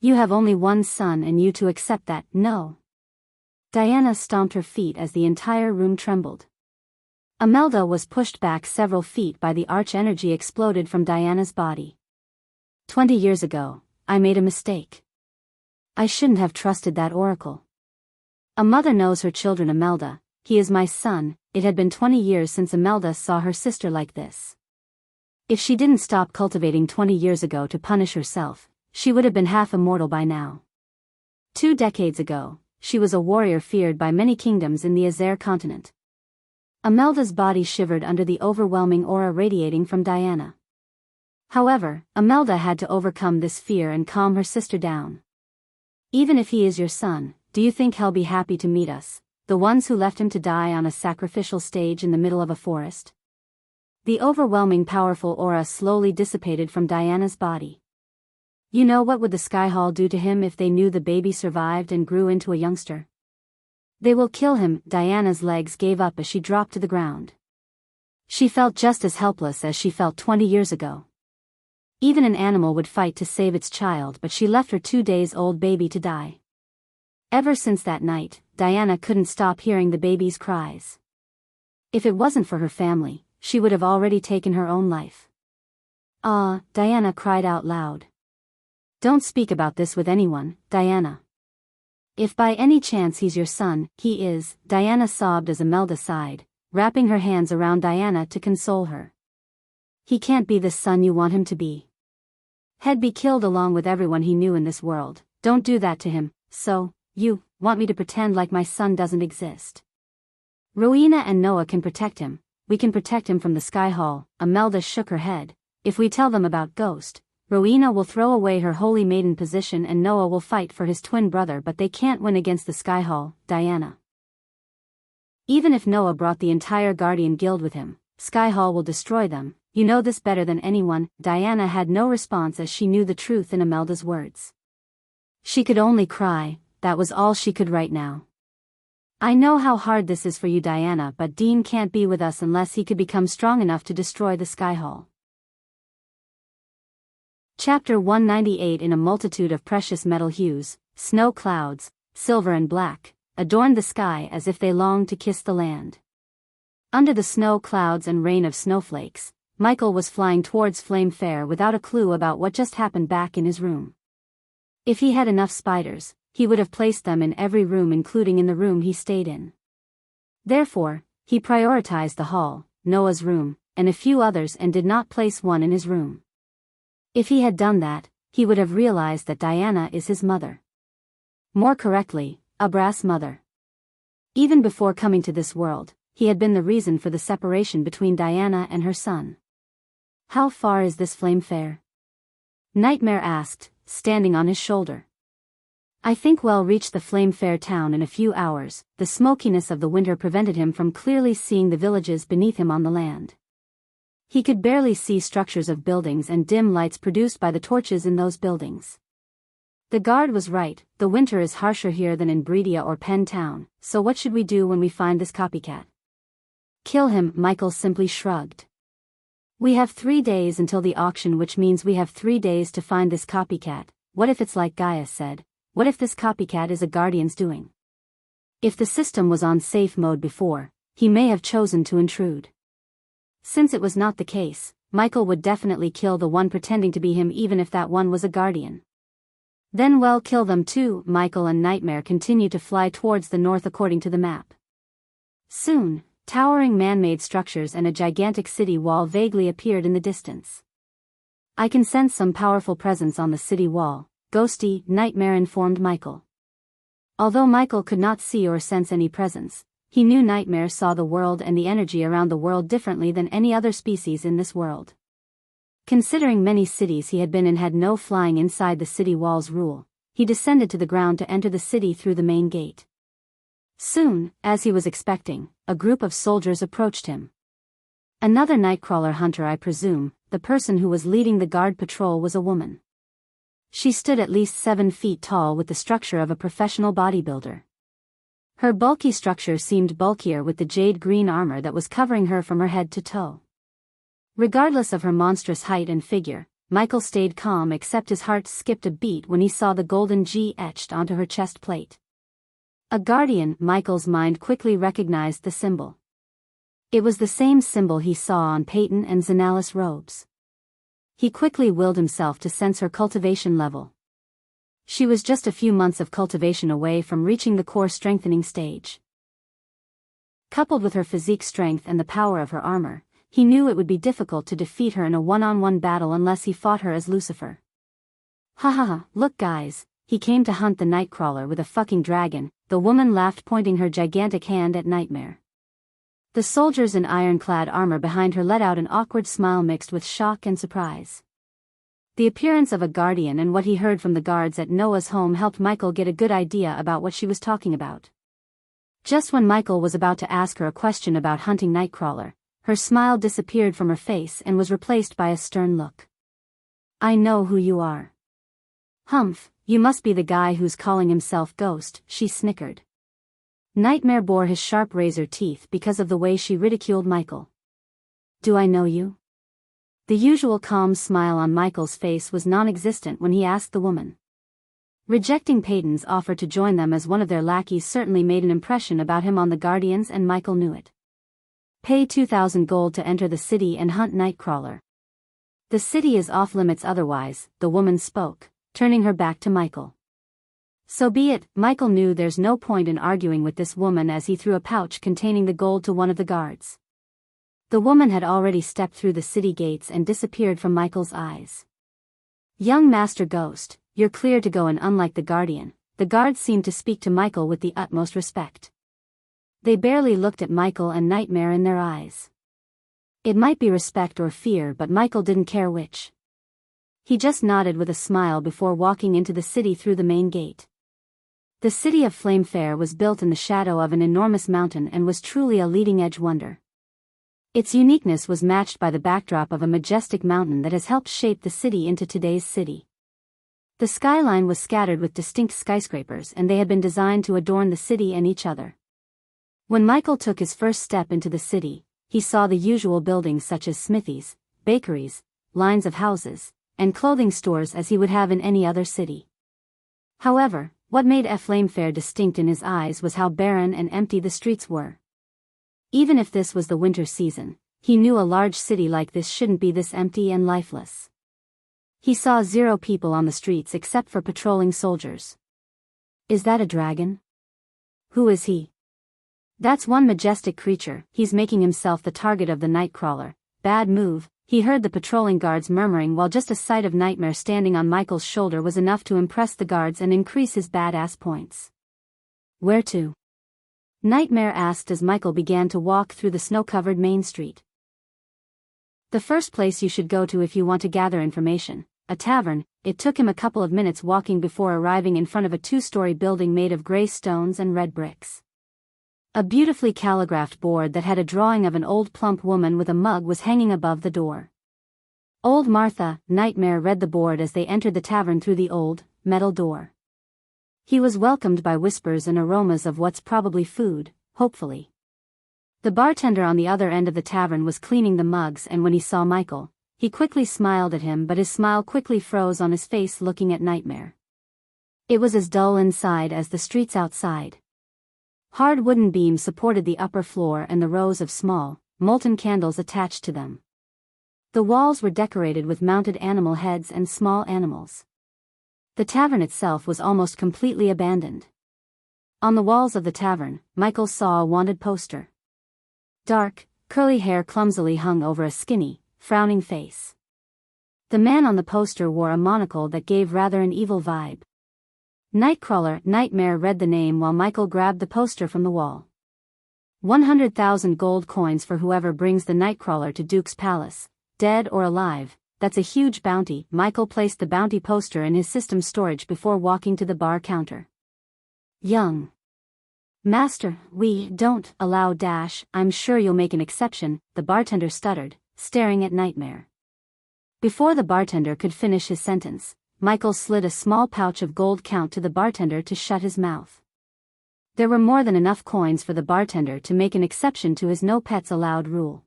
You have only one son and you to accept that, no. Diana stomped her feet as the entire room trembled. Imelda was pushed back several feet by the arch energy exploded from Diana's body. 20 years ago, I made a mistake. I shouldn't have trusted that oracle. A mother knows her children. Imelda, he is my son. It had been 20 years since Imelda saw her sister like this. If she didn't stop cultivating 20 years ago to punish herself, she would have been half immortal by now. 2 decades ago, she was a warrior feared by many kingdoms in the Azer continent. Imelda's body shivered under the overwhelming aura radiating from Diana. However, Imelda had to overcome this fear and calm her sister down. Even if he is your son, do you think he'll be happy to meet us, the ones who left him to die on a sacrificial stage in the middle of a forest? The overwhelming powerful aura slowly dissipated from Diana's body. You know what would the Sky Hall do to him if they knew the baby survived and grew into a youngster? They will kill him. Diana's legs gave up as she dropped to the ground. She felt just as helpless as she felt 20 years ago. Even an animal would fight to save its child, but she left her 2-day-old baby to die. Ever since that night, Diana couldn't stop hearing the baby's cries. If it wasn't for her family, she would have already taken her own life. Ah, Diana cried out loud. Don't speak about this with anyone, Diana. If by any chance he's your son, he is. Diana sobbed as Imelda sighed, wrapping her hands around Diana to console her. He can't be the son you want him to be. He'd be killed along with everyone he knew in this world. Don't do that to him. So, you want me to pretend like my son doesn't exist? Rowena and Noah can protect him. We can protect him from the Sky Hall. Imelda shook her head. If we tell them about Ghost, Rowena will throw away her holy maiden position and Noah will fight for his twin brother, but they can't win against the Sky Hall, Diana. Even if Noah brought the entire Guardian Guild with him, Sky Hall will destroy them. You know this better than anyone. Diana had no response as she knew the truth in Imelda's words. She could only cry. That was all she could right now. I know how hard this is for you, Diana, but Dean can't be with us unless he could become strong enough to destroy the Sky Hall. Chapter 198. In a multitude of precious metal hues, snow clouds, silver and black, adorned the sky as if they longed to kiss the land. Under the snow clouds and rain of snowflakes, Michael was flying towards Flame Fair without a clue about what just happened back in his room. If he had enough spiders, he would have placed them in every room, including in the room he stayed in. Therefore, he prioritized the hall, Noah's room, and a few others and did not place one in his room. If he had done that, he would have realized that Diana is his mother. More correctly, a brass mother. Even before coming to this world, he had been the reason for the separation between Diana and her son. How far is this Flame Fair? Nightmare asked, standing on his shoulder. I think we'll reach the Flame Fair town in a few hours. The smokiness of the winter prevented him from clearly seeing the villages beneath him on the land. He could barely see structures of buildings and dim lights produced by the torches in those buildings. The guard was right, the winter is harsher here than in Breedia or Penn Town, so what should we do when we find this copycat? Kill him, Michael simply shrugged. We have 3 days until the auction, which means we have 3 days to find this copycat. What if it's like Gaia said? What if this copycat is a Guardian's doing? If the system was on safe mode before, he may have chosen to intrude. Since it was not the case, Michael would definitely kill the one pretending to be him, even if that one was a Guardian. Then we'll kill them too. Michael and Nightmare continued to fly towards the north according to the map. Soon, towering man-made structures and a gigantic city wall vaguely appeared in the distance. I can sense some powerful presence on the city wall, Ghosty, Nightmare informed Michael. Although Michael could not see or sense any presence, he knew Nightmare saw the world and the energy around the world differently than any other species in this world. Considering many cities he had been in had no flying inside the city walls rule, he descended to the ground to enter the city through the main gate. Soon, as he was expecting, a group of soldiers approached him. Another Nightcrawler hunter, I presume. The person who was leading the guard patrol was a woman. She stood at least 7 feet tall with the structure of a professional bodybuilder. Her bulky structure seemed bulkier with the jade green armor that was covering her from her head to toe. Regardless of her monstrous height and figure, Michael stayed calm, except his heart skipped a beat when he saw the golden G etched onto her chest plate. A guardian. Michael's mind quickly recognized the symbol. It was the same symbol he saw on Peyton and Xanalis' robes. He quickly willed himself to sense her cultivation level. She was just a few months of cultivation away from reaching the core strengthening stage. Coupled with her physique strength and the power of her armor, he knew it would be difficult to defeat her in a one-on-one battle unless he fought her as Lucifer. Ha ha ha, look guys, he came to hunt the Nightcrawler with a fucking dragon, the woman laughed, pointing her gigantic hand at Nightmare. The soldiers in ironclad armor behind her let out an awkward smile mixed with shock and surprise. The appearance of a guardian and what he heard from the guards at Noah's home helped Michael get a good idea about what she was talking about. Just when Michael was about to ask her a question about hunting Nightcrawler, her smile disappeared from her face and was replaced by a stern look. I know who you are. Humph, you must be the guy who's calling himself Ghost, she snickered. Nightmare bore his sharp razor teeth because of the way she ridiculed Michael. Do I know you? The usual calm smile on Michael's face was non-existent when he asked the woman. Rejecting Peyton's offer to join them as one of their lackeys certainly made an impression about him on the Guardians, and Michael knew it. Pay 2,000 gold to enter the city and hunt Nightcrawler. The city is off-limits otherwise, the woman spoke, turning her back to Michael. So be it. Michael knew there's no point in arguing with this woman as he threw a pouch containing the gold to one of the guards. The woman had already stepped through the city gates and disappeared from Michael's eyes. Young Master Ghost, you're clear to go, and unlike the Guardian, the guards seemed to speak to Michael with the utmost respect. They barely looked at Michael and Nightmare in their eyes. It might be respect or fear, but Michael didn't care which. He just nodded with a smile before walking into the city through the main gate. The city of Flamefair was built in the shadow of an enormous mountain and was truly a leading-edge wonder. Its uniqueness was matched by the backdrop of a majestic mountain that has helped shape the city into today's city. The skyline was scattered with distinct skyscrapers, and they had been designed to adorn the city and each other. When Michael took his first step into the city, he saw the usual buildings such as smithies, bakeries, lines of houses, and clothing stores as he would have in any other city. However, what made Flamefair distinct in his eyes was how barren and empty the streets were. Even if this was the winter season, he knew a large city like this shouldn't be this empty and lifeless. He saw 0 people on the streets except for patrolling soldiers. Is that a dragon? Who is he? That's one majestic creature. He's making himself the target of the Nightcrawler. Bad move, he heard the patrolling guards murmuring, while just a sight of Nightmare standing on Michael's shoulder was enough to impress the guards and increase his badass points. Where to? Nightmare asked as Michael began to walk through the snow-covered main street. The first place you should go to if you want to gather information, a tavern. It took him a couple of minutes walking before arriving in front of a 2-story building made of gray stones and red bricks. A beautifully calligraphed board that had a drawing of an old plump woman with a mug was hanging above the door. Old Martha. Nightmare read the board as they entered the tavern through the old, metal door. He was welcomed by whispers and aromas of what's probably food, hopefully. The bartender on the other end of the tavern was cleaning the mugs, and when he saw Michael, he quickly smiled at him, but his smile quickly froze on his face looking at Nightmare. It was as dull inside as the streets outside. Hard wooden beams supported the upper floor and the rows of small, molten candles attached to them. The walls were decorated with mounted animal heads and small animals. The tavern itself was almost completely abandoned. On the walls of the tavern, Michael saw a wanted poster. Dark, curly hair clumsily hung over a skinny, frowning face. The man on the poster wore a monocle that gave rather an evil vibe. Nightcrawler. Nightmare read the name while Michael grabbed the poster from the wall. 100,000 gold coins for whoever brings the Nightcrawler to Duke's palace, dead or alive. That's a huge bounty. Michael placed the bounty poster in his system storage before walking to the bar counter. Young Master, we don't allow dash. I'm sure you'll make an exception, the bartender stuttered, staring at Nightmare. Before the bartender could finish his sentence, Michael slid a small pouch of gold count to the bartender to shut his mouth. There were more than enough coins for the bartender to make an exception to his no pets allowed rule.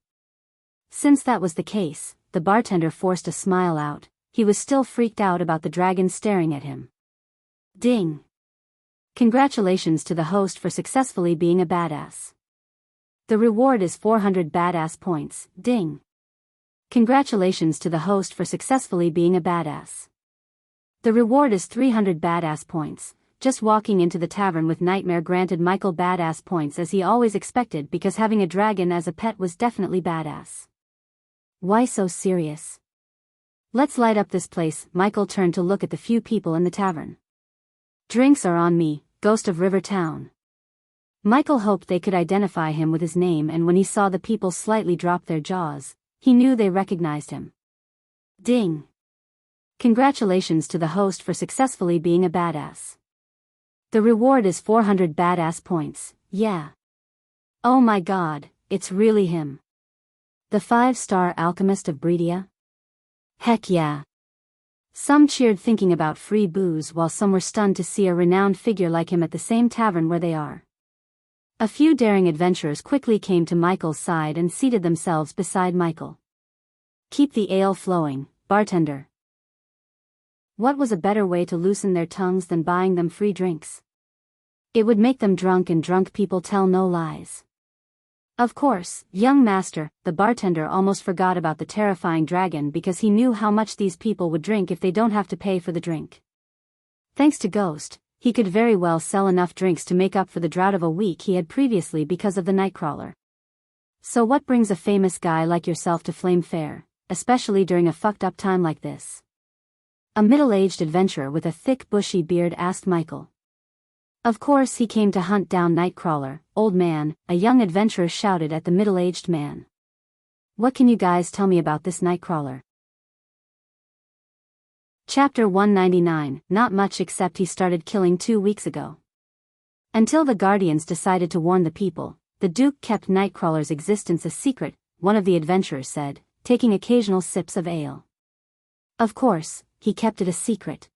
Since that was the case, the bartender forced a smile out. He was still freaked out about the dragon staring at him. Ding! Congratulations to the host for successfully being a badass. The reward is 400 badass points. Ding! Congratulations to the host for successfully being a badass. The reward is 300 badass points. Just walking into the tavern with Nightmare granted Michael badass points as he always expected because having a dragon as a pet was definitely badass. Why so serious? Let's light up this place. Michael turned to look at the few people in the tavern. Drinks are on me, Ghost of River Town. Michael hoped they could identify him with his name, and when he saw the people slightly drop their jaws, he knew they recognized him. Ding! Congratulations to the host for successfully being a badass. The reward is 400 badass points. Yeah. Oh my god, it's really him. The 5-star alchemist of Breedia? Heck yeah. Some cheered thinking about free booze while some were stunned to see a renowned figure like him at the same tavern where they are. A few daring adventurers quickly came to Michael's side and seated themselves beside Michael. Keep the ale flowing, bartender. What was a better way to loosen their tongues than buying them free drinks? It would make them drunk, and drunk people tell no lies. Of course, young master, the bartender almost forgot about the terrifying dragon because he knew how much these people would drink if they don't have to pay for the drink. Thanks to Ghost, he could very well sell enough drinks to make up for the drought of a week he had previously because of the Nightcrawler. So what brings a famous guy like yourself to Flame Fair, especially during a fucked up time like this? A middle-aged adventurer with a thick bushy beard asked Michael. Of course he came to hunt down Nightcrawler, old man, a young adventurer shouted at the middle-aged man. What can you guys tell me about this Nightcrawler? Chapter 199, not much except he started killing 2 weeks ago. Until the Guardians decided to warn the people, the Duke kept Nightcrawler's existence a secret, one of the adventurers said, taking occasional sips of ale. Of course, he kept it a secret.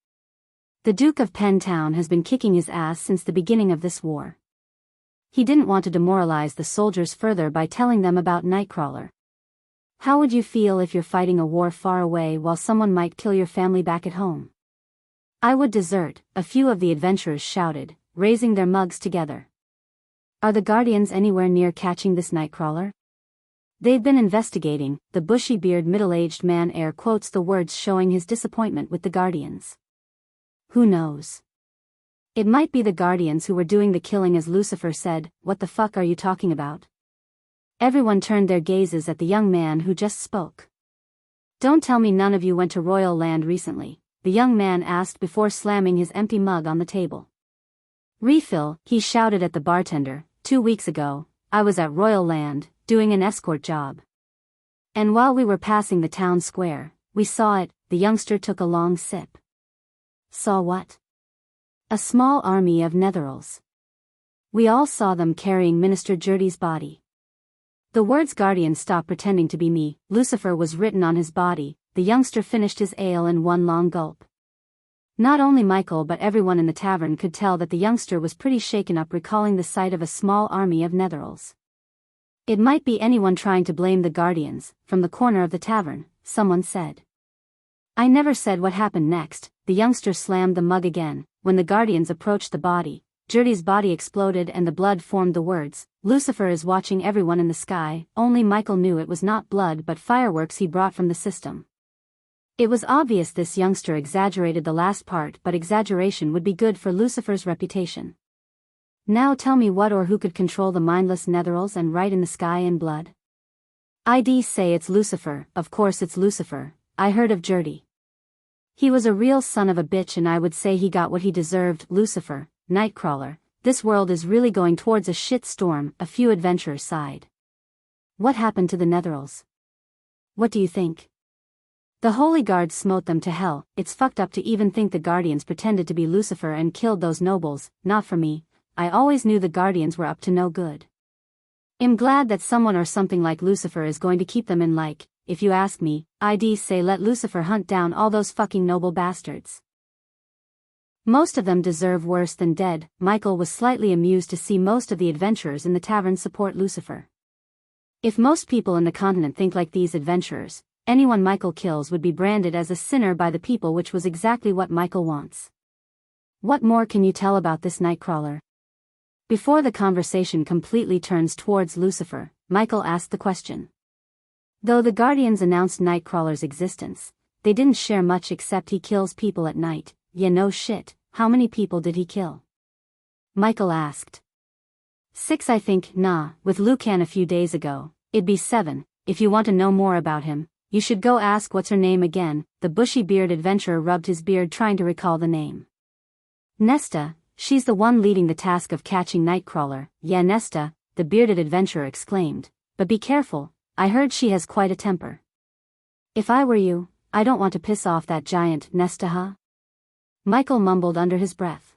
The Duke of Pentown has been kicking his ass since the beginning of this war. He didn't want to demoralize the soldiers further by telling them about Nightcrawler. How would you feel if you're fighting a war far away while someone might kill your family back at home? I would desert, a few of the adventurers shouted, raising their mugs together. Are the Guardians anywhere near catching this Nightcrawler? They've been investigating, the bushy-beard middle-aged man air quotes the words showing his disappointment with the Guardians. Who knows? It might be the Guardians who were doing the killing, as Lucifer said. What the fuck are you talking about? Everyone turned their gazes at the young man who just spoke. Don't tell me none of you went to Royal Land recently, the young man asked before slamming his empty mug on the table. Refill, he shouted at the bartender. 2 weeks ago, I was at Royal Land, doing an escort job. And while we were passing the town square, we saw it. The youngster took a long sip. Saw what? A small army of Netherals. We all saw them carrying Minister Jerdy's body. The words Guardian stop pretending to be me, Lucifer was written on his body. The youngster finished his ale in one long gulp. Not only Michael but everyone in the tavern could tell that the youngster was pretty shaken up recalling the sight of a small army of Netherals. It might be anyone trying to blame the Guardians. From the corner of the tavern, someone said. I never said what happened next. The youngster slammed the mug again. When the Guardians approached the body, Jerdy's body exploded and the blood formed the words, Lucifer is watching everyone in the sky. Only Michael knew it was not blood but fireworks he brought from the system. It was obvious this youngster exaggerated the last part, but exaggeration would be good for Lucifer's reputation. Now tell me what or who could control the mindless Netherals and write in the sky in blood? I'd say it's Lucifer. Of course it's Lucifer. I heard of Jerdy. He was a real son of a bitch, and I would say he got what he deserved. Lucifer, Nightcrawler, this world is really going towards a shit storm, a few adventurers sighed. What happened to the Netherals? What do you think? The Holy Guard smote them to hell. It's fucked up to even think the Guardians pretended to be Lucifer and killed those nobles. Not for me. I always knew the Guardians were up to no good. I'm glad that someone or something like Lucifer is going to keep them in, like, if you ask me, I'd say let Lucifer hunt down all those fucking noble bastards. Most of them deserve worse than dead. Michael was slightly amused to see most of the adventurers in the tavern support Lucifer. If most people in the continent think like these adventurers, anyone Michael kills would be branded as a sinner by the people, which was exactly what Michael wants. What more can you tell about this Nightcrawler? Before the conversation completely turns towards Lucifer, Michael asked the question. Though the Guardians announced Nightcrawler's existence, they didn't share much except he kills people at night. Yeah, no shit. How many people did he kill? Michael asked. 6, I think. Nah, with Lucan a few days ago. It'd be 7. If you want to know more about him, you should go ask what's her name again. The bushy-beard adventurer rubbed his beard trying to recall the name. Nesta, she's the one leading the task of catching Nightcrawler. Yeah, Nesta, the bearded adventurer exclaimed. But be careful, I heard she has quite a temper. If I were you, I don't want to piss off that giant, Nesta, huh? Michael mumbled under his breath.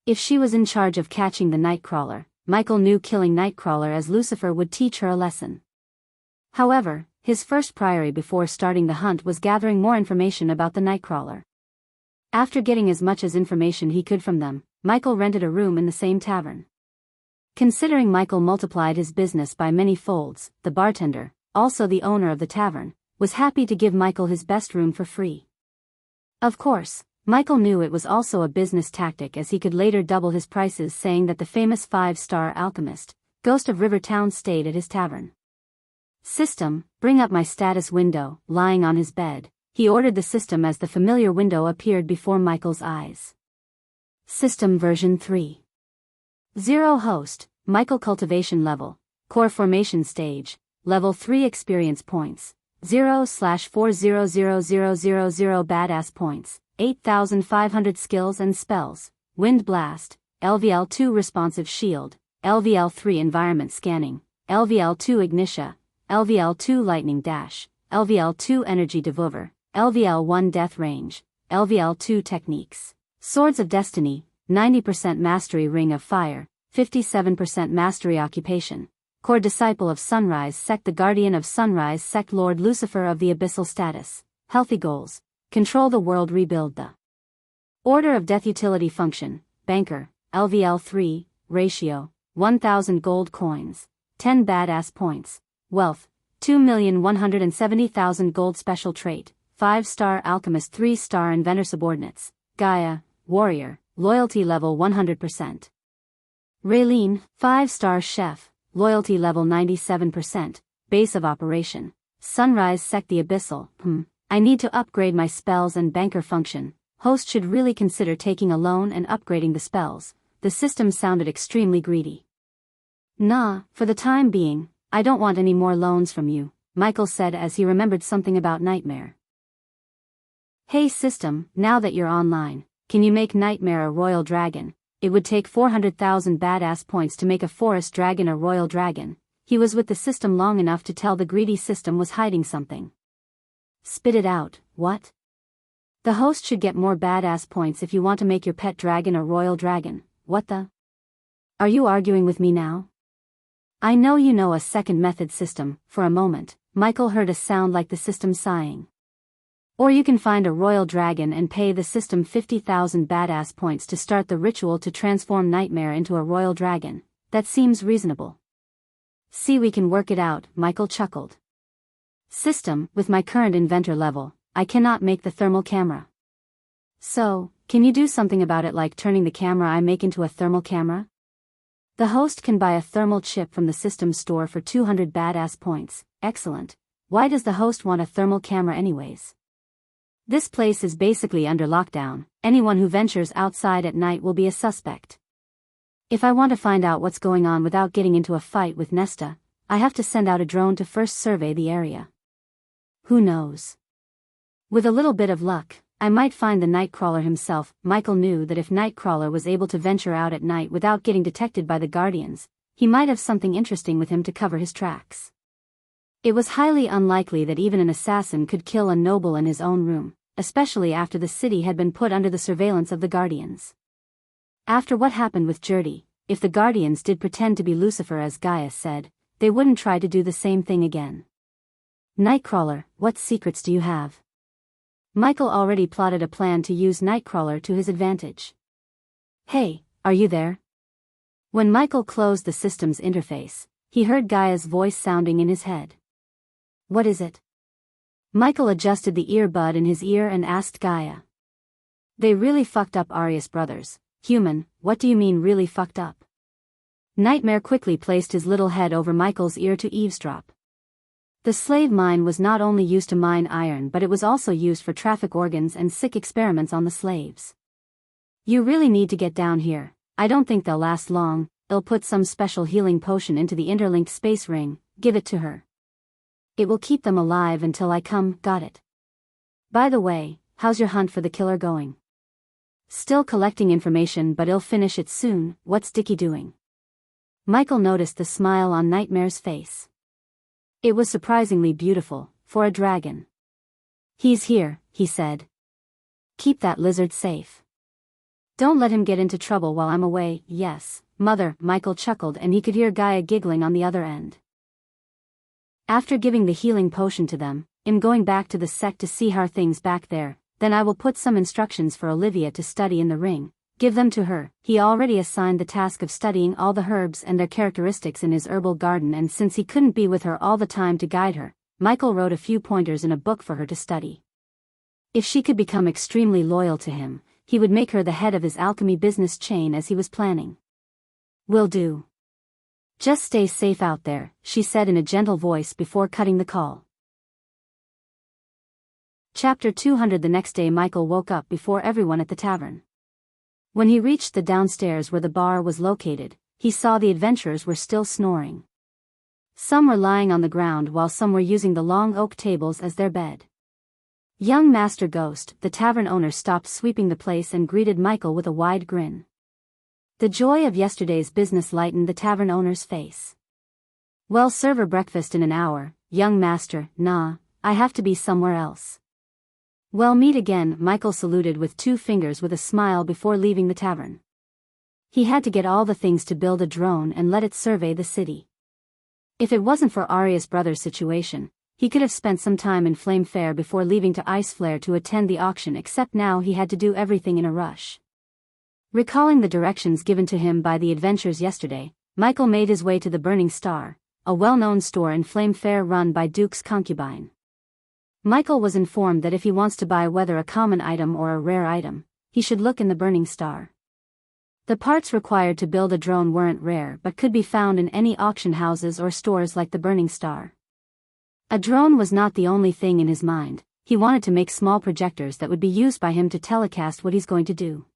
If she was in charge of catching the Nightcrawler, Michael knew killing Nightcrawler as Lucifer would teach her a lesson. However, his first priority before starting the hunt was gathering more information about the Nightcrawler. After getting as much as information he could from them, Michael rented a room in the same tavern. Considering Michael multiplied his business by many folds, the bartender, also the owner of the tavern, was happy to give Michael his best room for free. Of course, Michael knew it was also a business tactic, as he could later double his prices, saying that the famous 5-star alchemist, Ghost of Rivertown, stayed at his tavern. System, bring up my status window. Lying on his bed, he ordered the system as the familiar window appeared before Michael's eyes. System version 3.0 host, Michael cultivation level, core formation stage, level 3 experience points, 0/4000000 badass points. 8,500 skills and spells, Wind Blast, LVL2 Responsive Shield, LVL3 Environment Scanning, LVL2 Ignitia, LVL2 Lightning Dash, LVL2 Energy Devour, LVL1 Death Range, LVL2 Techniques, Swords of Destiny, 90% Mastery Ring of Fire, 57% Mastery Occupation, Core Disciple of Sunrise Sect, the Guardian of Sunrise Sect, Lord Lucifer of the Abyssal Status, Healthy Goals. Control the world, rebuild the Order of Death. Utility function, Banker, LVL3, ratio, 1,000 gold coins, 10 badass points, Wealth, 2,170,000 gold. Special trait, 5-star Alchemist, 3-star Inventor. Subordinates, Gaia, Warrior, loyalty level 100%. Raylene, 5-star Chef, loyalty level 97%, base of operation, Sunrise Sect, the Abyssal. I need to upgrade my spells and banker function. Host should really consider taking a loan and upgrading the spells. The system sounded extremely greedy. Nah, for the time being, I don't want any more loans from you, Michael said as he remembered something about Nightmare. Hey system, now that you're online, can you make Nightmare a royal dragon? It would take 400,000 badass points to make a forest dragon a royal dragon. He was with the system long enough to tell the greedy system was hiding something. Spit it out, what? The host should get more badass points if you want to make your pet dragon a royal dragon. What the? Are you arguing with me now? I know you know a second method system. For a moment, Michael heard a sound like the system sighing. Or you can find a royal dragon and pay the system 50,000 badass points to start the ritual to transform Nightmare into a royal dragon. That seems reasonable. See, we can work it out, Michael chuckled. System, with my current inventor level, I cannot make the thermal camera. So, can you do something about it, like turning the camera I make into a thermal camera? The host can buy a thermal chip from the system store for 200 badass points. Excellent. Why does the host want a thermal camera anyways? This place is basically under lockdown. Anyone who ventures outside at night will be a suspect. If I want to find out what's going on without getting into a fight with Nesta, I have to send out a drone to first survey the area. Who knows? With a little bit of luck, I might find the Nightcrawler himself. Michael knew that if Nightcrawler was able to venture out at night without getting detected by the Guardians, he might have something interesting with him to cover his tracks. It was highly unlikely that even an assassin could kill a noble in his own room, especially after the city had been put under the surveillance of the Guardians. After what happened with Gertie, if the Guardians did pretend to be Lucifer as Gaius said, they wouldn't try to do the same thing again. Nightcrawler, what secrets do you have? Michael already plotted a plan to use Nightcrawler to his advantage. Hey, are you there? When Michael closed the system's interface, he heard Gaia's voice sounding in his head. What is it? Michael adjusted the earbud in his ear and asked Gaia. They really fucked up Arias Brothers. Human, what do you mean really fucked up? Nightmare quickly placed his little head over Michael's ear to eavesdrop. The slave mine was not only used to mine iron but it was also used for traffic organs and sick experiments on the slaves. You really need to get down here. I don't think they'll last long. They'll put some special healing potion into the interlinked space ring, give it to her. It will keep them alive until I come, got it? By the way, how's your hunt for the killer going? Still collecting information but I'll finish it soon. What's Dickie doing? Michael noticed the smile on Nightmare's face. It was surprisingly beautiful, for a dragon. He's here, he said. Keep that lizard safe. Don't let him get into trouble while I'm away. Yes, Mother, Michael chuckled and he could hear Gaia giggling on the other end. After giving the healing potion to them, I'm going back to the sect to see how things back there, then I will put some instructions for Olivia to study in the ring, give them to her. He already assigned the task of studying all the herbs and their characteristics in his herbal garden, and since he couldn't be with her all the time to guide her, Michael wrote a few pointers in a book for her to study. If she could become extremely loyal to him, he would make her the head of his alchemy business chain as he was planning. Will do. Just stay safe out there, she said in a gentle voice before cutting the call. Chapter 200. The next day Michael woke up before everyone at the tavern. When he reached the downstairs where the bar was located, he saw the adventurers were still snoring. Some were lying on the ground while some were using the long oak tables as their bed. Young Master Ghost, the tavern owner, stopped sweeping the place and greeted Michael with a wide grin. The joy of yesterday's business lightened the tavern owner's face. Well, serve her breakfast in an hour, young master. Nah, I have to be somewhere else. Well, meet again. Michael saluted with 2 fingers with a smile before leaving the tavern. He had to get all the things to build a drone and let it survey the city. If it wasn't for Arias Brothers' situation, he could have spent some time in Flame Fair before leaving to Ice Flare to attend the auction, except now he had to do everything in a rush. Recalling the directions given to him by the adventurers yesterday, Michael made his way to the Burning Star, a well-known store in Flame Fair run by Duke's concubine. Michael was informed that if he wants to buy whether a common item or a rare item, he should look in the Burning Star. The parts required to build a drone weren't rare but could be found in any auction houses or stores like the Burning Star. A drone was not the only thing in his mind. He wanted to make small projectors that would be used by him to telecast what he's going to do.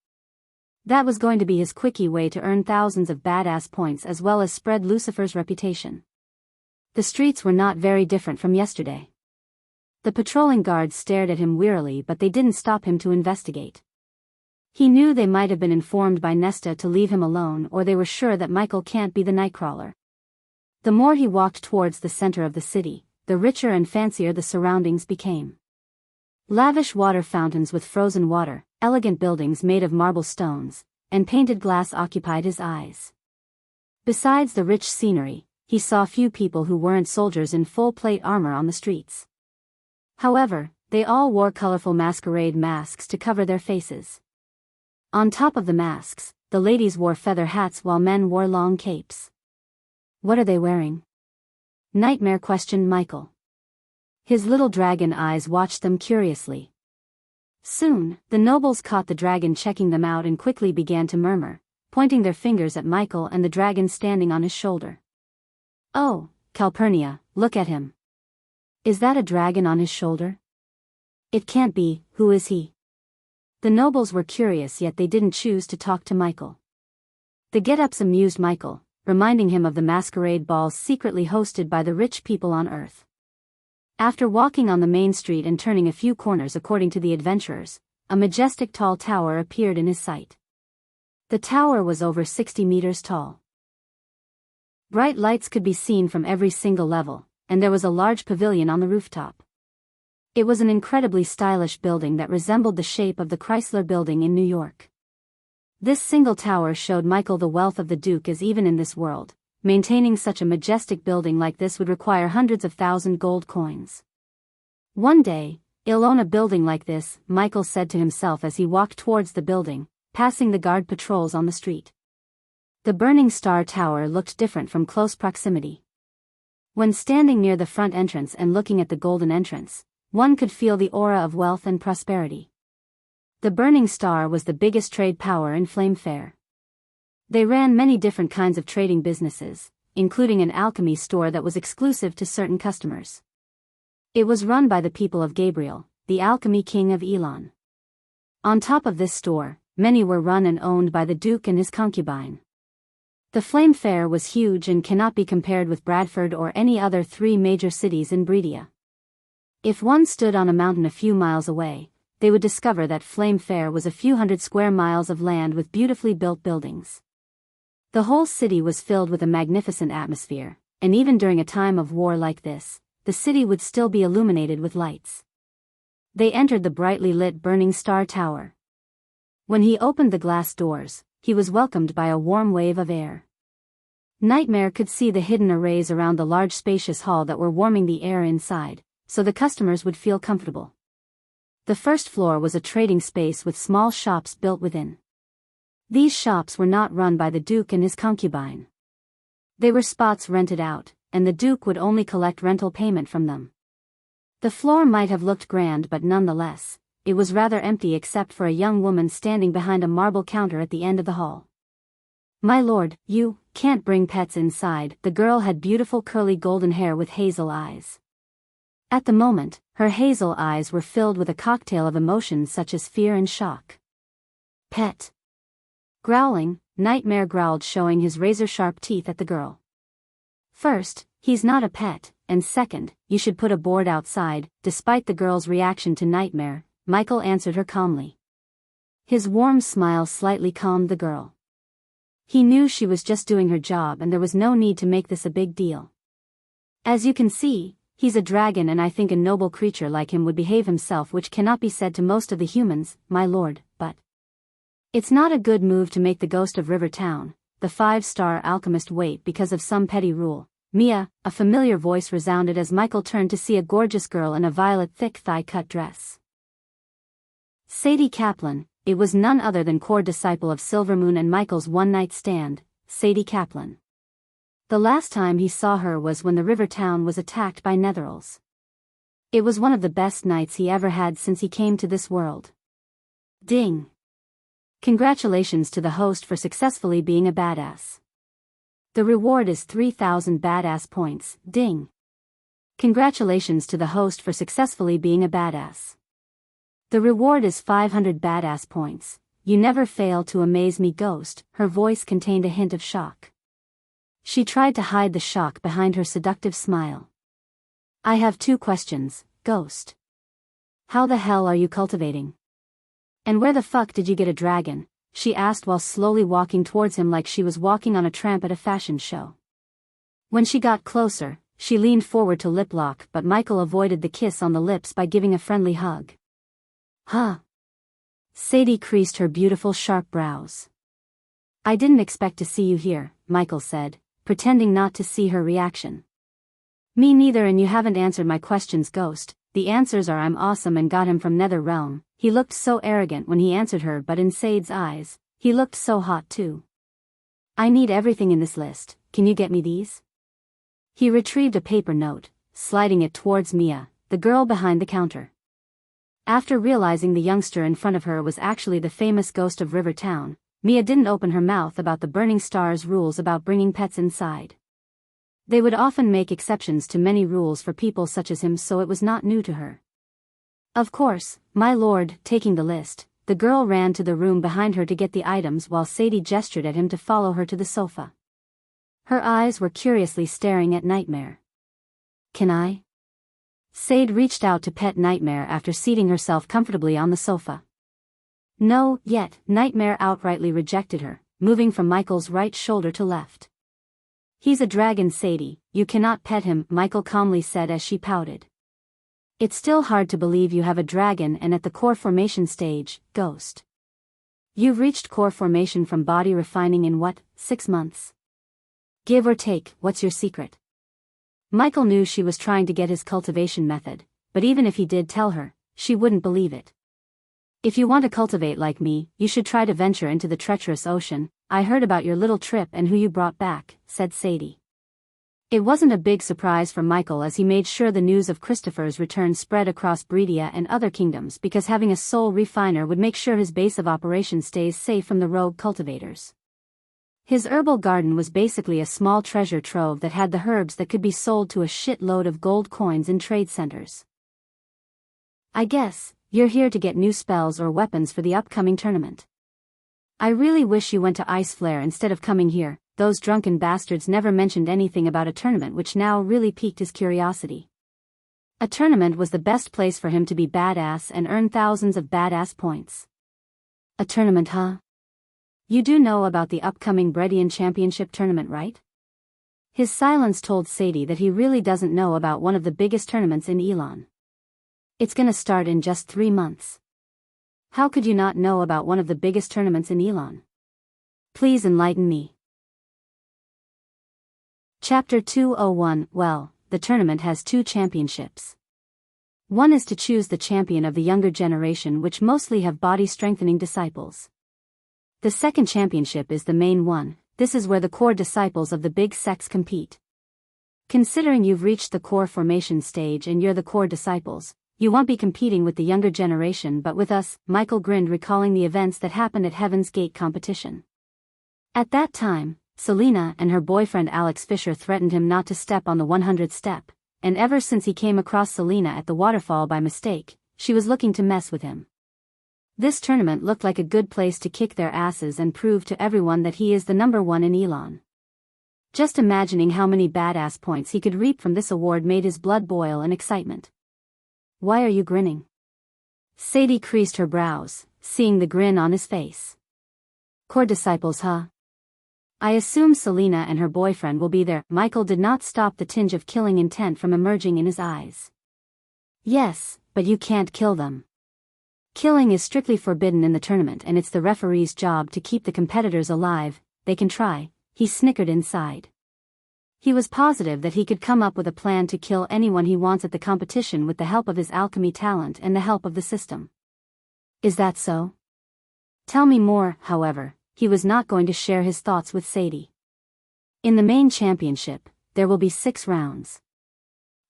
That was going to be his quickie way to earn thousands of badass points as well as spread Lucifer's reputation. The streets were not very different from yesterday. The patrolling guards stared at him wearily, but they didn't stop him to investigate. He knew they might have been informed by Nesta to leave him alone, or they were sure that Michael can't be the Nightcrawler. The more he walked towards the center of the city, the richer and fancier the surroundings became. Lavish water fountains with frozen water, elegant buildings made of marble stones, and painted glass occupied his eyes. Besides the rich scenery, he saw few people who weren't soldiers in full plate armor on the streets. However, they all wore colorful masquerade masks to cover their faces. On top of the masks, the ladies wore feather hats while men wore long capes. What are they wearing? Nightmare questioned Michael. His little dragon eyes watched them curiously. Soon, the nobles caught the dragon checking them out and quickly began to murmur, pointing their fingers at Michael and the dragon standing on his shoulder. Oh, Calpurnia, look at him. Is that a dragon on his shoulder? It can't be. Who is he? The nobles were curious, yet they didn't choose to talk to Michael. The get-ups amused Michael, reminding him of the masquerade balls secretly hosted by the rich people on Earth. After walking on the main street and turning a few corners according to the adventurers, a majestic tall tower appeared in his sight. The tower was over 60 meters tall. Bright lights could be seen from every single level, and there was a large pavilion on the rooftop. It was an incredibly stylish building that resembled the shape of the Chrysler Building in New York. This single tower showed Michael the wealth of the Duke, as even in this world, maintaining such a majestic building like this would require hundreds of thousand gold coins. One day, "I'll own a building like this," Michael said to himself as he walked towards the building, passing the guard patrols on the street. The Burning Star Tower looked different from close proximity. When standing near the front entrance and looking at the golden entrance, one could feel the aura of wealth and prosperity. The Burning Star was the biggest trade power in Flame Fair. They ran many different kinds of trading businesses, including an alchemy store that was exclusive to certain customers. It was run by the people of Gabriel, the alchemy king of Elon. On top of this store, many were run and owned by the Duke and his concubine. The Flame Fair was huge and cannot be compared with Bradford or any other 3 major cities in Breedia. If one stood on a mountain a few miles away, they would discover that Flame Fair was a few hundred square miles of land with beautifully built buildings. The whole city was filled with a magnificent atmosphere, and even during a time of war like this, the city would still be illuminated with lights. They entered the brightly lit Burning Star Tower. When he opened the glass doors, he was welcomed by a warm wave of air. Nightmare could see the hidden arrays around the large spacious hall that were warming the air inside, so the customers would feel comfortable. The first floor was a trading space with small shops built within. These shops were not run by the Duke and his concubine. They were spots rented out, and the Duke would only collect rental payment from them. The floor might have looked grand, but nonetheless, it was rather empty except for a young woman standing behind a marble counter at the end of the hall. "My lord, you can't bring pets inside." The girl had beautiful curly golden hair with hazel eyes. At the moment, her hazel eyes were filled with a cocktail of emotions such as fear and shock. "Pet." Growling, Nightmare growled, showing his razor-sharp teeth at the girl. "First, he's not a pet, and second, you should put a board outside." Despite the girl's reaction to Nightmare, Michael answered her calmly. His warm smile slightly calmed the girl. He knew she was just doing her job and there was no need to make this a big deal. "As you can see, he's a dragon, and I think a noble creature like him would behave himself, which cannot be said to most of the humans, my lord, but it's not a good move to make the ghost of River Town, the 5-star alchemist, wait because of some petty rule." "Mia," a familiar voice resounded as Michael turned to see a gorgeous girl in a violet thick thigh-cut dress. Sadie Kaplan. It was none other than core disciple of Silvermoon and Michael's one-night stand, Sadie Kaplan. The last time he saw her was when the river town was attacked by Netherals. It was one of the best nights he ever had since he came to this world. Ding! Congratulations to the host for successfully being a badass. The reward is 3,000 badass points. Ding! Congratulations to the host for successfully being a badass. The reward is 500 badass points. You never fail to amaze me, ghost. Her voice contained a hint of shock. She tried to hide the shock behind her seductive smile. "I have 2 questions, ghost. How the hell are you cultivating? And where the fuck did you get a dragon?" she asked while slowly walking towards him like she was walking on a tramp at a fashion show. When she got closer, she leaned forward to lip lock, but Michael avoided the kiss on the lips by giving a friendly hug. "Huh?" Sadie creased her beautiful sharp brows. "I didn't expect to see you here," Michael said, pretending not to see her reaction. "Me neither, and you haven't answered my questions, ghost." "The answers are I'm awesome and got him from Nether Realm." He looked so arrogant when he answered her, but in Sade's eyes, he looked so hot too. "I need everything in this list, can you get me these?" He retrieved a paper note, sliding it towards Mia, the girl behind the counter. After realizing the youngster in front of her was actually the famous ghost of River Town, Mia didn't open her mouth about the Burning Star's rules about bringing pets inside. They would often make exceptions to many rules for people such as him, so it was not new to her. "Of course, my lord." Taking the list, the girl ran to the room behind her to get the items while Sadie gestured at him to follow her to the sofa. Her eyes were curiously staring at Nightmare. "Can I?" Sade reached out to pet Nightmare after seating herself comfortably on the sofa. No, yet, Nightmare outrightly rejected her, moving from Michael's right shoulder to left. He's a dragon, Sadie, you cannot pet him, Michael calmly said as she pouted. It's still hard to believe you have a dragon and at the core formation stage, ghost. You've reached core formation from body refining in what, 6 months? Give or take, what's your secret? Michael knew she was trying to get his cultivation method, but even if he did tell her, she wouldn't believe it. If you want to cultivate like me, you should try to venture into the treacherous ocean. I heard about your little trip and who you brought back, said Sadie. It wasn't a big surprise for Michael as he made sure the news of Christopher's return spread across Breedia and other kingdoms because having a soul refiner would make sure his base of operations stays safe from the rogue cultivators. His herbal garden was basically a small treasure trove that had the herbs that could be sold to a shitload of gold coins in trade centers. I guess you're here to get new spells or weapons for the upcoming tournament. I really wish you went to Ice Flare instead of coming here. Those drunken bastards never mentioned anything about a tournament, which now really piqued his curiosity. A tournament was the best place for him to be badass and earn thousands of badass points. A tournament, huh? You do know about the upcoming Bredian Championship tournament, right? His silence told Sadie that he really doesn't know about one of the biggest tournaments in Elon. It's gonna start in just 3 months. How could you not know about one of the biggest tournaments in Elon? Please enlighten me. Chapter 201. Well, the tournament has 2 championships. One is to choose the champion of the younger generation, which mostly have body-strengthening disciples. The second championship is the main one. This is where the core disciples of the big sects compete. Considering you've reached the core formation stage and you're the core disciples, you won't be competing with the younger generation but with us, Michael grinned, recalling the events that happened at Heaven's Gate competition. At that time, Selena and her boyfriend Alex Fisher threatened him not to step on the 100th step, and ever since he came across Selena at the waterfall by mistake, she was looking to mess with him. This tournament looked like a good place to kick their asses and prove to everyone that he is the number 1 in Elon. Just imagining how many badass points he could reap from this award made his blood boil in excitement. Why are you grinning? Sadie creased her brows, seeing the grin on his face. Core disciples, huh? I assume Selena and her boyfriend will be there. Michael did not stop the tinge of killing intent from emerging in his eyes. Yes, but you can't kill them. Killing is strictly forbidden in the tournament and it's the referee's job to keep the competitors alive. They can try, he snickered inside. He was positive that he could come up with a plan to kill anyone he wants at the competition with the help of his alchemy talent and the help of the system. Is that so? Tell me more. However, he was not going to share his thoughts with Sadie. In the main championship, there will be 6 rounds.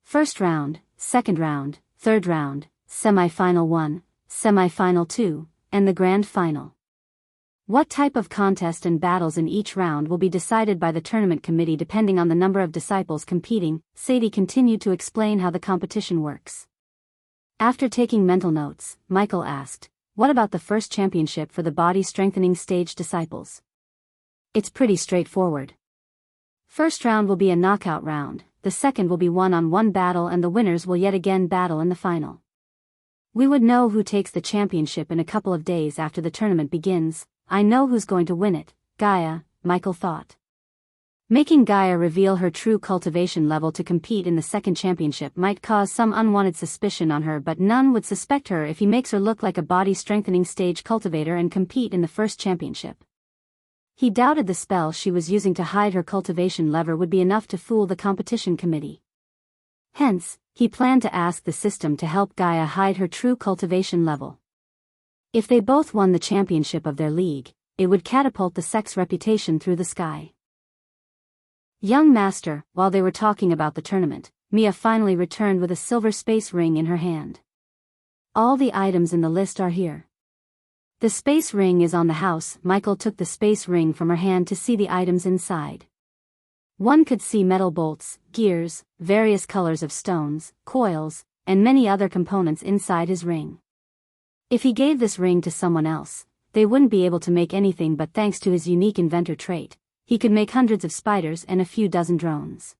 First round, second round, third round, semi-final 1, semi-final 2, and the grand final. What type of contest and battles in each round will be decided by the tournament committee depending on the number of disciples competing. Sadie continued to explain how the competition works. After taking mental notes, Michael asked, what about the first championship for the body strengthening stage disciples? It's pretty straightforward. First round will be a knockout round, the second will be one-on-one battle and the winners will yet again battle in the final. We would know who takes the championship in a couple of days after the tournament begins. I know who's going to win it, Gaia, Michael thought. Making Gaia reveal her true cultivation level to compete in the second championship might cause some unwanted suspicion on her, but none would suspect her if he makes her look like a body-strengthening stage cultivator and compete in the first championship. He doubted the spell she was using to hide her cultivation level would be enough to fool the competition committee. Hence, he planned to ask the system to help Gaia hide her true cultivation level. If they both won the championship of their league, it would catapult the sect's reputation through the sky. Young Master, while they were talking about the tournament, Mia finally returned with a silver space ring in her hand. All the items in the list are here. The space ring is on the house. Michael took the space ring from her hand to see the items inside. One could see metal bolts, gears, various colors of stones, coils, and many other components inside his ring. If he gave this ring to someone else, they wouldn't be able to make anything, but thanks to his unique inventor trait, he could make hundreds of spiders and a few dozen drones.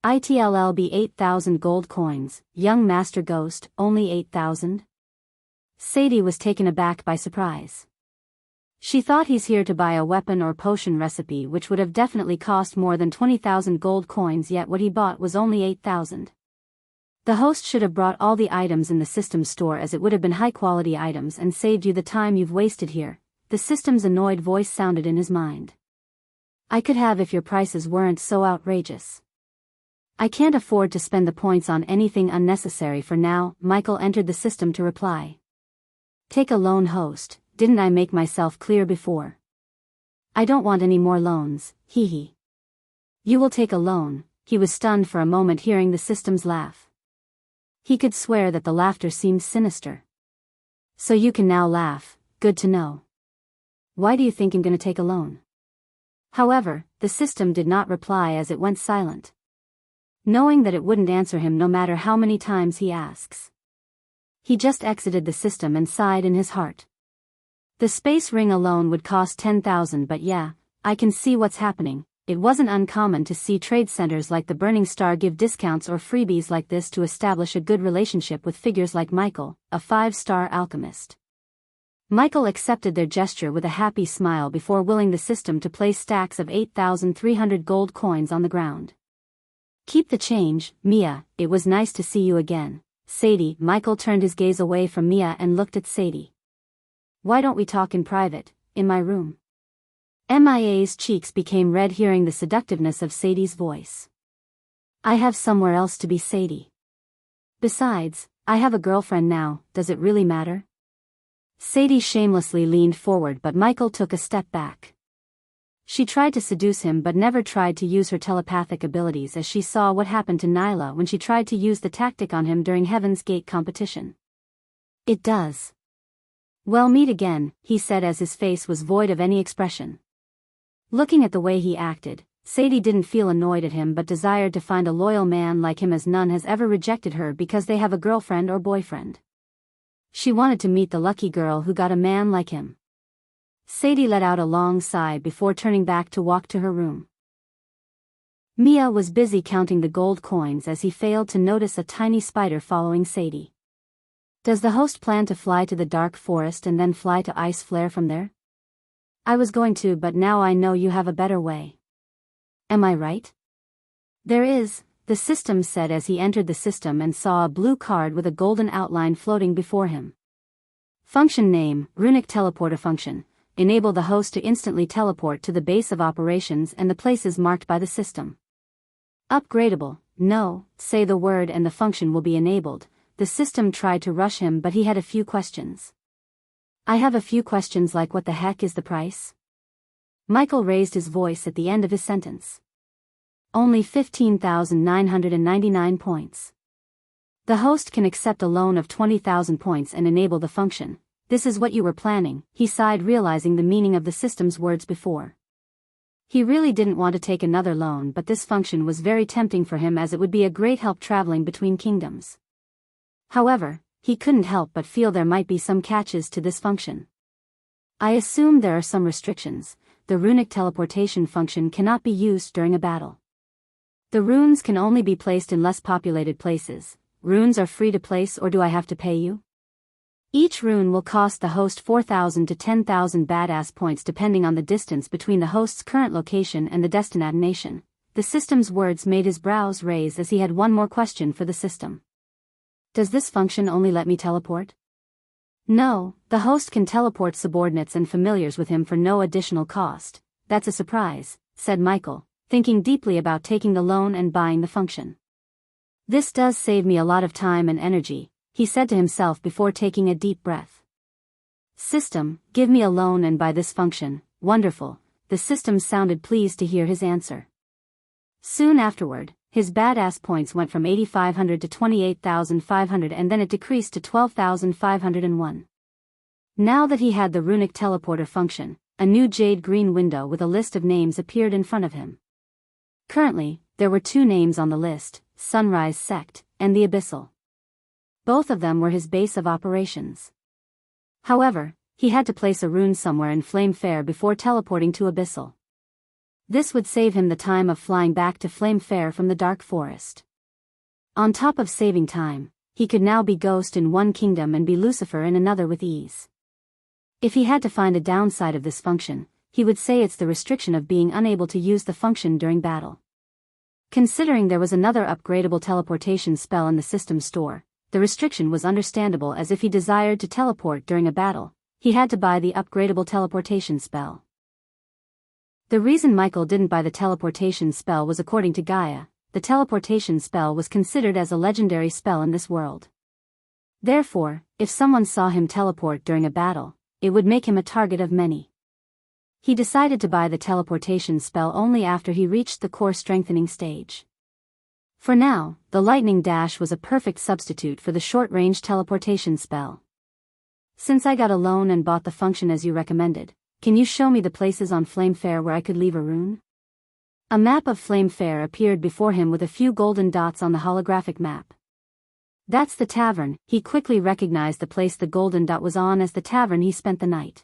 ITLL be 8,000 gold coins, young Master Ghost, only 8,000? Sadie was taken aback by surprise. She thought he's here to buy a weapon or potion recipe, which would have definitely cost more than 20,000 gold coins, yet what he bought was only 8,000. The host should have brought all the items in the system's store, as it would have been high-quality items and saved you the time you've wasted here. The system's annoyed voice sounded in his mind. I could have if your prices weren't so outrageous. I can't afford to spend the points on anything unnecessary for now. Michael entered the system to reply. Take a loan, host. Didn't I make myself clear before? I don't want any more loans, hee. You will take a loan. He was stunned for a moment hearing the system's laugh. He could swear that the laughter seemed sinister. So you can now laugh, good to know. Why do you think I'm gonna take a loan? However, the system did not reply as it went silent. Knowing that it wouldn't answer him no matter how many times he asks. He just exited the system and sighed in his heart. The space ring alone would cost 10,000, but yeah, I can see what's happening. It wasn't uncommon to see trade centers like the Burning Star give discounts or freebies like this to establish a good relationship with figures like Michael, a 5-star alchemist. Michael accepted their gesture with a happy smile before willing the system to place stacks of 8,300 gold coins on the ground. Keep the change, Mia. It was nice to see you again. Sadie. Michael turned his gaze away from Mia and looked at Sadie. Why don't we talk in private, in my room? Mia's cheeks became red hearing the seductiveness of Sadie's voice. I have somewhere else to be, Sadie. Besides, I have a girlfriend now. Does it really matter? Sadie shamelessly leaned forward, but Michael took a step back. She tried to seduce him but never tried to use her telepathic abilities, as she saw what happened to Nyla when she tried to use the tactic on him during Heaven's Gate competition. It does. Well, meet again, he said as his face was void of any expression. Looking at the way he acted, Sadie didn't feel annoyed at him but desired to find a loyal man like him, as none has ever rejected her because they have a girlfriend or boyfriend. She wanted to meet the lucky girl who got a man like him. Sadie let out a long sigh before turning back to walk to her room. Mia was busy counting the gold coins as he failed to notice a tiny spider following Sadie. Does the host plan to fly to the dark forest and then fly to Ice Flare from there? I was going to, but now I know you have a better way. Am I right? There is, the system said as he entered the system and saw a blue card with a golden outline floating before him. Function name, Runic Teleporter Function. Enable the host to instantly teleport to the base of operations and the places marked by the system. Upgradable, no, say the word and the function will be enabled. The system tried to rush him, but he had a few questions. I have a few questions, like what the heck is the price? Michael raised his voice at the end of his sentence. Only 15,999 points. The host can accept a loan of 20,000 points and enable the function. This is what you were planning, he sighed, realizing the meaning of the system's words before. He really didn't want to take another loan, but this function was very tempting for him as it would be a great help traveling between kingdoms. However, he couldn't help but feel there might be some catches to this function. I assume there are some restrictions. The runic teleportation function cannot be used during a battle. The runes can only be placed in less populated places. Runes are free to place, or do I have to pay you? Each rune will cost the host 4,000 to 10,000 badass points depending on the distance between the host's current location and the destination. The system's words made his brows raise as he had one more question for the system. Does this function only let me teleport? No, the host can teleport subordinates and familiars with him for no additional cost. That's a surprise, said Michael, thinking deeply about taking the loan and buying the function. This does save me a lot of time and energy, he said to himself before taking a deep breath. System, give me a loan and buy this function. Wonderful. The system sounded pleased to hear his answer. Soon afterward, his badass points went from 8,500 to 28,500, and then it decreased to 12,501. Now that he had the runic teleporter function, a new jade green window with a list of names appeared in front of him. Currently, there were 2 names on the list, Sunrise Sect and the Abyssal. Both of them were his base of operations. However, he had to place a rune somewhere in Flame Fair before teleporting to Abyssal. This would save him the time of flying back to Flame Fair from the Dark Forest. On top of saving time, he could now be Ghost in one kingdom and be Lucifer in another with ease. If he had to find a downside of this function, he would say it's the restriction of being unable to use the function during battle. Considering there was another upgradable teleportation spell in the system store, the restriction was understandable, as if he desired to teleport during a battle, he had to buy the upgradable teleportation spell. The reason Michael didn't buy the teleportation spell was according to Gaia. The teleportation spell was considered as a legendary spell in this world. Therefore, if someone saw him teleport during a battle, it would make him a target of many. He decided to buy the teleportation spell only after he reached the core strengthening stage. For now, the lightning dash was a perfect substitute for the short-range teleportation spell. Since I got a loan and bought the function as you recommended, can you show me the places on Flamefair where I could leave a rune? A map of Flamefair appeared before him with a few golden dots on the holographic map. That's the tavern. He quickly recognized the place the golden dot was on as the tavern he spent the night.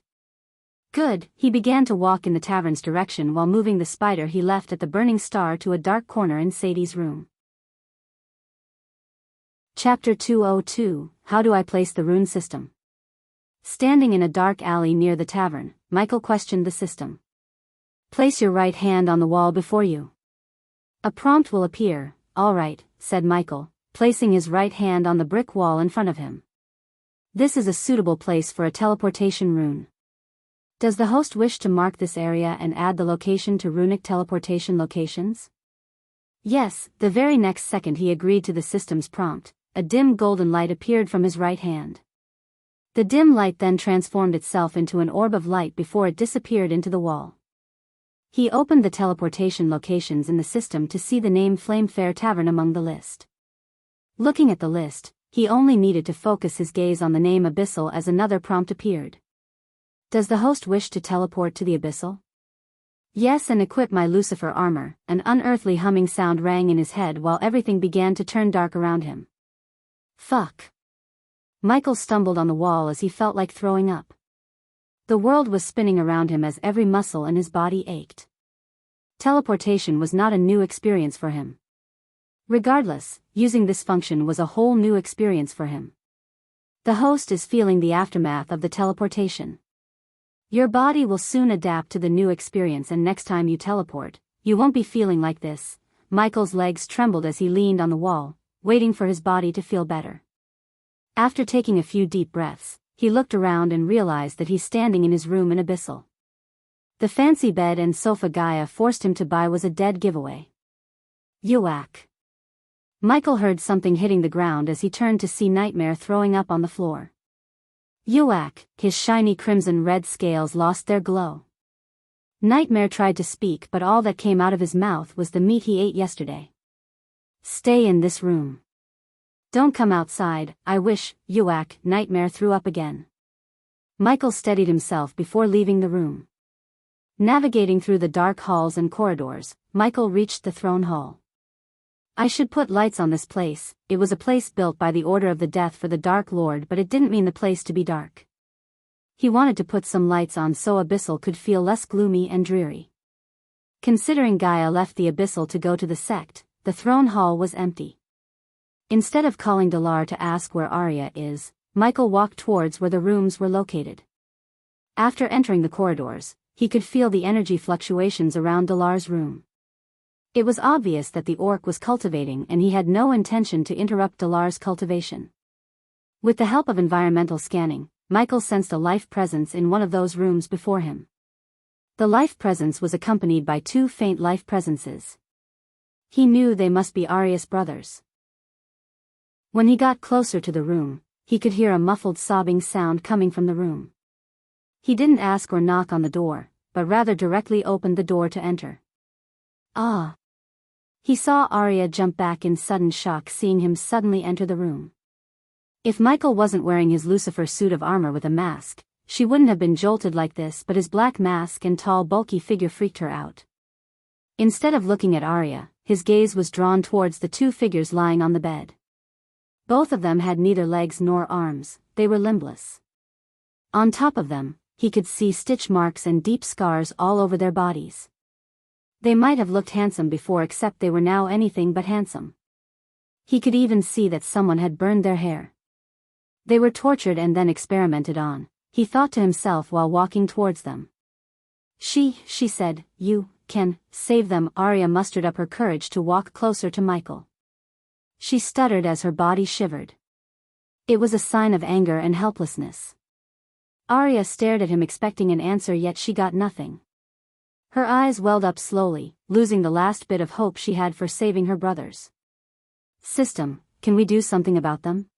Good, he began to walk in the tavern's direction while moving the spider he left at the burning star to a dark corner in Sadie's room. Chapter 202, How do I place the rune system? Standing in a dark alley near the tavern, Michael questioned the system. Place your right hand on the wall before you. A prompt will appear. All right, said Michael, placing his right hand on the brick wall in front of him. This is a suitable place for a teleportation rune. Does the host wish to mark this area and add the location to runic teleportation locations? Yes, the very next second he agreed to the system's prompt. A dim golden light appeared from his right hand. The dim light then transformed itself into an orb of light before it disappeared into the wall. He opened the teleportation locations in the system to see the name Flamefair Tavern among the list. Looking at the list, he only needed to focus his gaze on the name Abyssal as another prompt appeared. Does the host wish to teleport to the Abyssal? Yes, and equip my Lucifer armor. An unearthly humming sound rang in his head while everything began to turn dark around him. Fuck. Michael stumbled on the wall as he felt like throwing up. The world was spinning around him as every muscle in his body ached. Teleportation was not a new experience for him. Regardless, using this function was a whole new experience for him. The host is feeling the aftermath of the teleportation. Your body will soon adapt to the new experience, and next time you teleport, you won't be feeling like this. Michael's legs trembled as he leaned on the wall, waiting for his body to feel better. After taking a few deep breaths, he looked around and realized that he's standing in his room in Abyssal. The fancy bed and sofa Gaia forced him to buy was a dead giveaway. Yuck. Michael heard something hitting the ground as he turned to see Nightmare throwing up on the floor. Yuck, his shiny crimson-red scales lost their glow. Nightmare tried to speak, but all that came out of his mouth was the meat he ate yesterday. Stay in this room. Don't come outside, I wish. Yuck, Nightmare threw up again. Michael steadied himself before leaving the room. Navigating through the dark halls and corridors, Michael reached the throne hall. I should put lights on this place. It was a place built by the Order of the Death for the Dark Lord, but it didn't mean the place to be dark. He wanted to put some lights on so Abyssal could feel less gloomy and dreary. Considering Gaia left the Abyssal to go to the sect, the throne hall was empty. Instead of calling Dalar to ask where Arya is, Michael walked towards where the rooms were located. After entering the corridors, he could feel the energy fluctuations around Dalar's room. It was obvious that the orc was cultivating, and he had no intention to interrupt Dalar's cultivation. With the help of environmental scanning, Michael sensed a life presence in one of those rooms before him. The life presence was accompanied by two faint life presences. He knew they must be Arya's brothers. When he got closer to the room, he could hear a muffled sobbing sound coming from the room. He didn't ask or knock on the door, but rather directly opened the door to enter. Ah! He saw Arya jump back in sudden shock seeing him suddenly enter the room. If Michael wasn't wearing his Lucifer suit of armor with a mask, she wouldn't have been jolted like this, but his black mask and tall bulky figure freaked her out. Instead of looking at Arya, his gaze was drawn towards the two figures lying on the bed. Both of them had neither legs nor arms, they were limbless. On top of them, he could see stitch marks and deep scars all over their bodies. They might have looked handsome before, except they were now anything but handsome. He could even see that someone had burned their hair. They were tortured and then experimented on, he thought to himself while walking towards them. She said, "You can save them." Arya mustered up her courage to walk closer to Michael. She stuttered as her body shivered. It was a sign of anger and helplessness. Arya stared at him expecting an answer, yet she got nothing. Her eyes welled up slowly, losing the last bit of hope she had for saving her brothers. "System, can we do something about them?"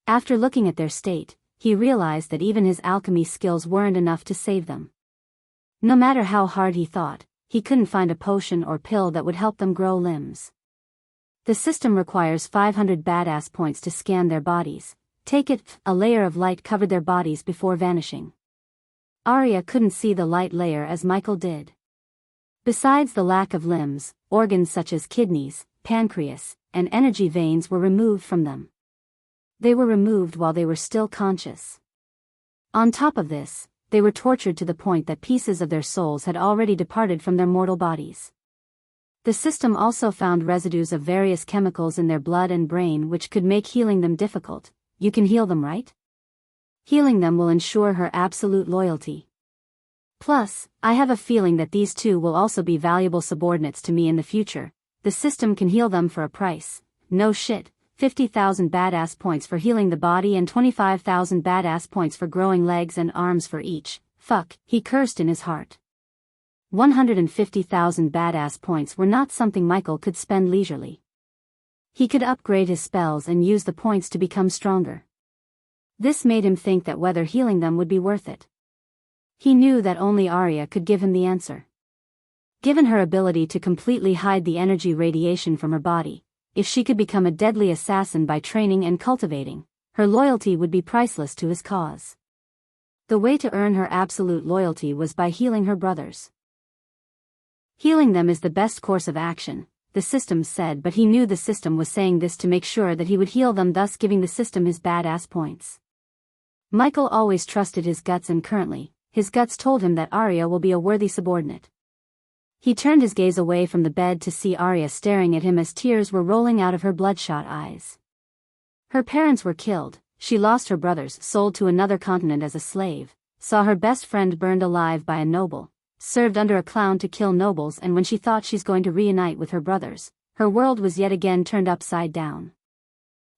After looking at their state, he realized that even his alchemy skills weren't enough to save them. No matter how hard he thought, he couldn't find a potion or pill that would help them grow limbs. The system requires 500 badass points to scan their bodies. Take it, a layer of light covered their bodies before vanishing. Arya couldn't see the light layer as Michael did. Besides the lack of limbs, organs such as kidneys, pancreas, and energy veins were removed from them. They were removed while they were still conscious. On top of this, they were tortured to the point that pieces of their souls had already departed from their mortal bodies. The system also found residues of various chemicals in their blood and brain which could make healing them difficult. "You can heal them, right? Healing them will ensure her absolute loyalty. Plus, I have a feeling that these two will also be valuable subordinates to me in the future. The system can heal them for a price." "No shit, 50,000 badass points for healing the body and 25,000 badass points for growing legs and arms for each. Fuck," he cursed in his heart. 150,000 badass points were not something Michael could spend leisurely. He could upgrade his spells and use the points to become stronger. This made him think that whether healing them would be worth it. He knew that only Arya could give him the answer. Given her ability to completely hide the energy radiation from her body, if she could become a deadly assassin by training and cultivating, her loyalty would be priceless to his cause. The way to earn her absolute loyalty was by healing her brothers. Healing them is the best course of action, the system said, but he knew the system was saying this to make sure that he would heal them, thus giving the system his badass points. Michael always trusted his guts, and currently, his guts told him that Arya will be a worthy subordinate. He turned his gaze away from the bed to see Arya staring at him as tears were rolling out of her bloodshot eyes. Her parents were killed, she lost her brothers, sold to another continent as a slave, saw her best friend burned alive by a noble, served under a clown to kill nobles, and when she thought she's going to reunite with her brothers, her world was yet again turned upside down.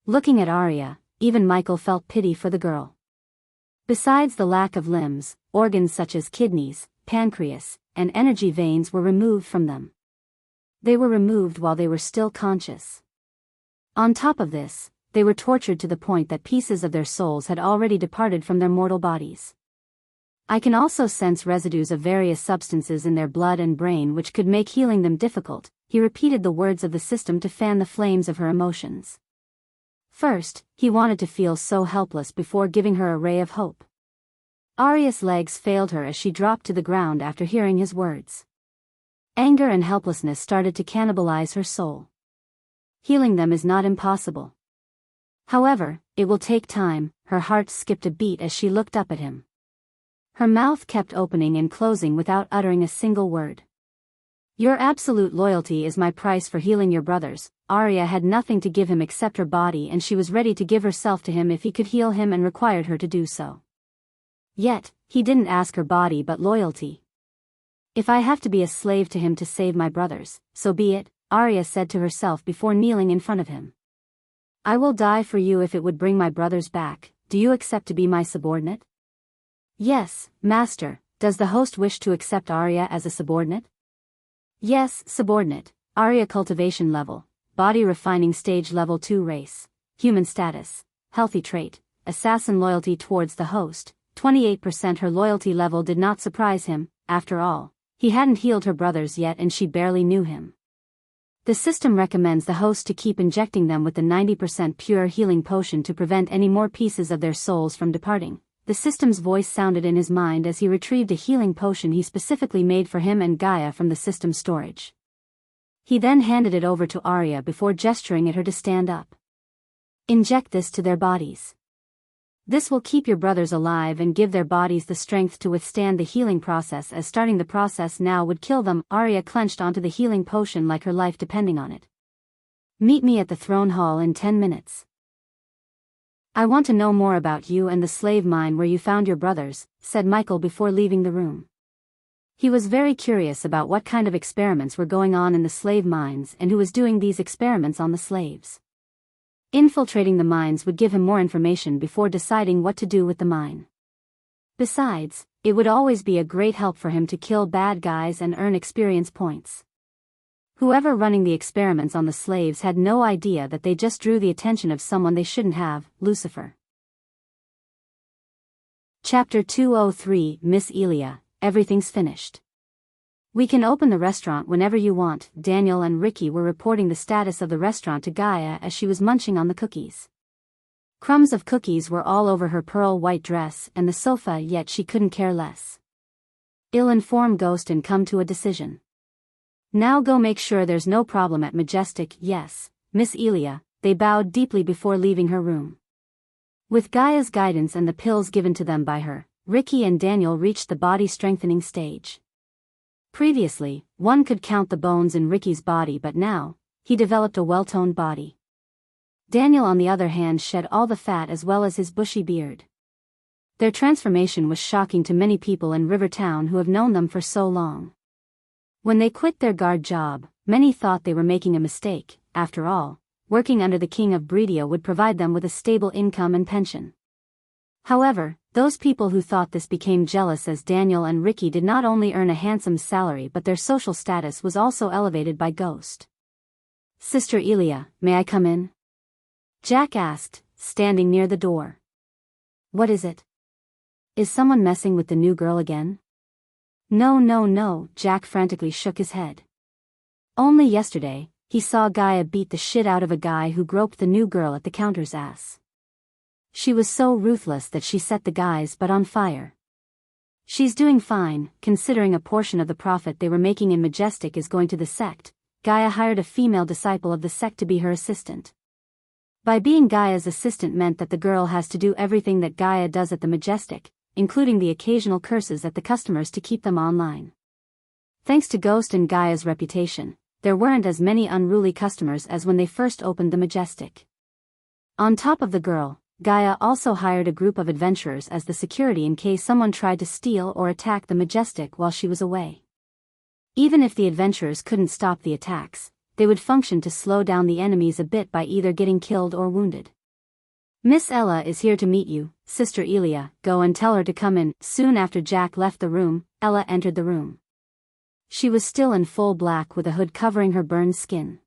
Looking at Arya, even Michael felt pity for the girl. Besides the lack of limbs, organs such as kidneys, pancreas, and energy veins were removed from them. They were removed while they were still conscious. On top of this, they were tortured to the point that pieces of their souls had already departed from their mortal bodies. "I can also sense residues of various substances in their blood and brain which could make healing them difficult," he repeated the words of the system to fan the flames of her emotions. First, he wanted to feel so helpless before giving her a ray of hope. Arya's legs failed her as she dropped to the ground after hearing his words. Anger and helplessness started to cannibalize her soul. Healing them is not impossible. However, it will take time. Her heart skipped a beat as she looked up at him. Her mouth kept opening and closing without uttering a single word. "Your absolute loyalty is my price for healing your brothers." Arya had nothing to give him except her body, and she was ready to give herself to him if he could heal him and required her to do so. Yet, he didn't ask her body but loyalty. "If I have to be a slave to him to save my brothers, so be it," Arya said to herself before kneeling in front of him. "I will die for you if it would bring my brothers back. Do you accept to be my subordinate?" "Yes, master." "Does the host wish to accept Arya as a subordinate?" "Yes, subordinate." Arya cultivation level, body refining stage level 2 race, human status, healthy trait, assassin loyalty towards the host, 28%. Her loyalty level did not surprise him, after all, he hadn't healed her brothers yet and she barely knew him. The system recommends the host to keep injecting them with the 90% pure healing potion to prevent any more pieces of their souls from departing. The system's voice sounded in his mind as he retrieved a healing potion he specifically made for him and Gaia from the system's storage. He then handed it over to Arya before gesturing at her to stand up. "Inject this to their bodies. This will keep your brothers alive and give their bodies the strength to withstand the healing process, as starting the process now would kill them." Arya clenched onto the healing potion like her life depending on it. Meet me at the throne hall in 10 minutes. I want to know more about you and the slave mine where you found your brothers, said Michael before leaving the room. He was very curious about what kind of experiments were going on in the slave mines and who was doing these experiments on the slaves. Infiltrating the mines would give him more information before deciding what to do with the mine. Besides, it would always be a great help for him to kill bad guys and earn experience points. Whoever running the experiments on the slaves had no idea that they just drew the attention of someone they shouldn't have, Lucifer. Chapter 203, Miss Elia, everything's finished. We can open the restaurant whenever you want. Daniel and Ricky were reporting the status of the restaurant to Gaia as she was munching on the cookies. Crumbs of cookies were all over her pearl white dress and the sofa, yet she couldn't care less. Ill-informed Ghost and come to a decision. Now go make sure there's no problem at Majestic. Yes, Miss Elia, they bowed deeply before leaving her room. With Gaia's guidance and the pills given to them by her, Ricky and Daniel reached the body-strengthening stage. Previously, one could count the bones in Ricky's body, but now, he developed a well-toned body. Daniel on the other hand shed all the fat as well as his bushy beard. Their transformation was shocking to many people in Rivertown who have known them for so long. When they quit their guard job, many thought they were making a mistake. After all, working under the King of Breedia would provide them with a stable income and pension. However, those people who thought this became jealous as Daniel and Ricky did not only earn a handsome salary but their social status was also elevated by Ghost. Sister Elia, may I come in? Jack asked, standing near the door. What is it? Is someone messing with the new girl again? No, Jack frantically shook his head. Only yesterday, he saw Gaia beat the shit out of a guy who groped the new girl at the counter's ass. She was so ruthless that she set the guy's butt on fire. She's doing fine, considering a portion of the profit they were making in Majestic is going to the sect. Gaia hired a female disciple of the sect to be her assistant. By being Gaia's assistant meant that the girl has to do everything that Gaia does at the Majestic, including the occasional curses at the customers to keep them online. Thanks to Ghost and Gaia's reputation, there weren't as many unruly customers as when they first opened the Majestic. On top of the girl, Gaia also hired a group of adventurers as the security in case someone tried to steal or attack the Majestic while she was away. Even if the adventurers couldn't stop the attacks, they would function to slow down the enemies a bit by either getting killed or wounded. Miss Ella is here to meet you, Sister Elia, go and tell her to come in. Soon after Jack left the room, Ella entered the room. She was still in full black with a hood covering her burned skin.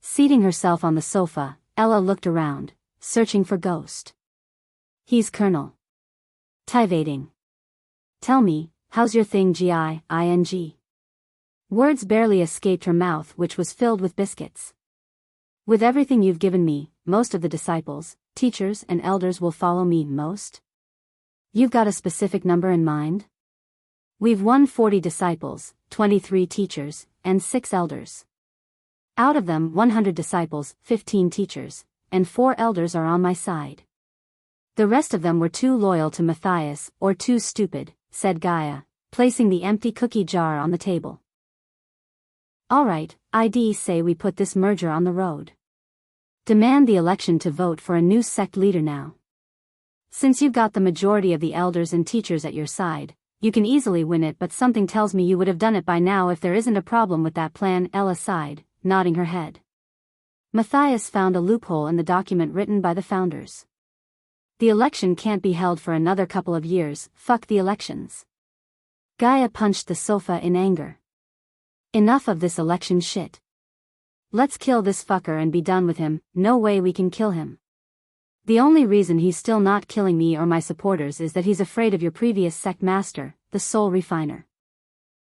Seating herself on the sofa, Ella looked around, searching for Ghost. He's Colonel. Tivating. Tell me, how's your thing G-I-I-N-G? Words barely escaped her mouth, which was filled with biscuits. With everything you've given me, most of the disciples, teachers and elders will follow me. Most? You've got a specific number in mind? We've 140 disciples, 23 teachers, and 6 elders. Out of them 100 disciples, 15 teachers, and 4 elders are on my side. The rest of them were too loyal to Matthias or too stupid, said Gaia, placing the empty cookie jar on the table. Alright, I'd say we put this merger on the road. Demand the election to vote for a new sect leader now. Since you've got the majority of the elders and teachers at your side, you can easily win it, but something tells me you would have done it by now if there isn't a problem with that plan. Ella sighed, nodding her head. Matthias found a loophole in the document written by the founders. The election can't be held for another couple of years. Fuck the elections. Gaia punched the sofa in anger. Enough of this election shit. Let's kill this fucker and be done with him. No way we can kill him. The only reason he's still not killing me or my supporters is that he's afraid of your previous sect master, the Soul Refiner.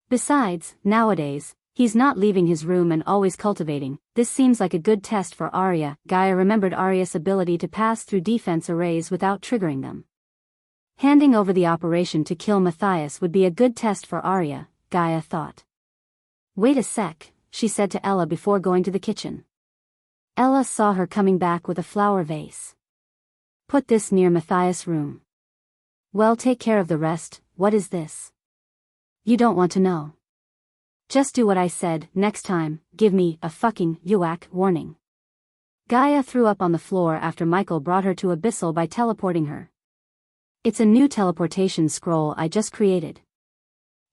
Besides, nowadays, he's not leaving his room and always cultivating. This seems like a good test for Arya. Gaia remembered Arya's ability to pass through defense arrays without triggering them. Handing over the operation to kill Matthias would be a good test for Arya, Gaia thought. Wait a sec, she said to Ella before going to the kitchen. Ella saw her coming back with a flower vase. Put this near Matthias' room. Well, take care of the rest. What is this? You don't want to know. Just do what I said. Next time, give me a fucking UAC warning. Gaia threw up on the floor after Michael brought her to Abyssal by teleporting her. It's a new teleportation scroll I just created.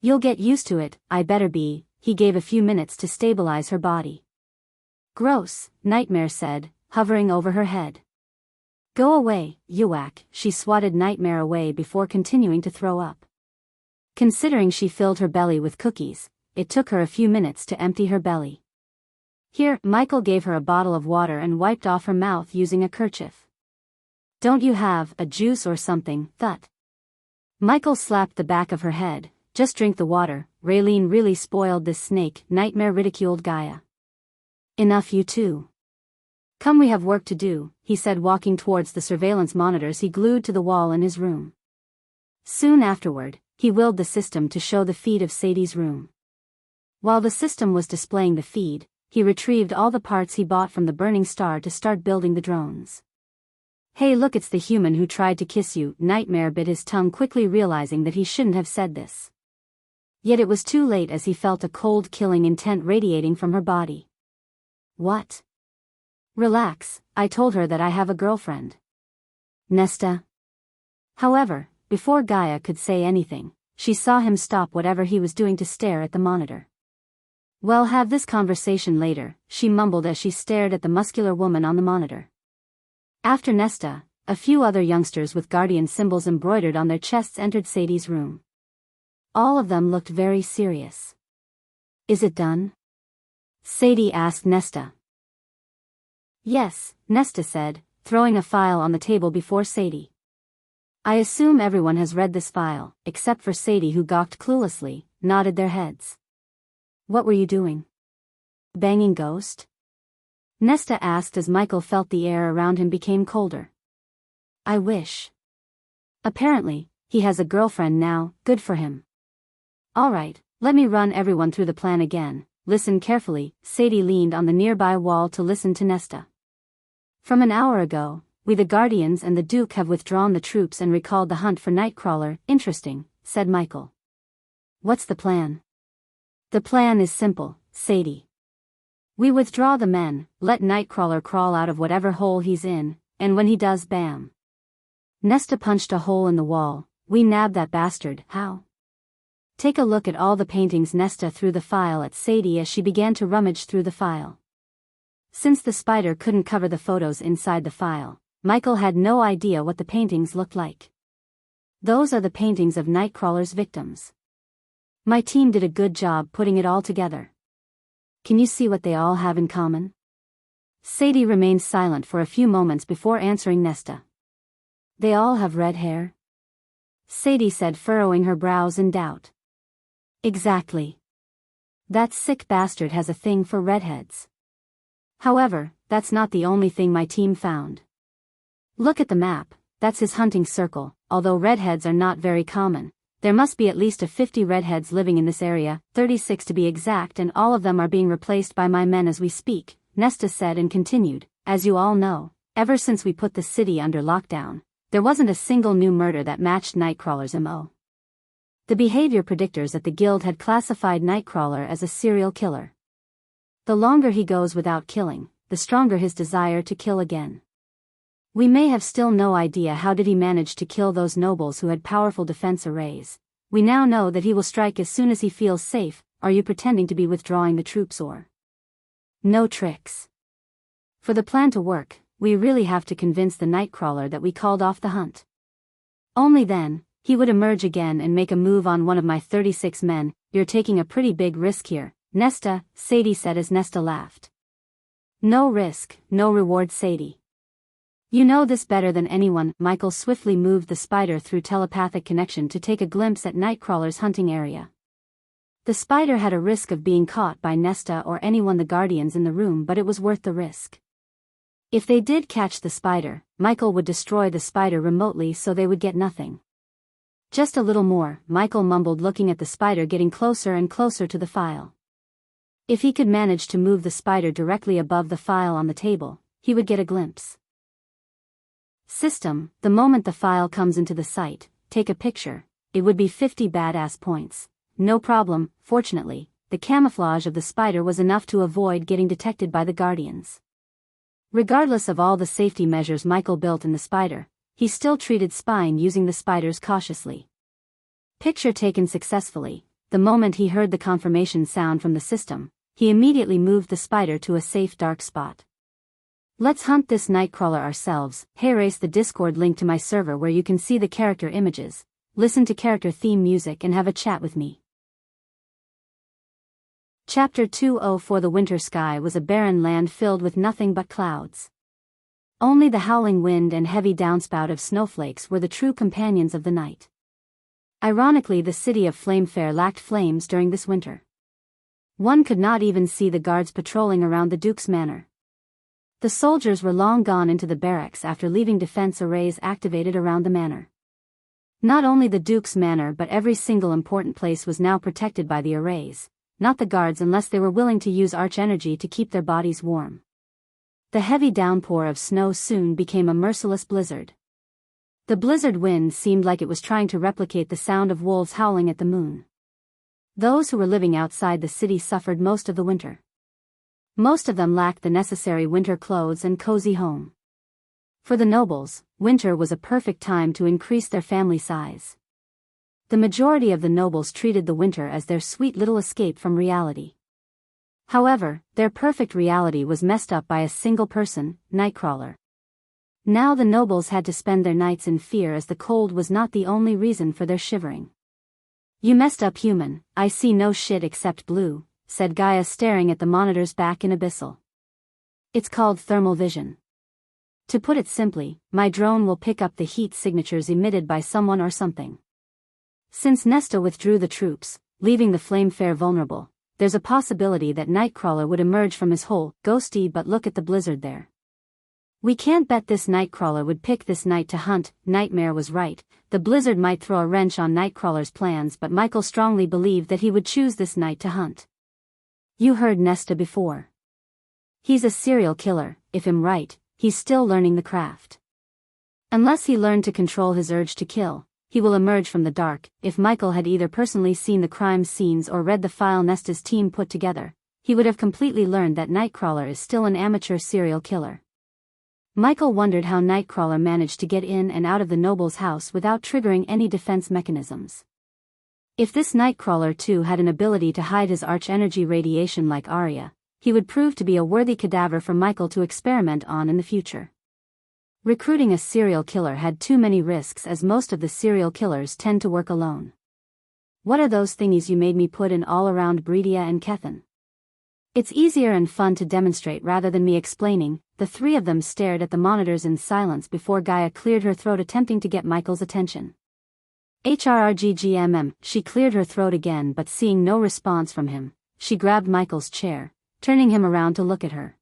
You'll get used to it, I better be. He gave a few minutes to stabilize her body. Gross, Nightmare said, hovering over her head. Go away, Yuak, she swatted Nightmare away before continuing to throw up. Considering she filled her belly with cookies, it took her a few minutes to empty her belly. Here, Michael gave her a bottle of water and wiped off her mouth using a kerchief. Don't you have a juice or something, thut? Michael slapped the back of her head. Just drink the water, Raylene really spoiled this snake, Nightmare ridiculed Gaia. Enough you two. Come, we have work to do, he said, walking towards the surveillance monitors he glued to the wall in his room. Soon afterward, he willed the system to show the feed of Sadie's room. While the system was displaying the feed, he retrieved all the parts he bought from the burning star to start building the drones. Hey look, it's the human who tried to kiss you, Nightmare bit his tongue, quickly realizing that he shouldn't have said this. Yet it was too late as he felt a cold killing intent radiating from her body. What? Relax, I told her that I have a girlfriend. Nesta. However, before Gaia could say anything, she saw him stop whatever he was doing to stare at the monitor. We'll have this conversation later, she mumbled as she stared at the muscular woman on the monitor. After Nesta, a few other youngsters with guardian symbols embroidered on their chests entered Sadie's room. All of them looked very serious. Is it done? Sadie asked Nesta. Yes, Nesta said, throwing a file on the table before Sadie. I assume everyone has read this file, except for Sadie, who gawked cluelessly, nodded their heads. What were you doing? Banging Ghost? Nesta asked as Michael felt the air around him became colder. I wish. Apparently, he has a girlfriend now, good for him. Alright, let me run everyone through the plan again. Listen carefully. Sadie leaned on the nearby wall to listen to Nesta. From an hour ago, we the Guardians and the Duke have withdrawn the troops and recalled the hunt for Nightcrawler. Interesting, said Michael. What's the plan? The plan is simple, Sadie. We withdraw the men, let Nightcrawler crawl out of whatever hole he's in, and when he does, bam. Nesta punched a hole in the wall. We nab that bastard. How? Take a look at all the paintings. Nesta threw the file at Sadie as she began to rummage through the file. Since the spider couldn't cover the photos inside the file, Michael had no idea what the paintings looked like. Those are the paintings of Nightcrawler's victims. My team did a good job putting it all together. Can you see what they all have in common? Sadie remained silent for a few moments before answering Nesta. They all have red hair? Sadie said, furrowing her brows in doubt. Exactly. That sick bastard has a thing for redheads. However, that's not the only thing my team found. Look at the map, that's his hunting circle. Although redheads are not very common, there must be at least 50 redheads living in this area, 36 to be exact, and all of them are being replaced by my men as we speak, Nesta said and continued, as you all know, ever since we put the city under lockdown, there wasn't a single new murder that matched Nightcrawler's MO. The behavior predictors at the guild had classified Nightcrawler as a serial killer. The longer he goes without killing, the stronger his desire to kill again. We may have still no idea how did he manage to kill those nobles who had powerful defense arrays. We now know that he will strike as soon as he feels safe. Are you pretending to be withdrawing the troops or? No tricks. For the plan to work, we really have to convince the Nightcrawler that we called off the hunt. Only then, he would emerge again and make a move on one of my 36 men. You're taking a pretty big risk here, Nesta, Sadie said as Nesta laughed. No risk, no reward, Sadie. You know this better than anyone. Michael swiftly moved the spider through telepathic connection to take a glimpse at Nightcrawler's hunting area. The spider had a risk of being caught by Nesta or anyone the Guardians in the room, but it was worth the risk. If they did catch the spider, Michael would destroy the spider remotely so they would get nothing. Just a little more, Michael mumbled, looking at the spider getting closer and closer to the file. If he could manage to move the spider directly above the file on the table, he would get a glimpse. System, the moment the file comes into the sight, take a picture. It would be 50 badass points. No problem. Fortunately, the camouflage of the spider was enough to avoid getting detected by the Guardians. Regardless of all the safety measures Michael built in the spider, he still treated spine using the spiders cautiously. Picture taken successfully. The moment he heard the confirmation sound from the system, he immediately moved the spider to a safe dark spot. Let's hunt this nightcrawler ourselves. Hey, erase the Discord link to my server where you can see the character images, listen to character theme music and have a chat with me. Chapter 204. The winter sky was a barren land filled with nothing but clouds. Only the howling wind and heavy downspout of snowflakes were the true companions of the night. Ironically, the city of Flamefair lacked flames during this winter. One could not even see the guards patrolling around the Duke's manor. The soldiers were long gone into the barracks after leaving defense arrays activated around the manor. Not only the Duke's manor but every single important place was now protected by the arrays, not the guards unless they were willing to use arch energy to keep their bodies warm. The heavy downpour of snow soon became a merciless blizzard. The blizzard wind seemed like it was trying to replicate the sound of wolves howling at the moon. Those who were living outside the city suffered most of the winter. Most of them lacked the necessary winter clothes and cozy home. For the nobles, winter was a perfect time to increase their family size. The majority of the nobles treated the winter as their sweet little escape from reality. However, their perfect reality was messed up by a single person, Nightcrawler. Now the nobles had to spend their nights in fear as the cold was not the only reason for their shivering. "You messed up, human. I see no shit except blue," said Gaia, staring at the monitor's back in Abyssal. "It's called thermal vision. To put it simply, my drone will pick up the heat signatures emitted by someone or something. Since Nesta withdrew the troops, leaving the Flamefair vulnerable, there's a possibility that Nightcrawler would emerge from his hole. Ghosty, but look at the blizzard there. We can't bet this Nightcrawler would pick this night to hunt." Nightmare was right. The blizzard might throw a wrench on Nightcrawler's plans, but Michael strongly believed that he would choose this night to hunt. "You heard Nesta before. He's a serial killer. If I'm right, he's still learning the craft. Unless he learned to control his urge to kill, he will emerge from the dark." If Michael had either personally seen the crime scenes or read the file Nesta's team put together, he would have completely learned that Nightcrawler is still an amateur serial killer. Michael wondered how Nightcrawler managed to get in and out of the noble's house without triggering any defense mechanisms. If this Nightcrawler too had an ability to hide his arch-energy radiation like Arya, he would prove to be a worthy cadaver for Michael to experiment on in the future. Recruiting a serial killer had too many risks, as most of the serial killers tend to work alone. "What are those thingies you made me put in all around Breedia and Kethan?" "It's easier and fun to demonstrate rather than me explaining." The three of them stared at the monitors in silence before Gaia cleared her throat, attempting to get Michael's attention. "HRRGGMM." She cleared her throat again, but seeing no response from him, she grabbed Michael's chair, turning him around to look at her.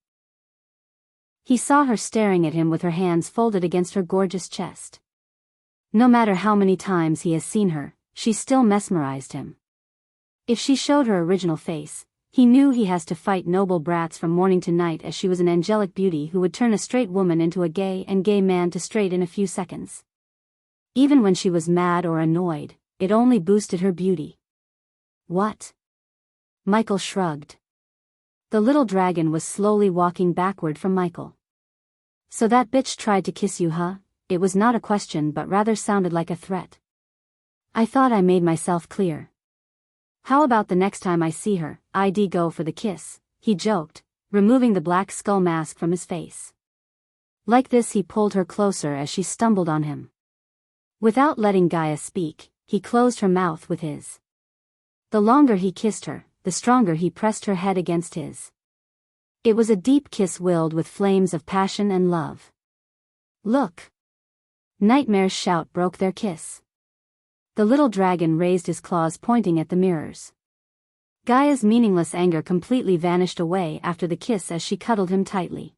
He saw her staring at him with her hands folded against her gorgeous chest. No matter how many times he has seen her, she still mesmerized him. If she showed her original face, he knew he has to fight noble brats from morning to night, as she was an angelic beauty who would turn a straight woman into a gay and gay man to straight in a few seconds. Even when she was mad or annoyed, it only boosted her beauty. "What?" Michael shrugged. The little dragon was slowly walking backward from Michael. "So that bitch tried to kiss you, huh?" It was not a question but rather sounded like a threat. "I thought I made myself clear. How about the next time I see her, I'd go for the kiss," he joked, removing the black skull mask from his face. Like this he pulled her closer as she stumbled on him. Without letting Gaia speak, he closed her mouth with his. The longer he kissed her, the stronger he pressed her head against his. It was a deep kiss willed with flames of passion and love. "Look!" Nightmare's shout broke their kiss. The little dragon raised his claws, pointing at the mirrors. Gaia's meaningless anger completely vanished away after the kiss as she cuddled him tightly.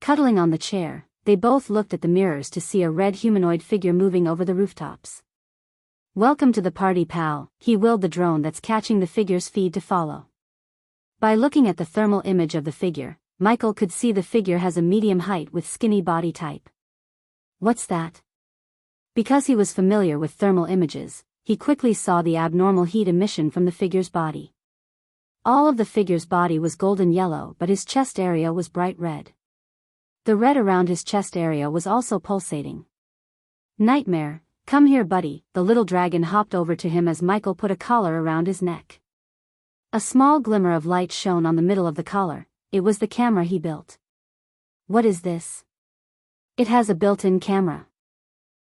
Cuddling on the chair, they both looked at the mirrors to see a red humanoid figure moving over the rooftops. "Welcome to the party, pal," he willed the drone that's catching the figure's feed to follow. By looking at the thermal image of the figure, Michael could see the figure has a medium height with skinny body type. "What's that?" Because he was familiar with thermal images, he quickly saw the abnormal heat emission from the figure's body. All of the figure's body was golden yellow, but his chest area was bright red. The red around his chest area was also pulsating. "Nightmare, come here buddy," the little dragon hopped over to him as Michael put a collar around his neck. A small glimmer of light shone on the middle of the collar. It was the camera he built. "What is this?" "It has a built-in camera."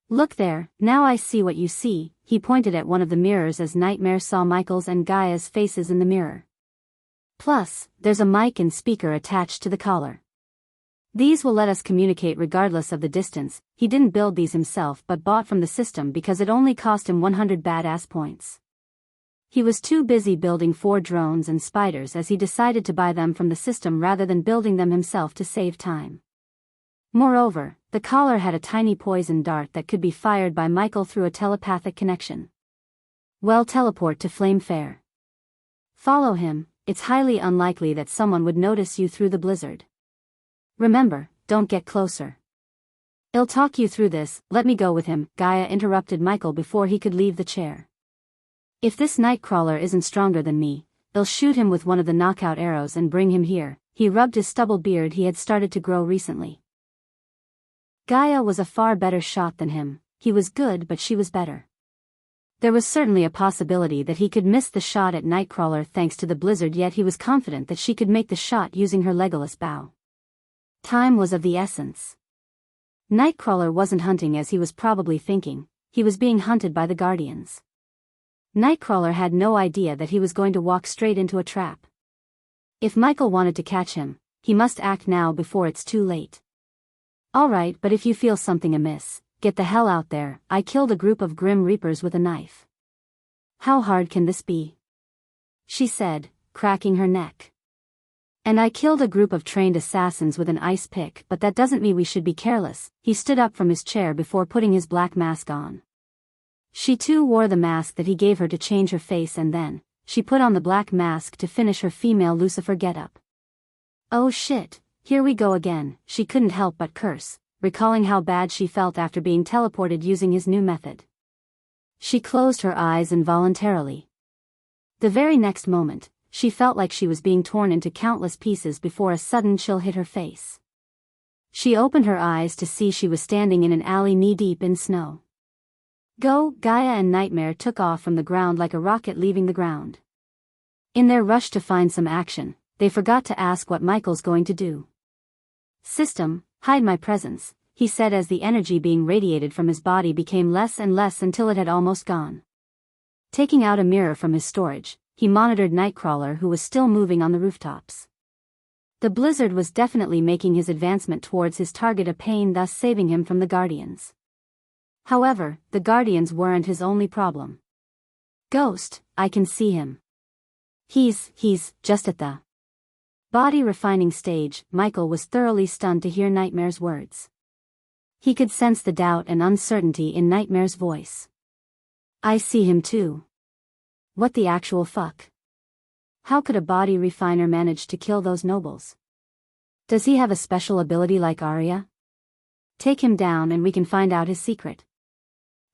"Look there, now I see what you see," he pointed at one of the mirrors as Nightmare saw Michael's and Gaia's faces in the mirror. "Plus, there's a mic and speaker attached to the collar. These will let us communicate regardless of the distance." He didn't build these himself but bought from the system because it only cost him 100 badass points. He was too busy building 4 drones and spiders as he decided to buy them from the system rather than building them himself to save time. Moreover, the collar had a tiny poison dart that could be fired by Michael through a telepathic connection. "Well, teleport to Flame Fair. Follow him, it's highly unlikely that someone would notice you through the blizzard. Remember, don't get closer. I'll talk you through this, let me go with him," Gaia interrupted Michael before he could leave the chair. "If this Nightcrawler isn't stronger than me, I'll shoot him with one of the knockout arrows and bring him here." He rubbed his stubble beard he had started to grow recently. Gaia was a far better shot than him. He was good but she was better. There was certainly a possibility that he could miss the shot at Nightcrawler thanks to the blizzard, yet he was confident that she could make the shot using her Legolas bow. Time was of the essence. Nightcrawler wasn't hunting as he was probably thinking, he was being hunted by the Guardians. Nightcrawler had no idea that he was going to walk straight into a trap. If Michael wanted to catch him, he must act now before it's too late. "Alright, but if you feel something amiss, get the hell out there. I killed a group of Grim Reapers with a knife." "How hard can this be?" she said, cracking her neck. "And I killed a group of trained assassins with an ice pick, but that doesn't mean we should be careless." He stood up from his chair before putting his black mask on. She too wore the mask that he gave her to change her face, and then she put on the black mask to finish her female Lucifer getup. "Oh shit, here we go again," she couldn't help but curse, recalling how bad she felt after being teleported using his new method. She closed her eyes involuntarily. The very next moment, she felt like she was being torn into countless pieces before a sudden chill hit her face. She opened her eyes to see she was standing in an alley knee-deep in snow. Go, Gaia and Nightmare took off from the ground like a rocket leaving the ground. In their rush to find some action, they forgot to ask what Michael's going to do. "System, hide my presence," he said as the energy being radiated from his body became less and less until it had almost gone. Taking out a mirror from his storage, he monitored Nightcrawler, who was still moving on the rooftops. The blizzard was definitely making his advancement towards his target a pain, thus saving him from the Guardians. However, the Guardians weren't his only problem. "Ghost, I can see him. He's just at the body refining stage." Michael was thoroughly stunned to hear Nightmare's words. He could sense the doubt and uncertainty in Nightmare's voice. "I see him too. What the actual fuck? How could a body refiner manage to kill those nobles? Does he have a special ability like Arya? Take him down and we can find out his secret."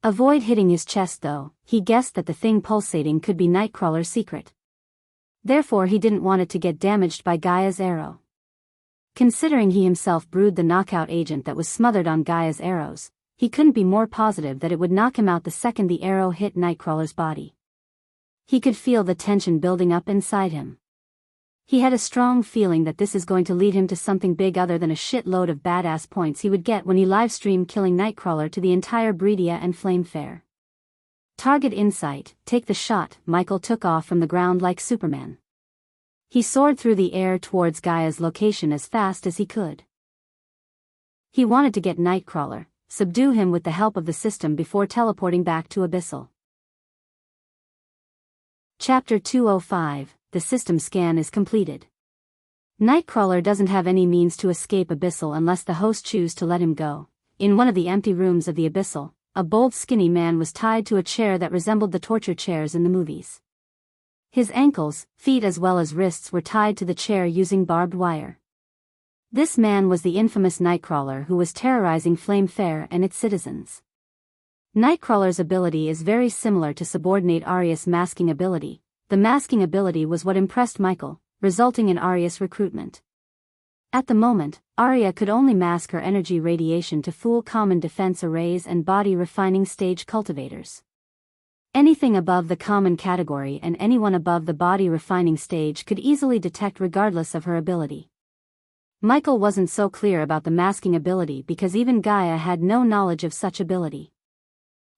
Avoid hitting his chest though. He guessed that the thing pulsating could be Nightcrawler's secret. Therefore he didn't want it to get damaged by Gaia's arrow. Considering he himself brewed the knockout agent that was smothered on Gaia's arrows, he couldn't be more positive that it would knock him out the second the arrow hit Nightcrawler's body. He could feel the tension building up inside him. He had a strong feeling that this is going to lead him to something big other than a shitload of badass points he would get when he livestreamed killing Nightcrawler to the entire Breedia and Flame Fair. Target insight, take the shot. Michael took off from the ground like Superman. He soared through the air towards Gaia's location as fast as he could. He wanted to get Nightcrawler, subdue him with the help of the system before teleporting back to Abyssal. Chapter 205, the system scan is completed. Nightcrawler doesn't have any means to escape Abyssal unless the host choose to let him go. In one of the empty rooms of the Abyssal, a bold skinny man was tied to a chair that resembled the torture chairs in the movies. His ankles, feet as well as wrists were tied to the chair using barbed wire. This man was the infamous Nightcrawler who was terrorizing Flame Fair and its citizens. Nightcrawler's ability is very similar to subordinate Arya's masking ability. The masking ability was what impressed Michael, resulting in Arya's recruitment. At the moment, Arya could only mask her energy radiation to fool common defense arrays and body refining stage cultivators. Anything above the common category and anyone above the body refining stage could easily detect regardless of her ability. Michael wasn't so clear about the masking ability because even Gaia had no knowledge of such ability.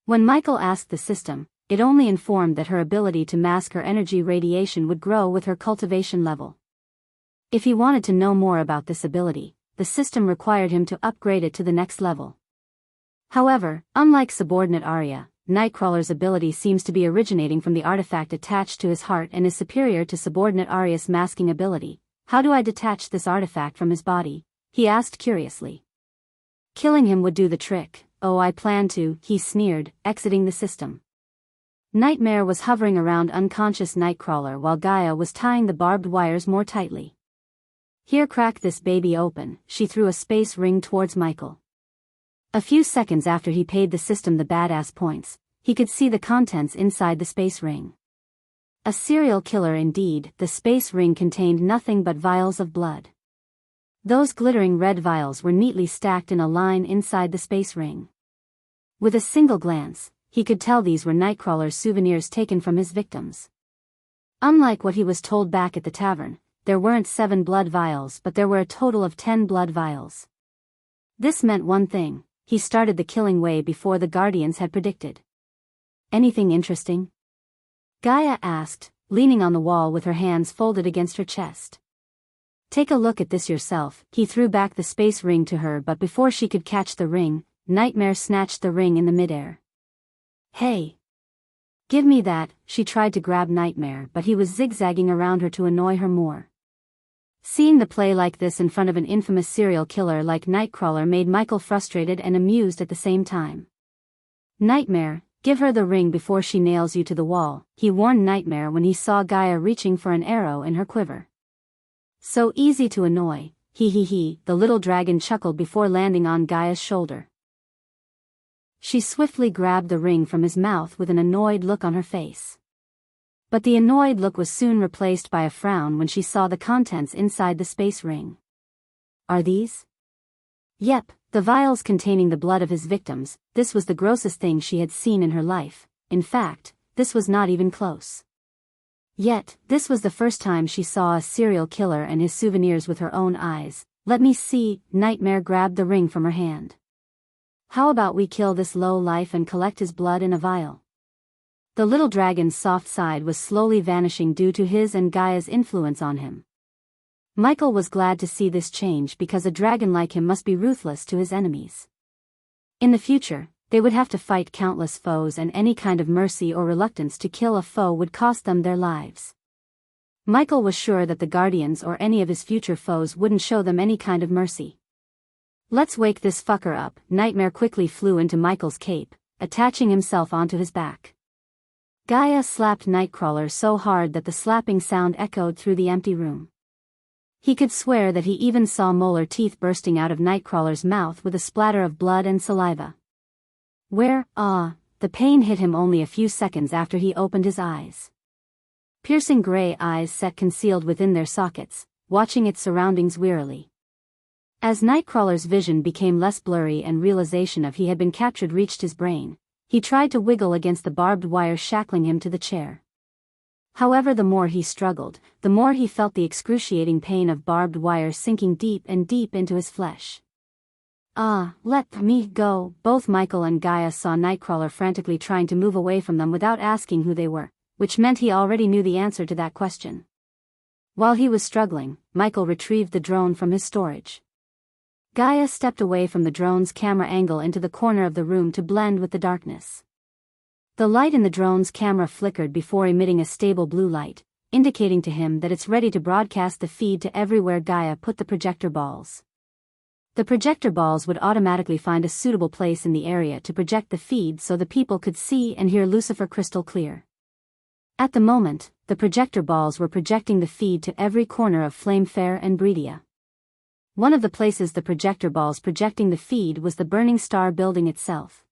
When Michael asked the system, it only informed that her ability to mask her energy radiation would grow with her cultivation level. If he wanted to know more about this ability, the system required him to upgrade it to the next level. However, unlike subordinate Arya, Nightcrawler's ability seems to be originating from the artifact attached to his heart and is superior to subordinate Arya's masking ability. How do I detach this artifact from his body? He asked curiously. Killing him would do the trick. Oh, I plan to, he sneered, exiting the system. Nightmare was hovering around unconscious Nightcrawler while Gaia was tying the barbed wires more tightly. Here, crack this baby open, she threw a space ring towards Michael. A few seconds after he paid the system the badass points, he could see the contents inside the space ring. A serial killer indeed, the space ring contained nothing but vials of blood. Those glittering red vials were neatly stacked in a line inside the space ring. With a single glance, he could tell these were Nightcrawler's souvenirs taken from his victims. Unlike what he was told back at the tavern, there weren't 7 blood vials but there were a total of 10 blood vials. This meant one thing: he started the killing way before the Guardians had predicted. Anything interesting? Gaia asked, leaning on the wall with her hands folded against her chest. Take a look at this yourself. He threw back the space ring to her, but before she could catch the ring, Nightmare snatched the ring in the midair. Hey! Give me that. She tried to grab Nightmare, but he was zigzagging around her to annoy her more. Seeing the play like this in front of an infamous serial killer like Nightcrawler made Michael frustrated and amused at the same time. Nightmare, give her the ring before she nails you to the wall, he warned Nightmare when he saw Gaia reaching for an arrow in her quiver. So easy to annoy, he, the little dragon chuckled before landing on Gaia's shoulder. She swiftly grabbed the ring from his mouth with an annoyed look on her face. But the annoyed look was soon replaced by a frown when she saw the contents inside the space ring. Are these? Yep, the vials containing the blood of his victims. This was the grossest thing she had seen in her life. In fact, this was not even close. Yet, this was the first time she saw a serial killer and his souvenirs with her own eyes. Let me see. Nightmare grabbed the ring from her hand. How about we kill this low life and collect his blood in a vial? The little dragon's soft side was slowly vanishing due to his and Gaia's influence on him. Michael was glad to see this change because a dragon like him must be ruthless to his enemies. In the future, they would have to fight countless foes, and any kind of mercy or reluctance to kill a foe would cost them their lives. Michael was sure that the Guardians or any of his future foes wouldn't show them any kind of mercy. Let's wake this fucker up. Nightmare quickly flew into Michael's cape, attaching himself onto his back. Gaia slapped Nightcrawler so hard that the slapping sound echoed through the empty room. He could swear that he even saw molar teeth bursting out of Nightcrawler's mouth with a splatter of blood and saliva. The pain hit him only a few seconds after he opened his eyes. Piercing gray eyes sat concealed within their sockets, watching its surroundings wearily. As Nightcrawler's vision became less blurry and realization of he had been captured reached his brain, he tried to wiggle against the barbed wire shackling him to the chair. However, the more he struggled, the more he felt the excruciating pain of barbed wire sinking deep and deep into his flesh. Let me go. Both Michael and Gaia saw Nightcrawler frantically trying to move away from them without asking who they were, which meant he already knew the answer to that question. While he was struggling, Michael retrieved the drone from his storage. Gaia stepped away from the drone's camera angle into the corner of the room to blend with the darkness. The light in the drone's camera flickered before emitting a stable blue light, indicating to him that it's ready to broadcast the feed to everywhere Gaia put the projector balls. The projector balls would automatically find a suitable place in the area to project the feed so the people could see and hear Lucifer crystal clear. At the moment, the projector balls were projecting the feed to every corner of Flamefair and Breedia. One of the places the projector balls projecting the feed was the Burning Star building itself.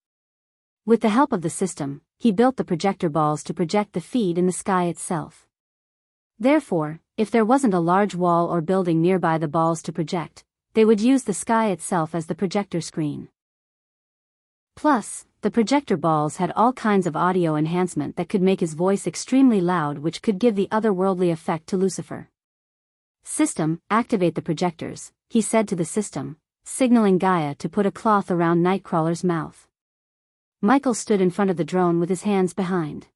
With the help of the system, he built the projector balls to project the feed in the sky itself. Therefore, if there wasn't a large wall or building nearby the balls to project, they would use the sky itself as the projector screen. Plus, the projector balls had all kinds of audio enhancement that could make his voice extremely loud, which could give the otherworldly effect to Lucifer. "System, activate the projectors," he said to the system, signaling Gaia to put a cloth around Nightcrawler's mouth. Michael stood in front of the drone with his hands behind.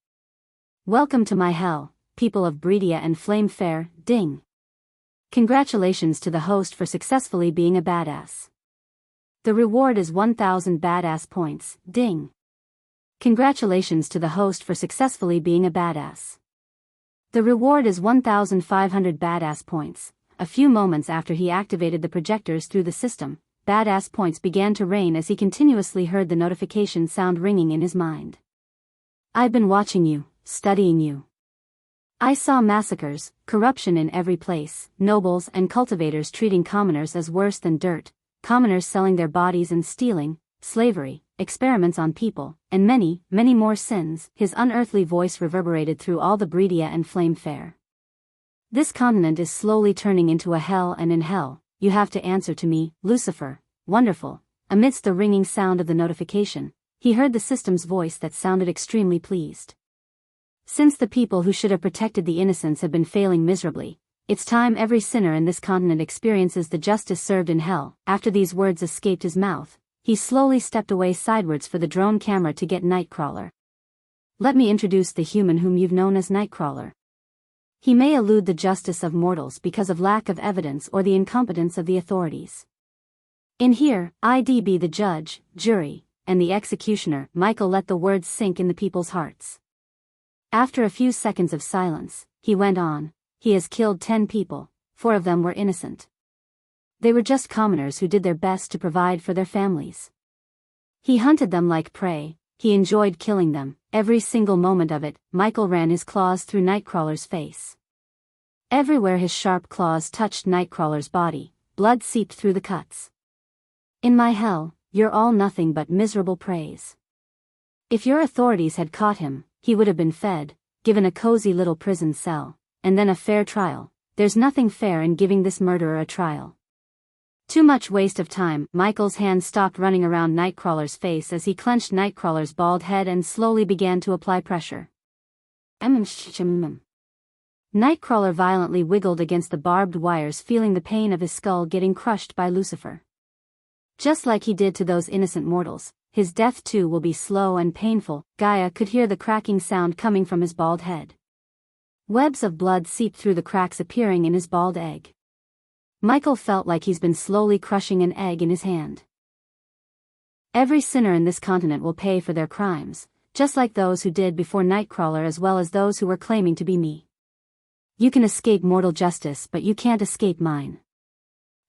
"Welcome to my hell, people of Breedia and Flame Fair, ding. Congratulations to the host for successfully being a badass. The reward is 1,000 badass points, ding. Congratulations to the host for successfully being a badass. The reward is 1,500 badass points." A few moments after he activated the projectors through the system, badass points began to rain as he continuously heard the notification sound ringing in his mind. "I've been watching you, studying you. I saw massacres, corruption in every place, nobles and cultivators treating commoners as worse than dirt, commoners selling their bodies and stealing, slavery, experiments on people, and many, many more sins." His unearthly voice reverberated through all the Breedia and Flame Fair. "This continent is slowly turning into a hell, and in hell, you have to answer to me, Lucifer, wonderful." Amidst the ringing sound of the notification, he heard the system's voice that sounded extremely pleased. "Since the people who should have protected the innocents have been failing miserably, it's time every sinner in this continent experiences the justice served in hell." After these words escaped his mouth, he slowly stepped away sidewards for the drone camera to get Nightcrawler. "Let me introduce the human whom you've known as Nightcrawler. He may elude the justice of mortals because of lack of evidence or the incompetence of the authorities. In here, I'd be the judge, jury, and the executioner." Michael let the words sink in the people's hearts. After a few seconds of silence, he went on, "He has killed 10 people, 4 of them were innocent. They were just commoners who did their best to provide for their families. He hunted them like prey, he enjoyed killing them, every single moment of it." Michael ran his claws through Nightcrawler's face. Everywhere his sharp claws touched Nightcrawler's body, blood seeped through the cuts. "In my hell, you're all nothing but miserable praise. If your authorities had caught him, he would have been fed, given a cozy little prison cell, and then a fair trial. There's nothing fair in giving this murderer a trial. Too much waste of time." Michael's hand stopped running around Nightcrawler's face as he clenched Nightcrawler's bald head and slowly began to apply pressure. Nightcrawler violently wiggled against the barbed wires, feeling the pain of his skull getting crushed by Lucifer. Just like he did to those innocent mortals, his death too will be slow and painful. Gaia could hear the cracking sound coming from his bald head. Webs of blood seeped through the cracks appearing in his bald egg. Michael felt like he's been slowly crushing an egg in his hand. "Every sinner in this continent will pay for their crimes, just like those who did before Nightcrawler as well as those who were claiming to be me. You can escape mortal justice, but you can't escape mine.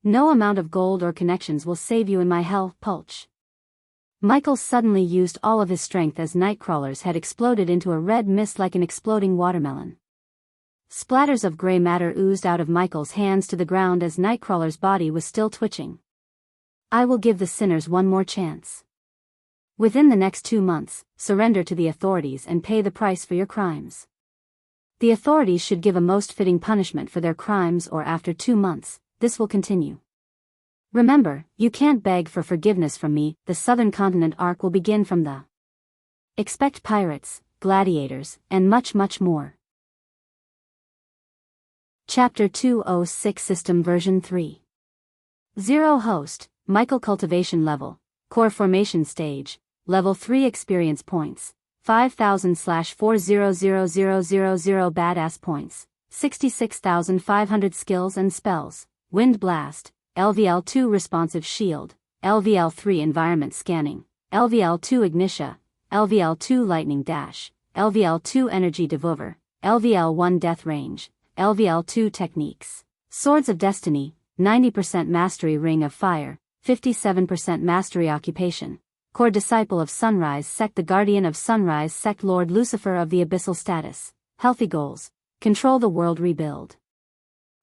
No amount of gold or connections will save you in my hell, Pulch." Michael suddenly used all of his strength as Nightcrawler's head exploded into a red mist like an exploding watermelon. Splatters of gray matter oozed out of Michael's hands to the ground as Nightcrawler's body was still twitching. "I will give the sinners one more chance. Within the next 2 months, surrender to the authorities and pay the price for your crimes. The authorities should give a most fitting punishment for their crimes, or after 2 months, this will continue. Remember, you can't beg for forgiveness from me. The Southern Continent arc will begin from the. Expect pirates, gladiators, and much, much more." Chapter 206 System Version 3.0 Host, Michael. Cultivation Level, Core Formation Stage, Level 3. Experience Points, 5,000/4000000 Badass Points, 66,500 Skills and Spells, Wind Blast, LVL2 Responsive Shield, LVL3 Environment Scanning, LVL2 Ignitia, LVL2 Lightning Dash, LVL2 Energy Devolver, LVL1 Death Range, LVL2 Techniques, Swords of Destiny, 90% Mastery. Ring of Fire, 57% Mastery. Occupation, Core Disciple of Sunrise Sect, the Guardian of Sunrise Sect, Lord Lucifer of the Abyssal Status, Healthy Goals, Control the World, Rebuild.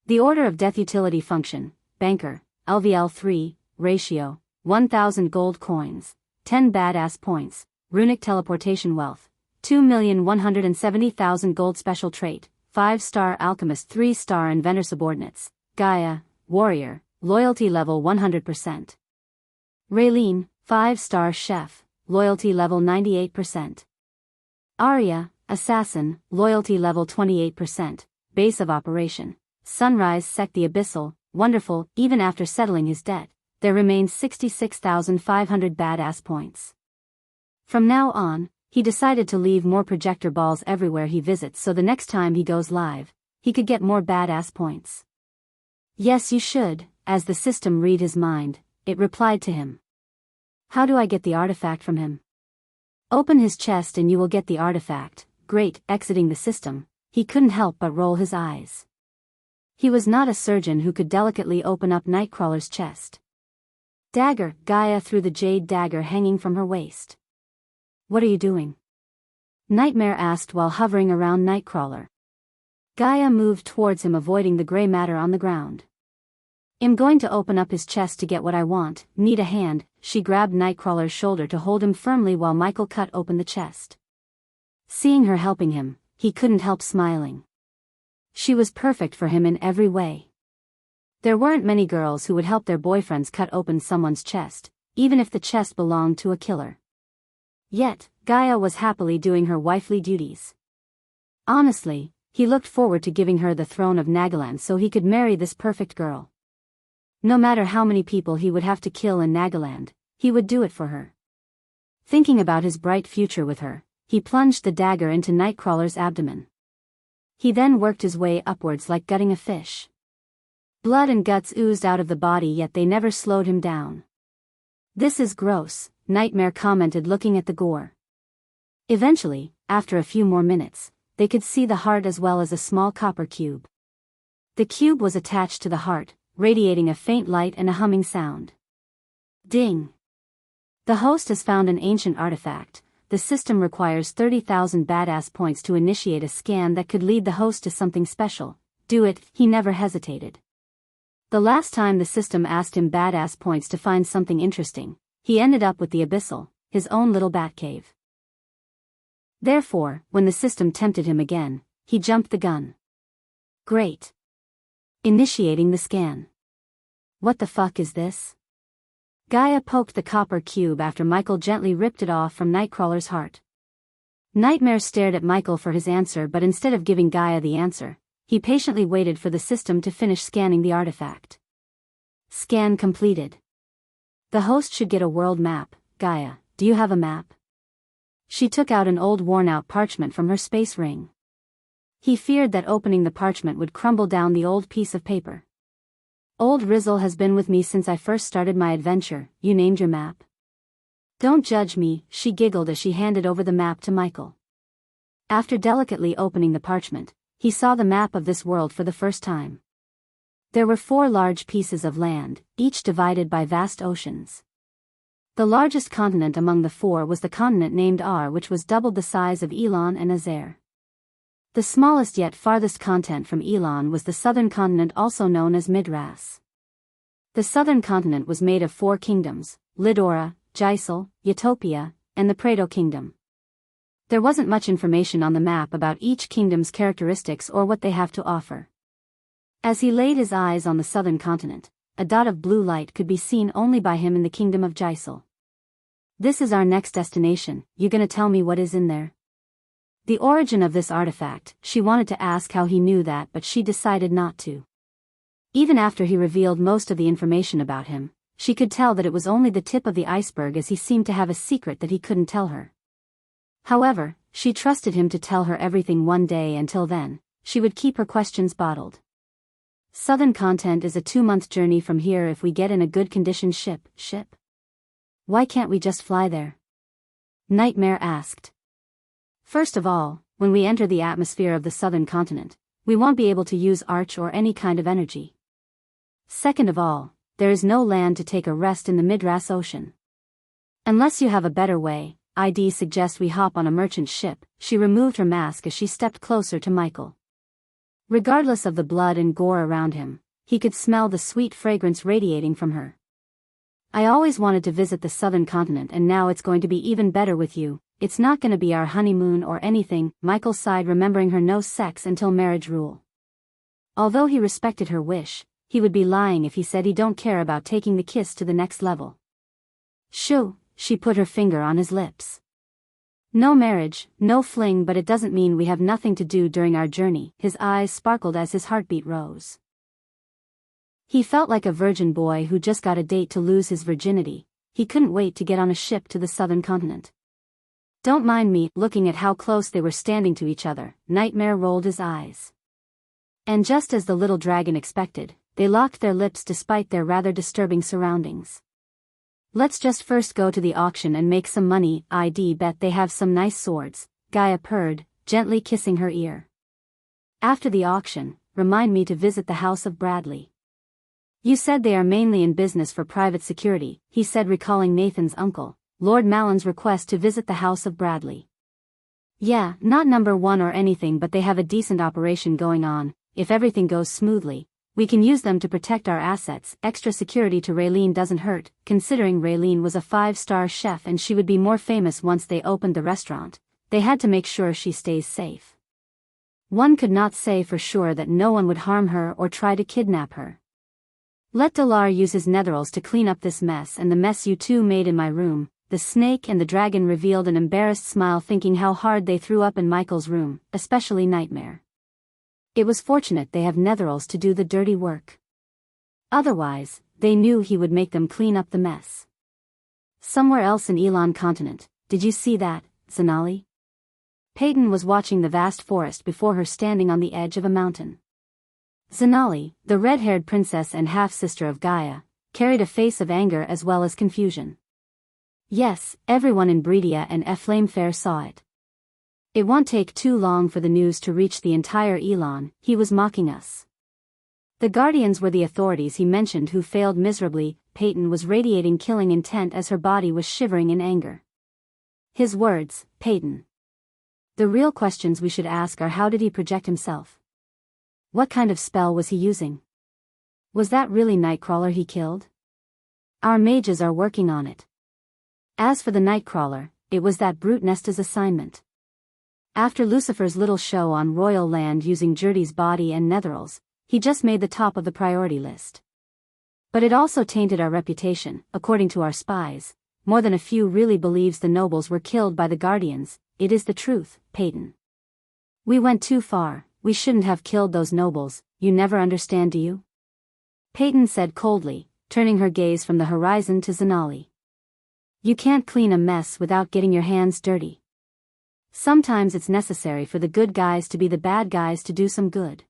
The Order of Death. Utility Function, Banker, LVL3, Ratio, 1,000 Gold Coins, 10 Badass Points, Runic Teleportation Wealth, 2,170,000 Gold. Special Trait, 5-star alchemist, 3-star inventor. Subordinates: Gaia, warrior, loyalty level 100%. Raylene, 5-star chef, loyalty level 98%. Arya, assassin, loyalty level 28%, base of operation: Sunrise Sect. The Abyssal, wonderful. Even after settling his debt, there remains 66,500 badass points. From now on, he decided to leave more projector balls everywhere he visits so the next time he goes live, he could get more badass points. Yes, you should. As the system read his mind, it replied to him. How do I get the artifact from him? Open his chest and you will get the artifact. Great. Exiting the system, he couldn't help but roll his eyes. He was not a surgeon who could delicately open up Nightcrawler's chest. Dagger. Gaia threw the jade dagger hanging from her waist. What are you doing? Nightmare asked while hovering around Nightcrawler. Gaia moved towards him, avoiding the gray matter on the ground. I'm going to open up his chest to get what I want. Need a hand? She grabbed Nightcrawler's shoulder to hold him firmly while Michael cut open the chest. Seeing her helping him, he couldn't help smiling. She was perfect for him in every way. There weren't many girls who would help their boyfriends cut open someone's chest, even if the chest belonged to a killer. Yet, Gaia was happily doing her wifely duties. Honestly, he looked forward to giving her the throne of Nagaland so he could marry this perfect girl. No matter how many people he would have to kill in Nagaland, he would do it for her. Thinking about his bright future with her, he plunged the dagger into Nightcrawler's abdomen. He then worked his way upwards like gutting a fish. Blood and guts oozed out of the body, yet they never slowed him down. This is gross, Nightmare commented, looking at the gore. Eventually, after a few more minutes, they could see the heart as well as a small copper cube. The cube was attached to the heart, radiating a faint light and a humming sound. Ding! The host has found an ancient artifact. The system requires 30,000 badass points to initiate a scan that could lead the host to something special. Do it. He never hesitated. The last time the system asked him badass points to find something interesting, he ended up with the Abyssal, his own little bat cave. Therefore, when the system tempted him again, he jumped the gun. Great. Initiating the scan. What the fuck is this? Gaia poked the copper cube after Michael gently ripped it off from Nightcrawler's heart. Nightmare stared at Michael for his answer, but instead of giving Gaia the answer, he patiently waited for the system to finish scanning the artifact. Scan completed. The host should get a world map. Gaia, do you have a map? She took out an old worn-out parchment from her space ring. He feared that opening the parchment would crumble down the old piece of paper. Old Rizzle has been with me since I first started my adventure. You named your map? Don't judge me, she giggled as she handed over the map to Michael. After delicately opening the parchment, he saw the map of this world for the first time. There were 4 large pieces of land, each divided by vast oceans. The largest continent among the 4 was the continent named Ar, which was double the size of Elon and Azer. The smallest yet farthest continent from Elon was the southern continent, also known as Midras. The southern continent was made of 4 kingdoms, Lidora, Gisel, Utopia, and the Praeto Kingdom. There wasn't much information on the map about each kingdom's characteristics or what they have to offer. As he laid his eyes on the southern continent, a dot of blue light could be seen only by him in the kingdom of Gisel. This is our next destination. You gonna tell me what is in there? The origin of this artifact. She wanted to ask how he knew that, but she decided not to. Even after he revealed most of the information about him, she could tell that it was only the tip of the iceberg, as he seemed to have a secret that he couldn't tell her. However, she trusted him to tell her everything one day. Until then, she would keep her questions bottled. Southern continent is a 2-month journey from here if we get in a good condition ship. Why can't we just fly there? Nightmare asked. First of all, when we enter the atmosphere of the southern continent, we won't be able to use arch or any kind of energy. Second of all, there is no land to take a rest in the Midras Ocean. Unless you have a better way, I'd suggest we hop on a merchant ship. She removed her mask as she stepped closer to Michael. Regardless of the blood and gore around him, he could smell the sweet fragrance radiating from her. I always wanted to visit the southern continent, and now it's going to be even better with you. it's not gonna be our honeymoon or anything, Michael sighed, remembering her no sex until marriage rule. Although he respected her wish, he would be lying if he said he don't care about taking the kiss to the next level. Shoo, she put her finger on his lips. No marriage, no fling, but it doesn't mean we have nothing to do during our journey. His eyes sparkled as his heartbeat rose. He felt like a virgin boy who just got a date to lose his virginity. He couldn't wait to get on a ship to the southern continent. Don't mind me. Looking at how close they were standing to each other, Nightmare rolled his eyes. And just as the little dragon expected, they locked their lips despite their rather disturbing surroundings. Let's just first go to the auction and make some money. I'd bet they have some nice swords, Gaia purred, gently kissing her ear. After the auction, remind me to visit the house of Bradley. You said they are mainly in business for private security, he said, recalling Nathan's uncle, Lord Malon's request to visit the house of Bradley. Yeah, not number one or anything, but they have a decent operation going on. If everything goes smoothly, we can use them to protect our assets. Extra security to Raylene doesn't hurt, considering Raylene was a 5-star chef and she would be more famous once they opened the restaurant. They had to make sure she stays safe. One could not say for sure that no one would harm her or try to kidnap her. Let Delar use his netherals to clean up this mess and the mess you two made in my room. The snake and the dragon revealed an embarrassed smile, thinking how hard they threw up in Michael's room, especially Nightmare. It was fortunate they have netherals to do the dirty work. Otherwise, they knew he would make them clean up the mess. Somewhere else in Elon continent, did you see that, Zanali? Peyton was watching the vast forest before her, standing on the edge of a mountain. Zanali, the red-haired princess and half-sister of Gaia, carried a face of anger as well as confusion. Yes, everyone in Breedia and Flamefair saw it. It won't take too long for the news to reach the entire Elon. He was mocking us. The Guardians were the authorities he mentioned who failed miserably. Peyton was radiating killing intent as her body was shivering in anger. His words, Peyton. The real questions we should ask are, how did he project himself? What kind of spell was he using? Was that really Nightcrawler he killed? Our mages are working on it. As for the Nightcrawler, it was that brute Nesta's assignment. After Lucifer's little show on royal land using Jurdy's body and netherals, he just made the top of the priority list. But it also tainted our reputation. According to our spies, more than a few really believes the nobles were killed by the Guardians. It is the truth, Peyton. We went too far. We shouldn't have killed those nobles. You never understand, do you? Peyton said coldly, turning her gaze from the horizon to Zanali. You can't clean a mess without getting your hands dirty. Sometimes it's necessary for the good guys to be the bad guys to do some good.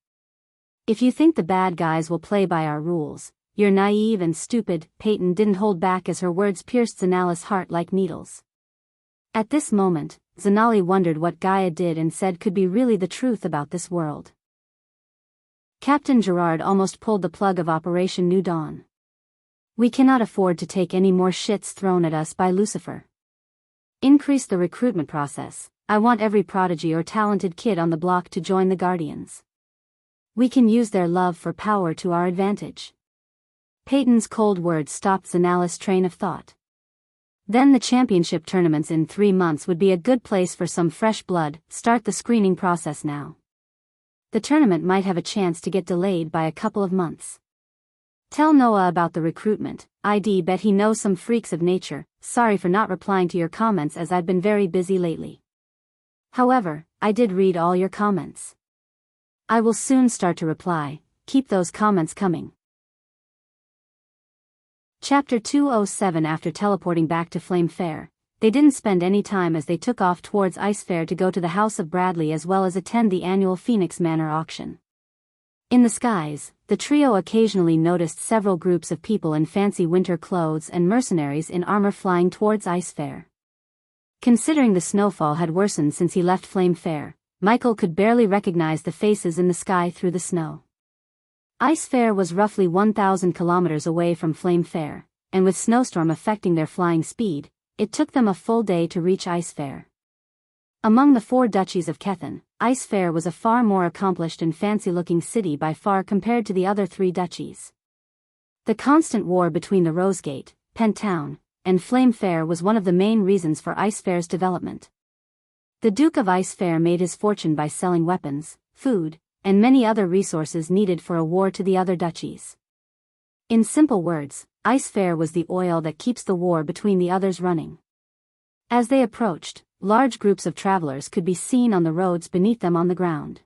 If you think the bad guys will play by our rules, you're naive and stupid. Peyton didn't hold back as her words pierced Zanali's heart like needles. At this moment, Zanali wondered what Gaia did and said could be really the truth about this world. Captain Gerard almost pulled the plug of Operation New Dawn. We cannot afford to take any more shits thrown at us by Lucifer. Increase the recruitment process. I want every prodigy or talented kid on the block to join the Guardians. We can use their love for power to our advantage. Peyton's cold words stopped Zanali's train of thought. Then the championship tournaments in 3 months would be a good place for some fresh blood. Start the screening process now. The tournament might have a chance to get delayed by a couple of months. Tell Noah about the recruitment. I'd bet he knows some freaks of nature. Sorry for not replying to your comments as I've been very busy lately. However, I did read all your comments. I will soon start to reply. Keep those comments coming. Chapter 207. After teleporting back to Flamefair, they didn't spend any time as they took off towards Icefair to go to the house of Bradley as well as attend the annual Phoenix Manor auction. In the skies, the trio occasionally noticed several groups of people in fancy winter clothes and mercenaries in armor flying towards Icefair. Considering the snowfall had worsened since he left Flamefair, Michael could barely recognize the faces in the sky through the snow. Icefair was roughly 1,000 kilometers away from Flamefair, and with snowstorm affecting their flying speed, it took them a full day to reach Icefair. Among the 4 duchies of Kethen, Icefair was a far more accomplished and fancy-looking city by far compared to the other 3 duchies. The constant war between the Rosegate, Penttown, and Flamefair was one of the main reasons for Icefair's development. The Duke of Ice Fair made his fortune by selling weapons, food, and many other resources needed for a war to the other duchies. In simple words, Ice Fair was the oil that keeps the war between the others running. As they approached, large groups of travelers could be seen on the roads beneath them on the ground.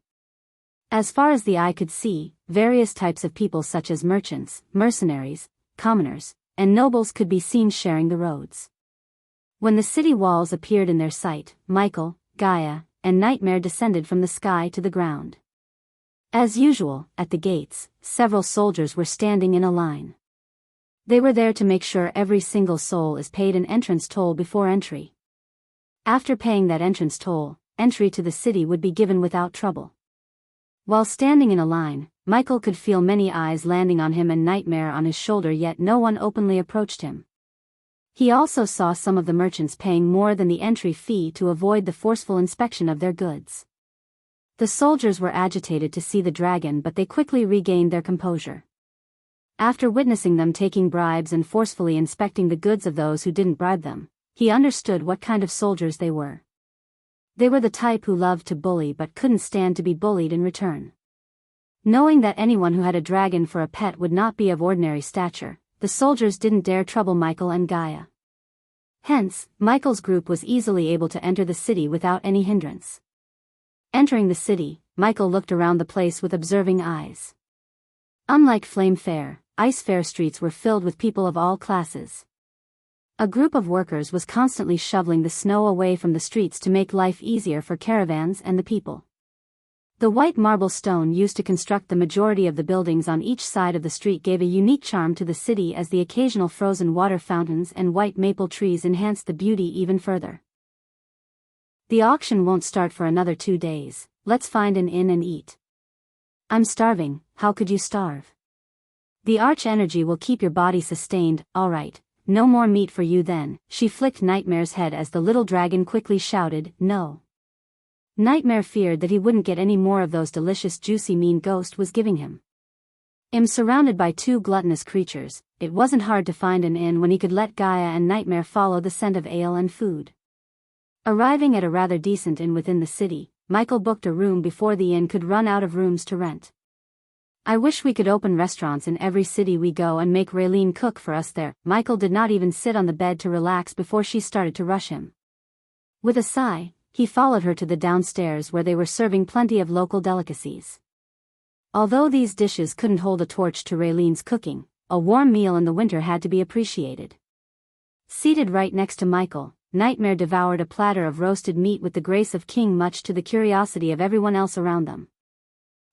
As far as the eye could see, various types of people such as merchants, mercenaries, commoners, and nobles could be seen sharing the roads. When the city walls appeared in their sight, Michael, Gaia, and Nightmare descended from the sky to the ground. As usual, at the gates, several soldiers were standing in a line. They were there to make sure every single soul is paid an entrance toll before entry. After paying that entrance toll, entry to the city would be given without trouble. While standing in a line, Michael could feel many eyes landing on him and Nightmare on his shoulder, yet no one openly approached him. He also saw some of the merchants paying more than the entry fee to avoid the forceful inspection of their goods. The soldiers were agitated to see the dragon, but they quickly regained their composure. After witnessing them taking bribes and forcefully inspecting the goods of those who didn't bribe them, he understood what kind of soldiers they were. They were the type who loved to bully but couldn't stand to be bullied in return. Knowing that anyone who had a dragon for a pet would not be of ordinary stature, the soldiers didn't dare trouble Michael and Gaia. Hence, Michael's group was easily able to enter the city without any hindrance. Entering the city, Michael looked around the place with observing eyes. Unlike Flame Fair, Ice Fair streets were filled with people of all classes. A group of workers was constantly shoveling the snow away from the streets to make life easier for caravans and the people. The white marble stone used to construct the majority of the buildings on each side of the street gave a unique charm to the city, as the occasional frozen water fountains and white maple trees enhanced the beauty even further. The auction won't start for another 2 days, let's find an inn and eat. I'm starving, how could you starve? The arch energy will keep your body sustained, alright, no more meat for you then. She flicked Nightmare's head as the little dragon quickly shouted, no. Nightmare feared that he wouldn't get any more of those delicious juicy mean Ghost was giving him. Surrounded by 2 gluttonous creatures, it wasn't hard to find an inn when he could let Gaia and Nightmare follow the scent of ale and food. Arriving at a rather decent inn within the city, Michael booked a room before the inn could run out of rooms to rent. I wish we could open restaurants in every city we go and make Raylene cook for us there. Michael did not even sit on the bed to relax before she started to rush him. With a sigh, he followed her to the downstairs where they were serving plenty of local delicacies. Although these dishes couldn't hold a torch to Raylene's cooking, a warm meal in the winter had to be appreciated. Seated right next to Michael, Nightmare devoured a platter of roasted meat with the grace of king, much to the curiosity of everyone else around them.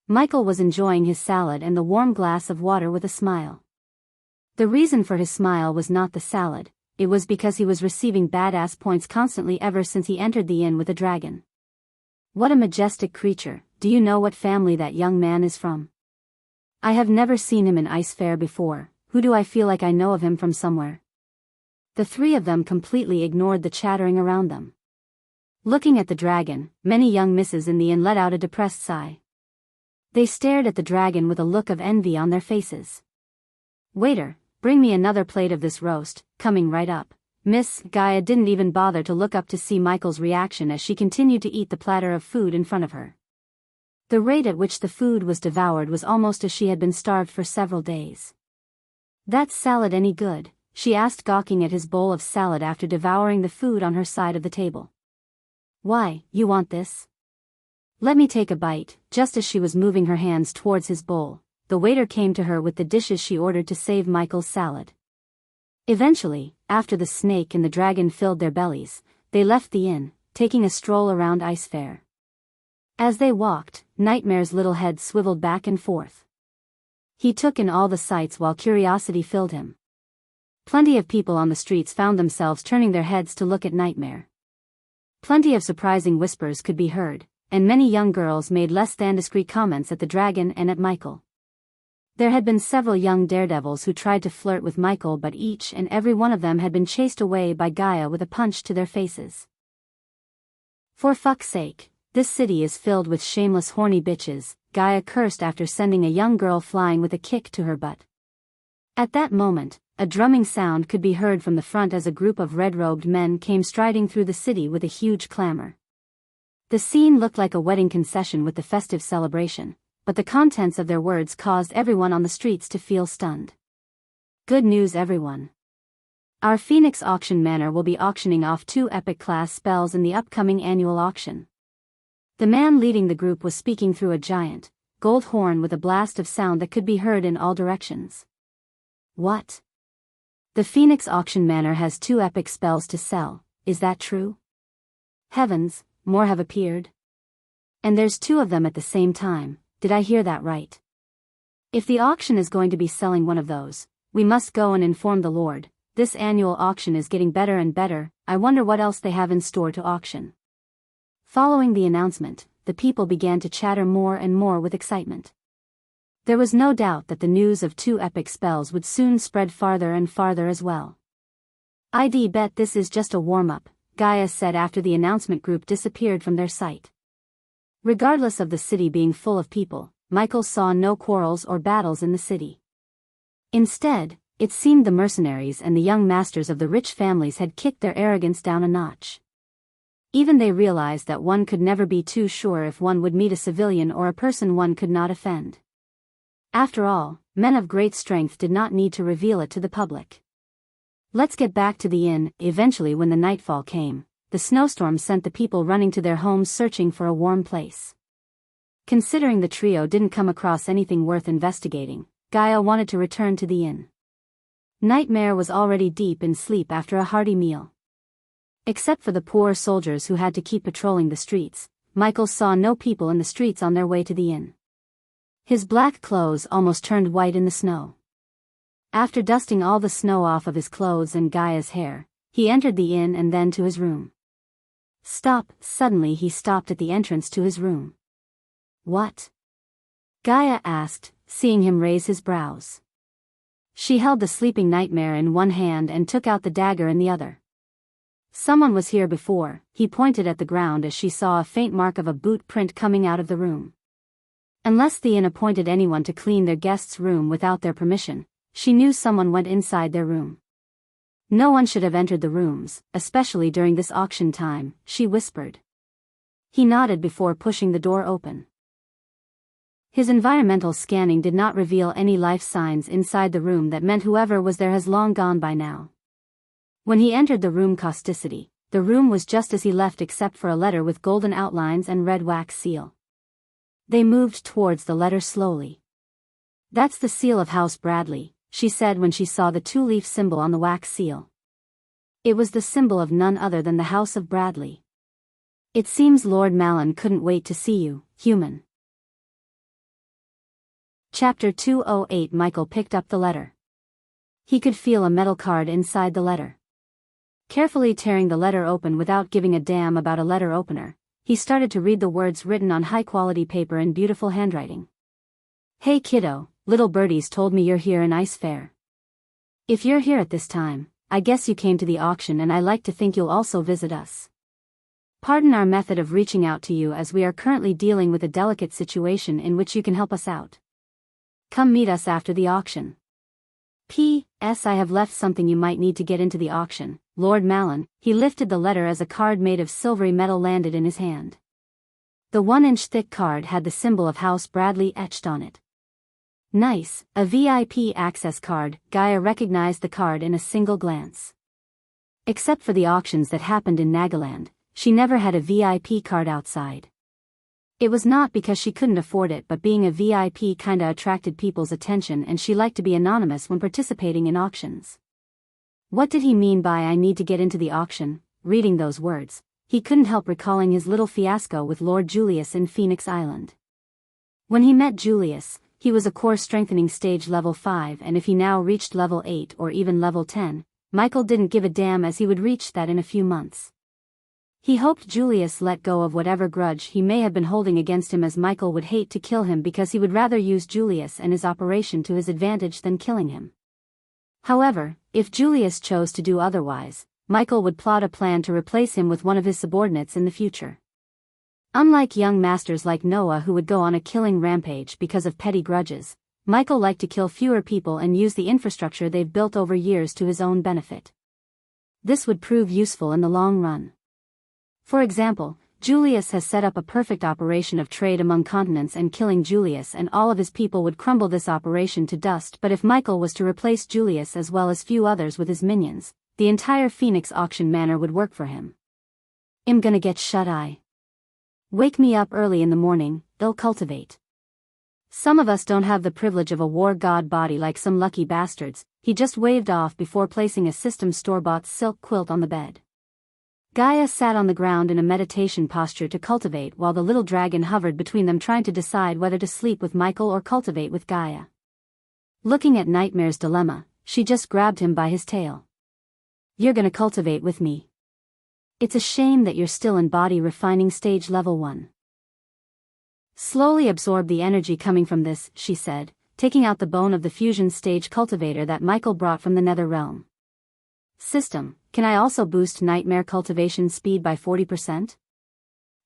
Michael was enjoying his salad and the warm glass of water with a smile. The reason for his smile was not the salad. It was because he was receiving badass points constantly ever since he entered the inn with a dragon. What a majestic creature. Do you know what family that young man is from? I have never seen him in Ice Fair before. Who do I feel like I know of him from somewhere? The 3 of them completely ignored the chattering around them. Looking at the dragon, many young misses in the inn let out a depressed sigh. They stared at the dragon with a look of envy on their faces. Waiter, bring me another plate of this roast. Coming right up. Miss Gaia didn't even bother to look up to see Michael's reaction as she continued to eat the platter of food in front of her. The rate at which the food was devoured was almost as she had been starved for several days. That salad any good? She asked, gawking at his bowl of salad after devouring the food on her side of the table. Why, you want this? Let me take a bite. Just as she was moving her hands towards his bowl, the waiter came to her with the dishes she ordered to save Michael's salad. Eventually, after the snake and the dragon filled their bellies, they left the inn, taking a stroll around Ice Fair. As they walked, Nightmare's little head swiveled back and forth. He took in all the sights while curiosity filled him. Plenty of people on the streets found themselves turning their heads to look at Nightmare. Plenty of surprising whispers could be heard, and many young girls made less than discreet comments at the dragon and at Michael. There had been several young daredevils who tried to flirt with Michael, but each and every one of them had been chased away by Gaia with a punch to their faces. For fuck's sake, this city is filled with shameless horny bitches, Gaia cursed after sending a young girl flying with a kick to her butt. At that moment, a drumming sound could be heard from the front as a group of red-robed men came striding through the city with a huge clamor. The scene looked like a wedding concession with the festive celebration, but the contents of their words caused everyone on the streets to feel stunned. Good news, everyone. Our Phoenix Auction Manor will be auctioning off 2 epic class spells in the upcoming annual auction. The man leading the group was speaking through a giant, gold horn with a blast of sound that could be heard in all directions. What? The Phoenix Auction Manor has 2 epic spells to sell, is that true? Heavens, more have appeared. And there's 2 of them at the same time, did I hear that right? If the auction is going to be selling one of those, we must go and inform the Lord. This annual auction is getting better and better, I wonder what else they have in store to auction. Following the announcement, the people began to chatter more and more with excitement. There was no doubt that the news of 2 epic spells would soon spread farther and farther as well. "I'd bet this is just a warm-up," Gaia said after the announcement group disappeared from their sight. Regardless of the city being full of people, Michael saw no quarrels or battles in the city. Instead, it seemed the mercenaries and the young masters of the rich families had kicked their arrogance down a notch. Even they realized that one could never be too sure if one would meet a civilian or a person one could not offend. After all, men of great strength did not need to reveal it to the public. Let's get back to the inn. Eventually, when the nightfall came, the snowstorm sent the people running to their homes searching for a warm place. Considering the trio didn't come across anything worth investigating, Gaia wanted to return to the inn. Nightmare was already deep in sleep after a hearty meal. Except for the poor soldiers who had to keep patrolling the streets, Michael saw no people in the streets on their way to the inn. His black clothes almost turned white in the snow. After dusting all the snow off of his clothes and Gaia's hair, he entered the inn and then to his room. Suddenly he stopped at the entrance to his room. "What?" Gaia asked, seeing him raise his brows. She held the sleeping Nightmare in one hand and took out the dagger in the other. "Someone was here before," he pointed at the ground as she saw a faint mark of a boot print coming out of the room. Unless the inn appointed anyone to clean their guest's room without their permission, she knew someone went inside their room. "No one should have entered the rooms, especially during this auction time," she whispered. He nodded before pushing the door open. His environmental scanning did not reveal any life signs inside the room that meant whoever was there has long gone by now. When he entered the room causticity, the room was just as he left except for a letter with golden outlines and red wax seal. They moved towards the letter slowly. "That's the seal of House Bradley," she said when she saw the 2-leaf symbol on the wax seal. It was the symbol of none other than the House of Bradley. "It seems Lord Malin couldn't wait to see you, human." Chapter 208. Michael picked up the letter. He could feel a metal card inside the letter. Carefully tearing the letter open without giving a damn about a letter opener, he started to read the words written on high-quality paper in beautiful handwriting. "Hey kiddo, little birdies told me you're here in Ice Fair. If you're here at this time, I guess you came to the auction, and I like to think you'll also visit us. Pardon our method of reaching out to you as we are currently dealing with a delicate situation in which you can help us out. Come meet us after the auction. P.S. I have left something you might need to get into the auction, Lord Malin." He lifted the letter as a card made of silvery metal landed in his hand. The 1-inch thick card had the symbol of House Bradley etched on it. Nice, a VIP access card. Gaia recognized the card in a single glance. Except for the auctions that happened in Nagaland, she never had a VIP card outside. It was not because she couldn't afford it, but being a VIP kinda attracted people's attention and she liked to be anonymous when participating in auctions. What did he mean by "I need to get into the auction"? Reading those words, he couldn't help recalling his little fiasco with Lord Julius in Phoenix Island. When he met Julius, he was a core strengthening stage level 5, and if he now reached level 8 or even level 10, Michael didn't give a damn as he would reach that in a few months. He hoped Julius let go of whatever grudge he may have been holding against him, as Michael would hate to kill him because he would rather use Julius and his operation to his advantage than killing him. However, if Julius chose to do otherwise, Michael would plot a plan to replace him with one of his subordinates in the future. Unlike young masters like Noah who would go on a killing rampage because of petty grudges, Michael liked to kill fewer people and use the infrastructure they've built over years to his own benefit. This would prove useful in the long run. For example, Julius has set up a perfect operation of trade among continents, and killing Julius and all of his people would crumble this operation to dust. But if Michael was to replace Julius as well as few others with his minions, the entire Phoenix Auction Manor would work for him. I'm gonna get shut-eye. Wake me up early in the morning, they'll cultivate. Some of us don't have the privilege of a war god body like some lucky bastards, he just waved off before placing a system store-bought silk quilt on the bed. Gaia sat on the ground in a meditation posture to cultivate while the little dragon hovered between them, trying to decide whether to sleep with Michael or cultivate with Gaia. Looking at Nightmare's dilemma, she just grabbed him by his tail. You're gonna cultivate with me. It's a shame that you're still in body refining stage level 1. Slowly absorb the energy coming from this, she said, taking out the bone of the fusion stage cultivator that Michael brought from the nether realm. System, can I also boost Nightmare cultivation speed by 40%?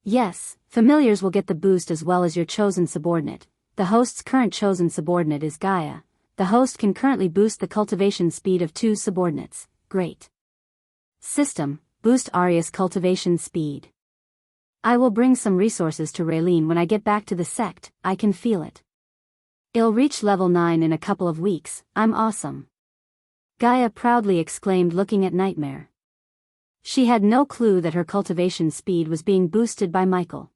Yes, familiars will get the boost as well as your chosen subordinate. The host's current chosen subordinate is Gaia. The host can currently boost the cultivation speed of 2 subordinates. Great. System, boost Arius cultivation speed. I will bring some resources to Raylene when I get back to the sect, I can feel it. It'll reach level 9 in a couple of weeks, I'm awesome. Gaia proudly exclaimed, looking at Nightmare. She had no clue that her cultivation speed was being boosted by Michael.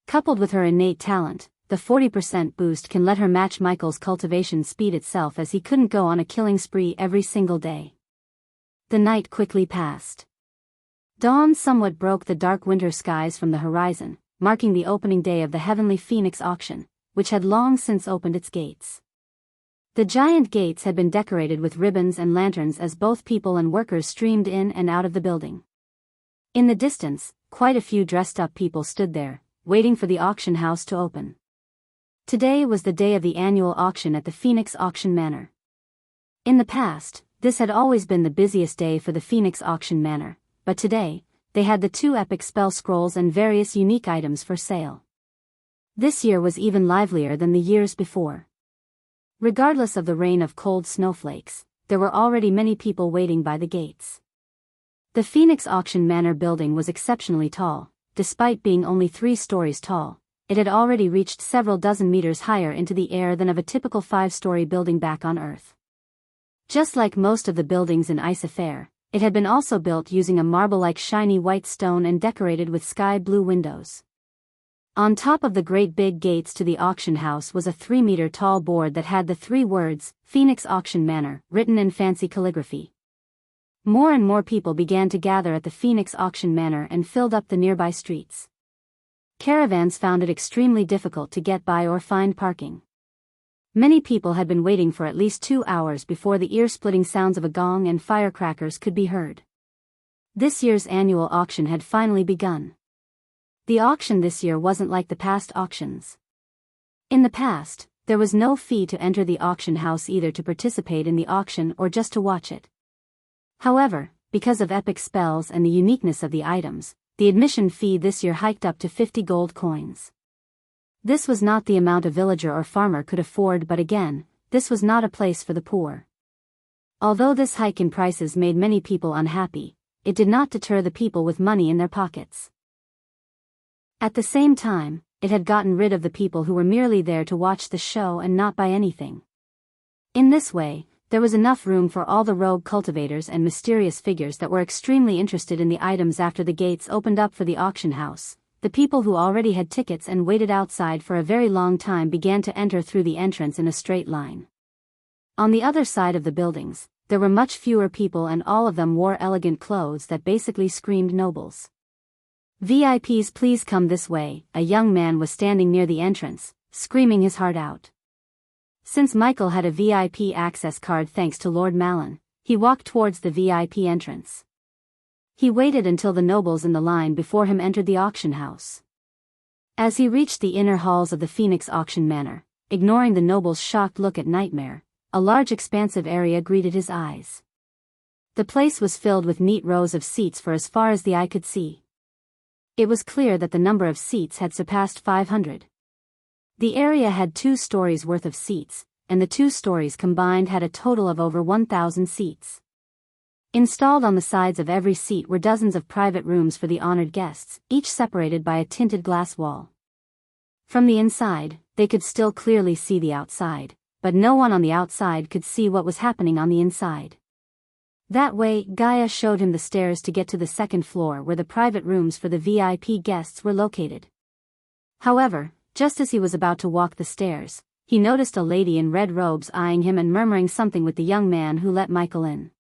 Coupled with her innate talent, the 40% boost can let her match Michael's cultivation speed itself, as he couldn't go on a killing spree every single day. The night quickly passed. Dawn somewhat broke the dark winter skies from the horizon, marking the opening day of the Heavenly Phoenix Auction, which had long since opened its gates. The giant gates had been decorated with ribbons and lanterns as both people and workers streamed in and out of the building. In the distance, quite a few dressed-up people stood there, waiting for the auction house to open. Today was the day of the annual auction at the Phoenix Auction Manor. In the past, this had always been the busiest day for the Phoenix Auction Manor, but today, they had the 2 epic spell scrolls and various unique items for sale. This year was even livelier than the years before. Regardless of the rain of cold snowflakes, there were already many people waiting by the gates. The Phoenix Auction Manor building was exceptionally tall. Despite being only 3 stories tall, it had already reached several dozen meters higher into the air than of a typical 5-story building back on Earth. Just like most of the buildings in Ice-Fair, it had been also built using a marble-like shiny white stone and decorated with sky-blue windows. On top of the great big gates to the auction house was a 3-meter-tall board that had the 3 words, Phoenix Auction Manor, written in fancy calligraphy. More and more people began to gather at the Phoenix Auction Manor and filled up the nearby streets. Caravans found it extremely difficult to get by or find parking. Many people had been waiting for at least 2 hours before the ear-splitting sounds of a gong and firecrackers could be heard. This year's annual auction had finally begun. The auction this year wasn't like the past auctions. In the past, there was no fee to enter the auction house, either to participate in the auction or just to watch it. However, because of epic spells and the uniqueness of the items, the admission fee this year hiked up to 50 gold coins. This was not the amount a villager or farmer could afford, but again, this was not a place for the poor. Although this hike in prices made many people unhappy, it did not deter the people with money in their pockets. At the same time, it had gotten rid of the people who were merely there to watch the show and not buy anything. In this way, there was enough room for all the rogue cultivators and mysterious figures that were extremely interested in the items. After the gates opened up for the auction house, the people who already had tickets and waited outside for a very long time began to enter through the entrance in a straight line. On the other side of the buildings, there were much fewer people, and all of them wore elegant clothes that basically screamed nobles. VIPs, please come this way, a young man was standing near the entrance, screaming his heart out. Since Michael had a VIP access card thanks to Lord Malin, he walked towards the VIP entrance. He waited until the nobles in the line before him entered the auction house. As he reached the inner halls of the Phoenix Auction Manor, ignoring the nobles' shocked look at Nightmare, a large expansive area greeted his eyes. The place was filled with neat rows of seats for as far as the eye could see. It was clear that the number of seats had surpassed 500. The area had 2 stories worth of seats, and the 2 stories combined had a total of over 1,000 seats. Installed on the sides of every seat were dozens of private rooms for the honored guests, each separated by a tinted glass wall. From the inside, they could still clearly see the outside, but no one on the outside could see what was happening on the inside. That way, Gaia showed him the stairs to get to the second floor where the private rooms for the VIP guests were located. However, just as he was about to walk the stairs, he noticed a lady in red robes eyeing him and murmuring something with the young man who let Michael in.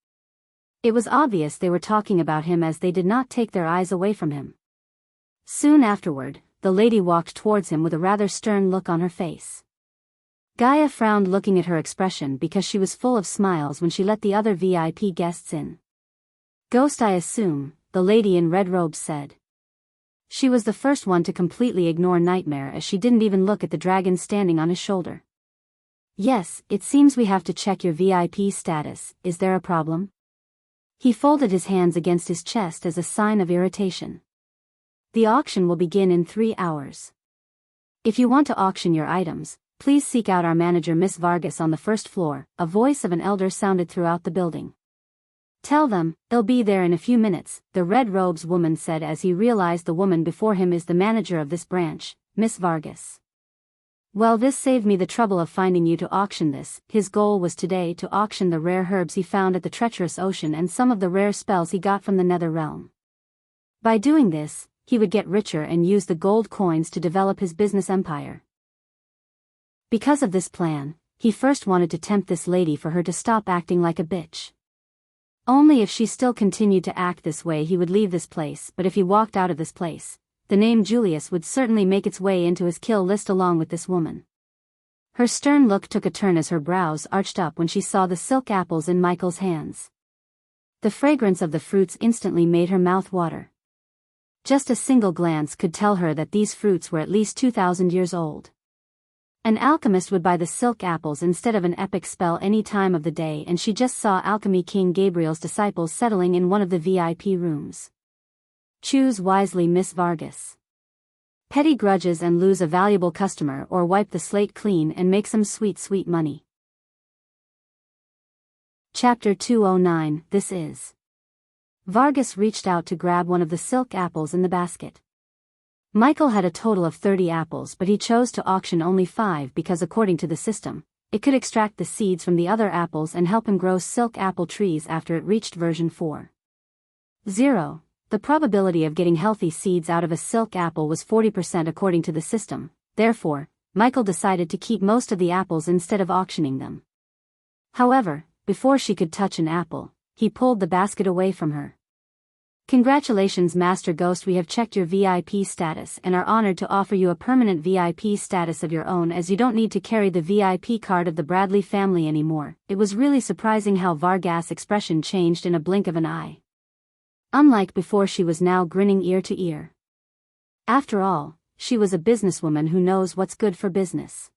It was obvious they were talking about him as they did not take their eyes away from him. Soon afterward, the lady walked towards him with a rather stern look on her face. Gaia frowned looking at her expression because she was full of smiles when she let the other VIP guests in. "Ghost, I assume," the lady in red robes said. She was the first one to completely ignore Nightmare as she didn't even look at the dragon standing on his shoulder. "Yes, it seems we have to check your VIP status. Is there a problem?" He folded his hands against his chest as a sign of irritation. "The auction will begin in 3 hours. If you want to auction your items, please seek out our manager Miss Vargas on the first floor," a voice of an elder sounded throughout the building. "Tell them, they'll be there in a few minutes," the red robes woman said as he realized the woman before him is the manager of this branch, Miss Vargas. "Well, this saved me the trouble of finding you to auction this." His goal was today to auction the rare herbs he found at the treacherous ocean and some of the rare spells he got from the nether realm. By doing this, he would get richer and use the gold coins to develop his business empire. Because of this plan, he first wanted to tempt this lady for her to stop acting like a bitch. Only if she still continued to act this way he would leave this place, but if he walked out of this place, the name Julius would certainly make its way into his kill list along with this woman. Her stern look took a turn as her brows arched up when she saw the silk apples in Michael's hands. The fragrance of the fruits instantly made her mouth water. Just a single glance could tell her that these fruits were at least 2,000 years old. An alchemist would buy the silk apples instead of an epic spell any time of the day, and she just saw Alchemy King Gabriel's disciples settling in one of the VIP rooms. Choose wisely, Miss Vargas. Petty grudges and lose a valuable customer, or wipe the slate clean and make some sweet, sweet money. Chapter 209. This is. Vargas reached out to grab one of the silk apples in the basket. Michael had a total of 30 apples, but he chose to auction only 5 because according to the system, it could extract the seeds from the other apples and help him grow silk apple trees after it reached version 4.0. The probability of getting healthy seeds out of a silk apple was 40% according to the system, therefore, Michael decided to keep most of the apples instead of auctioning them. However, before she could touch an apple, he pulled the basket away from her. "Congratulations, Master Ghost, we have checked your VIP status and are honored to offer you a permanent VIP status of your own as you don't need to carry the VIP card of the Bradley family anymore." It was really surprising how Vargas' expression changed in a blink of an eye. Unlike before, she was now grinning ear to ear. After all, she was a businesswoman who knows what's good for business.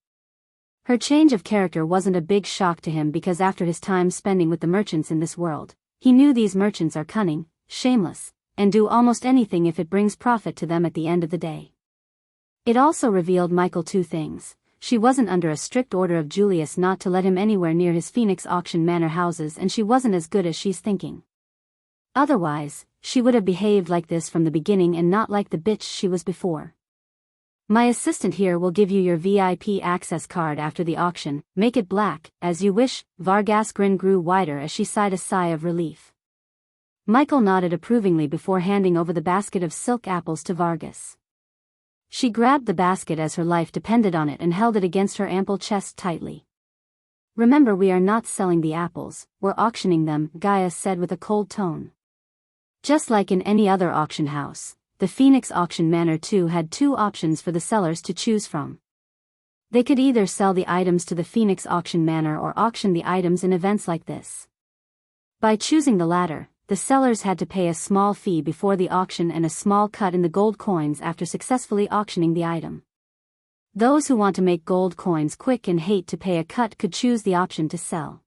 Her change of character wasn't a big shock to him because after his time spending with the merchants in this world, he knew these merchants are cunning, shameless, and do almost anything if it brings profit to them at the end of the day. It also revealed Michael 2 things. She wasn't under a strict order of Julius not to let him anywhere near his Phoenix Auction Manor houses, and she wasn't as good as she's thinking. Otherwise, she would have behaved like this from the beginning and not like the bitch she was before. "My assistant here will give you your VIP access card after the auction. Make it black, as you wish." Vargas' grin grew wider as she sighed a sigh of relief. Michael nodded approvingly before handing over the basket of silk apples to Vargas. She grabbed the basket as her life depended on it and held it against her ample chest tightly. "Remember, we are not selling the apples, we're auctioning them," Gaia said with a cold tone. Just like in any other auction house, the Phoenix Auction Manor too had 2 options for the sellers to choose from. They could either sell the items to the Phoenix Auction Manor or auction the items in events like this. By choosing the latter, the sellers had to pay a small fee before the auction and a small cut in the gold coins after successfully auctioning the item. Those who want to make gold coins quick and hate to pay a cut could choose the option to sell.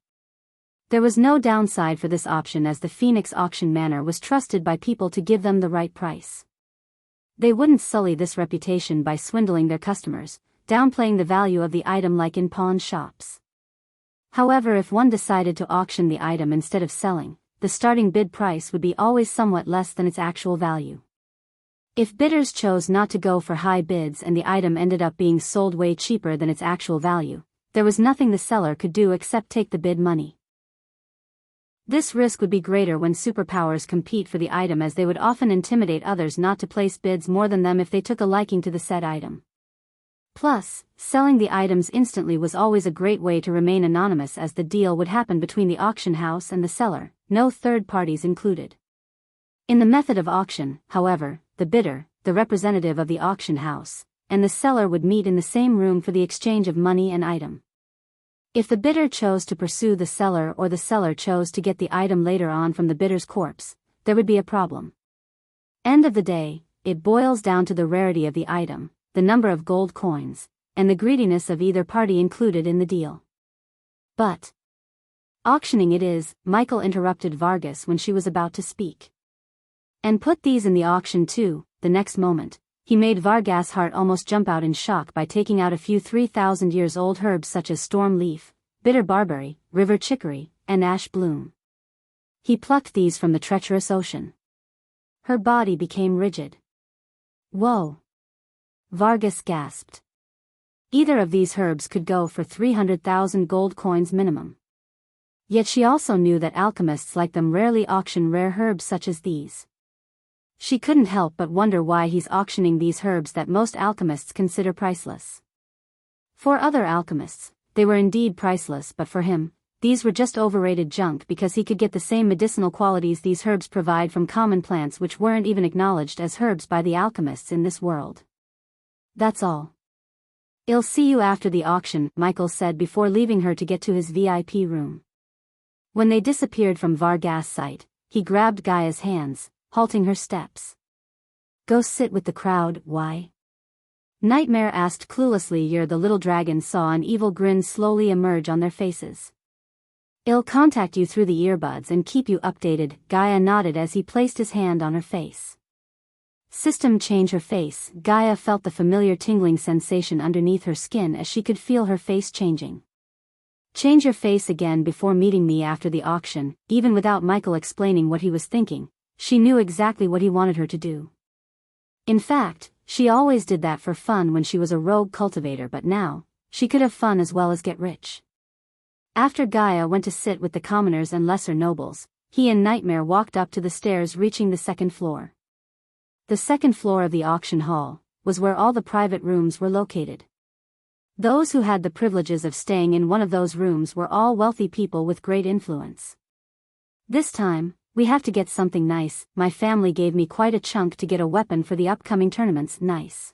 There was no downside for this option as the Phoenix Auction Manor was trusted by people to give them the right price. They wouldn't sully this reputation by swindling their customers, downplaying the value of the item like in pawn shops. However, if one decided to auction the item instead of selling, the starting bid price would be always somewhat less than its actual value. If bidders chose not to go for high bids and the item ended up being sold way cheaper than its actual value, there was nothing the seller could do except take the bid money. This risk would be greater when superpowers compete for the item, as they would often intimidate others not to place bids more than them if they took a liking to the said item. Plus, selling the items instantly was always a great way to remain anonymous, as the deal would happen between the auction house and the seller, no third parties included. In the method of auction, however, the bidder, the representative of the auction house, and the seller would meet in the same room for the exchange of money and item. If the bidder chose to pursue the seller or the seller chose to get the item later on from the bidder's corpse, there would be a problem. End of the day, it boils down to the rarity of the item, the number of gold coins, and the greediness of either party included in the deal. But auctioning it is, Michael interrupted Vargas when she was about to speak. And put these in the auction too. The next moment, he made Vargas' heart almost jump out in shock by taking out a few 3,000 years old herbs such as storm leaf, bitter barberry, river chicory, and ash bloom. He plucked these from the treacherous ocean. Her body became rigid. Whoa! Vargas gasped. Either of these herbs could go for 300,000 gold coins minimum. Yet she also knew that alchemists like them rarely auction rare herbs such as these. She couldn't help but wonder why he's auctioning these herbs that most alchemists consider priceless. For other alchemists, they were indeed priceless, but for him, these were just overrated junk because he could get the same medicinal qualities these herbs provide from common plants which weren't even acknowledged as herbs by the alchemists in this world. That's all. I'll see you after the auction, Michael said before leaving her to get to his VIP room. When they disappeared from Vargas' sight, he grabbed Gaia's hands, halting her steps. Go sit with the crowd, why? Nightmare asked cluelessly. The little dragons saw an evil grin slowly emerge on their faces. I'll contact you through the earbuds and keep you updated, Gaia nodded as he placed his hand on her face. System change her face. Gaia felt the familiar tingling sensation underneath her skin as she could feel her face changing. Change your face again before meeting me after the auction. Even without Michael explaining what he was thinking, she knew exactly what he wanted her to do. In fact, she always did that for fun when she was a rogue cultivator, but now, she could have fun as well as get rich. After Gaia went to sit with the commoners and lesser nobles, he and Nightmare walked up to the stairs, reaching the second floor. The second floor of the auction hall was where all the private rooms were located. Those who had the privileges of staying in one of those rooms were all wealthy people with great influence. This time, we have to get something nice. My family gave me quite a chunk to get a weapon for the upcoming tournaments. Nice.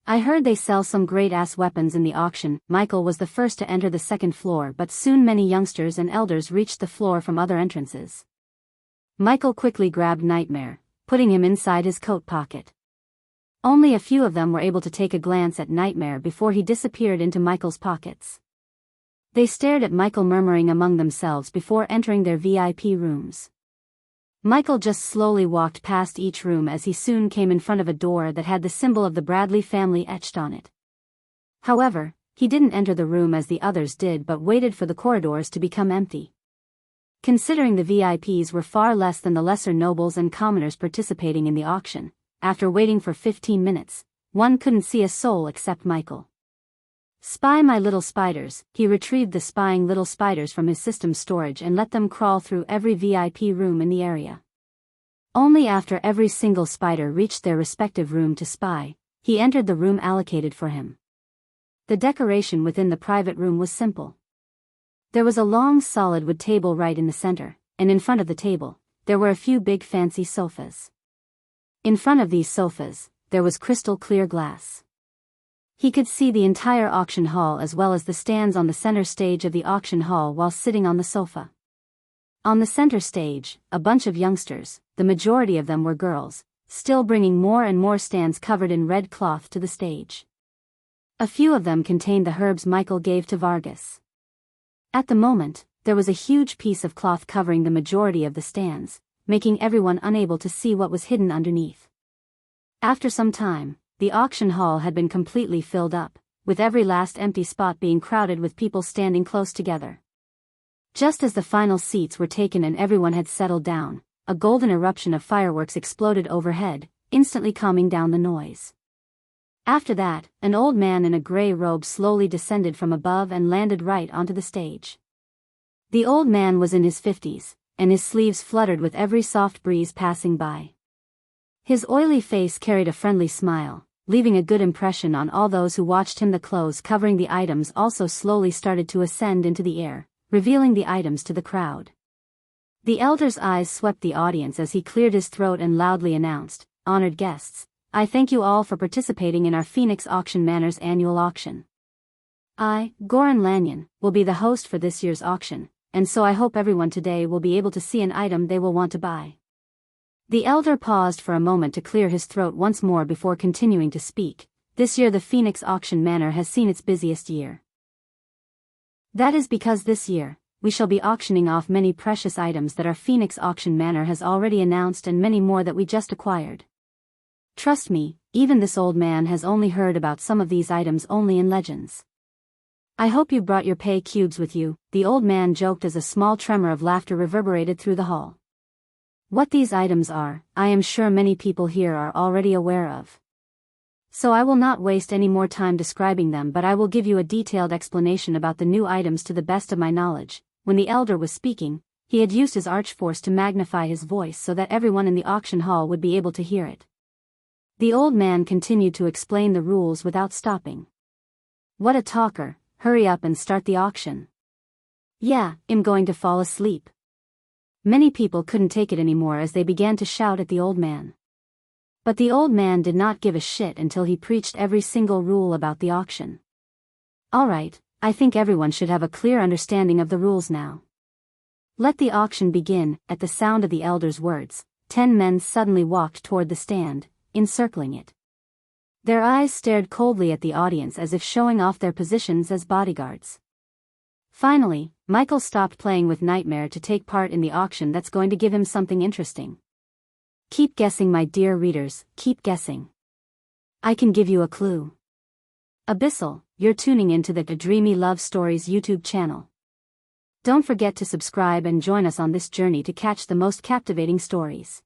I heard they sell some great-ass weapons in the auction. Michael was the first to enter the second floor, but soon many youngsters and elders reached the floor from other entrances. Michael quickly grabbed Nightmare, putting him inside his coat pocket. Only a few of them were able to take a glance at Nightmare before he disappeared into Michael's pockets. They stared at Michael, murmuring among themselves before entering their VIP rooms. Michael just slowly walked past each room as he soon came in front of a door that had the symbol of the Bradley family etched on it. However, he didn't enter the room as the others did, but waited for the corridors to become empty. Considering the VIPs were far less than the lesser nobles and commoners participating in the auction, after waiting for 15 minutes, one couldn't see a soul except Michael. Spy my little spiders. He retrieved the spying little spiders from his system storage and let them crawl through every VIP room in the area. Only after every single spider reached their respective room to spy, he entered the room allocated for him. The decoration within the private room was simple. There was a long solid wood table right in the center, and in front of the table, there were a few big fancy sofas. In front of these sofas, there was crystal clear glass. He could see the entire auction hall as well as the stands on the center stage of the auction hall while sitting on the sofa. On the center stage, a bunch of youngsters, the majority of them were girls, still bringing more and more stands covered in red cloth to the stage. A few of them contained the herbs Michael gave to Vargas. At the moment, there was a huge piece of cloth covering the majority of the stands, making everyone unable to see what was hidden underneath. After some time, the auction hall had been completely filled up, with every last empty spot being crowded with people standing close together. Just as the final seats were taken and everyone had settled down, a golden eruption of fireworks exploded overhead, instantly calming down the noise. After that, an old man in a gray robe slowly descended from above and landed right onto the stage. The old man was in his 50s, and his sleeves fluttered with every soft breeze passing by. His oily face carried a friendly smile, leaving a good impression on all those who watched him. The clothes covering the items also slowly started to ascend into the air, revealing the items to the crowd. The elder's eyes swept the audience as he cleared his throat and loudly announced, "Honored guests, I thank you all for participating in our Phoenix Auction Manor's annual auction. I, Goran Lanyon, will be the host for this year's auction, and so I hope everyone today will be able to see an item they will want to buy." The elder paused for a moment to clear his throat once more before continuing to speak. This year the Phoenix Auction Manor has seen its busiest year. That is because this year, we shall be auctioning off many precious items that our Phoenix Auction Manor has already announced and many more that we just acquired. Trust me, even this old man has only heard about some of these items only in legends. I hope you brought your pay cubes with you, the old man joked as a small tremor of laughter reverberated through the hall. What these items are, I am sure many people here are already aware of. So I will not waste any more time describing them, but I will give you a detailed explanation about the new items to the best of my knowledge. When the elder was speaking, he had used his archforce to magnify his voice so that everyone in the auction hall would be able to hear it. The old man continued to explain the rules without stopping. What a talker, hurry up and start the auction. Yeah, I'm going to fall asleep. Many people couldn't take it anymore as they began to shout at the old man. But the old man did not give a shit until he preached every single rule about the auction. Alright, I think everyone should have a clear understanding of the rules now. Let the auction begin. At the sound of the elder's words, 10 men suddenly walked toward the stand, encircling it. Their eyes stared coldly at the audience as if showing off their positions as bodyguards. Finally, Michael stopped playing with Nightmare to take part in the auction that's going to give him something interesting. Keep guessing, my dear readers, keep guessing. I can give you a clue. Abyssal, you're tuning into the Dreamy Love Stories YouTube channel. Don't forget to subscribe and join us on this journey to catch the most captivating stories.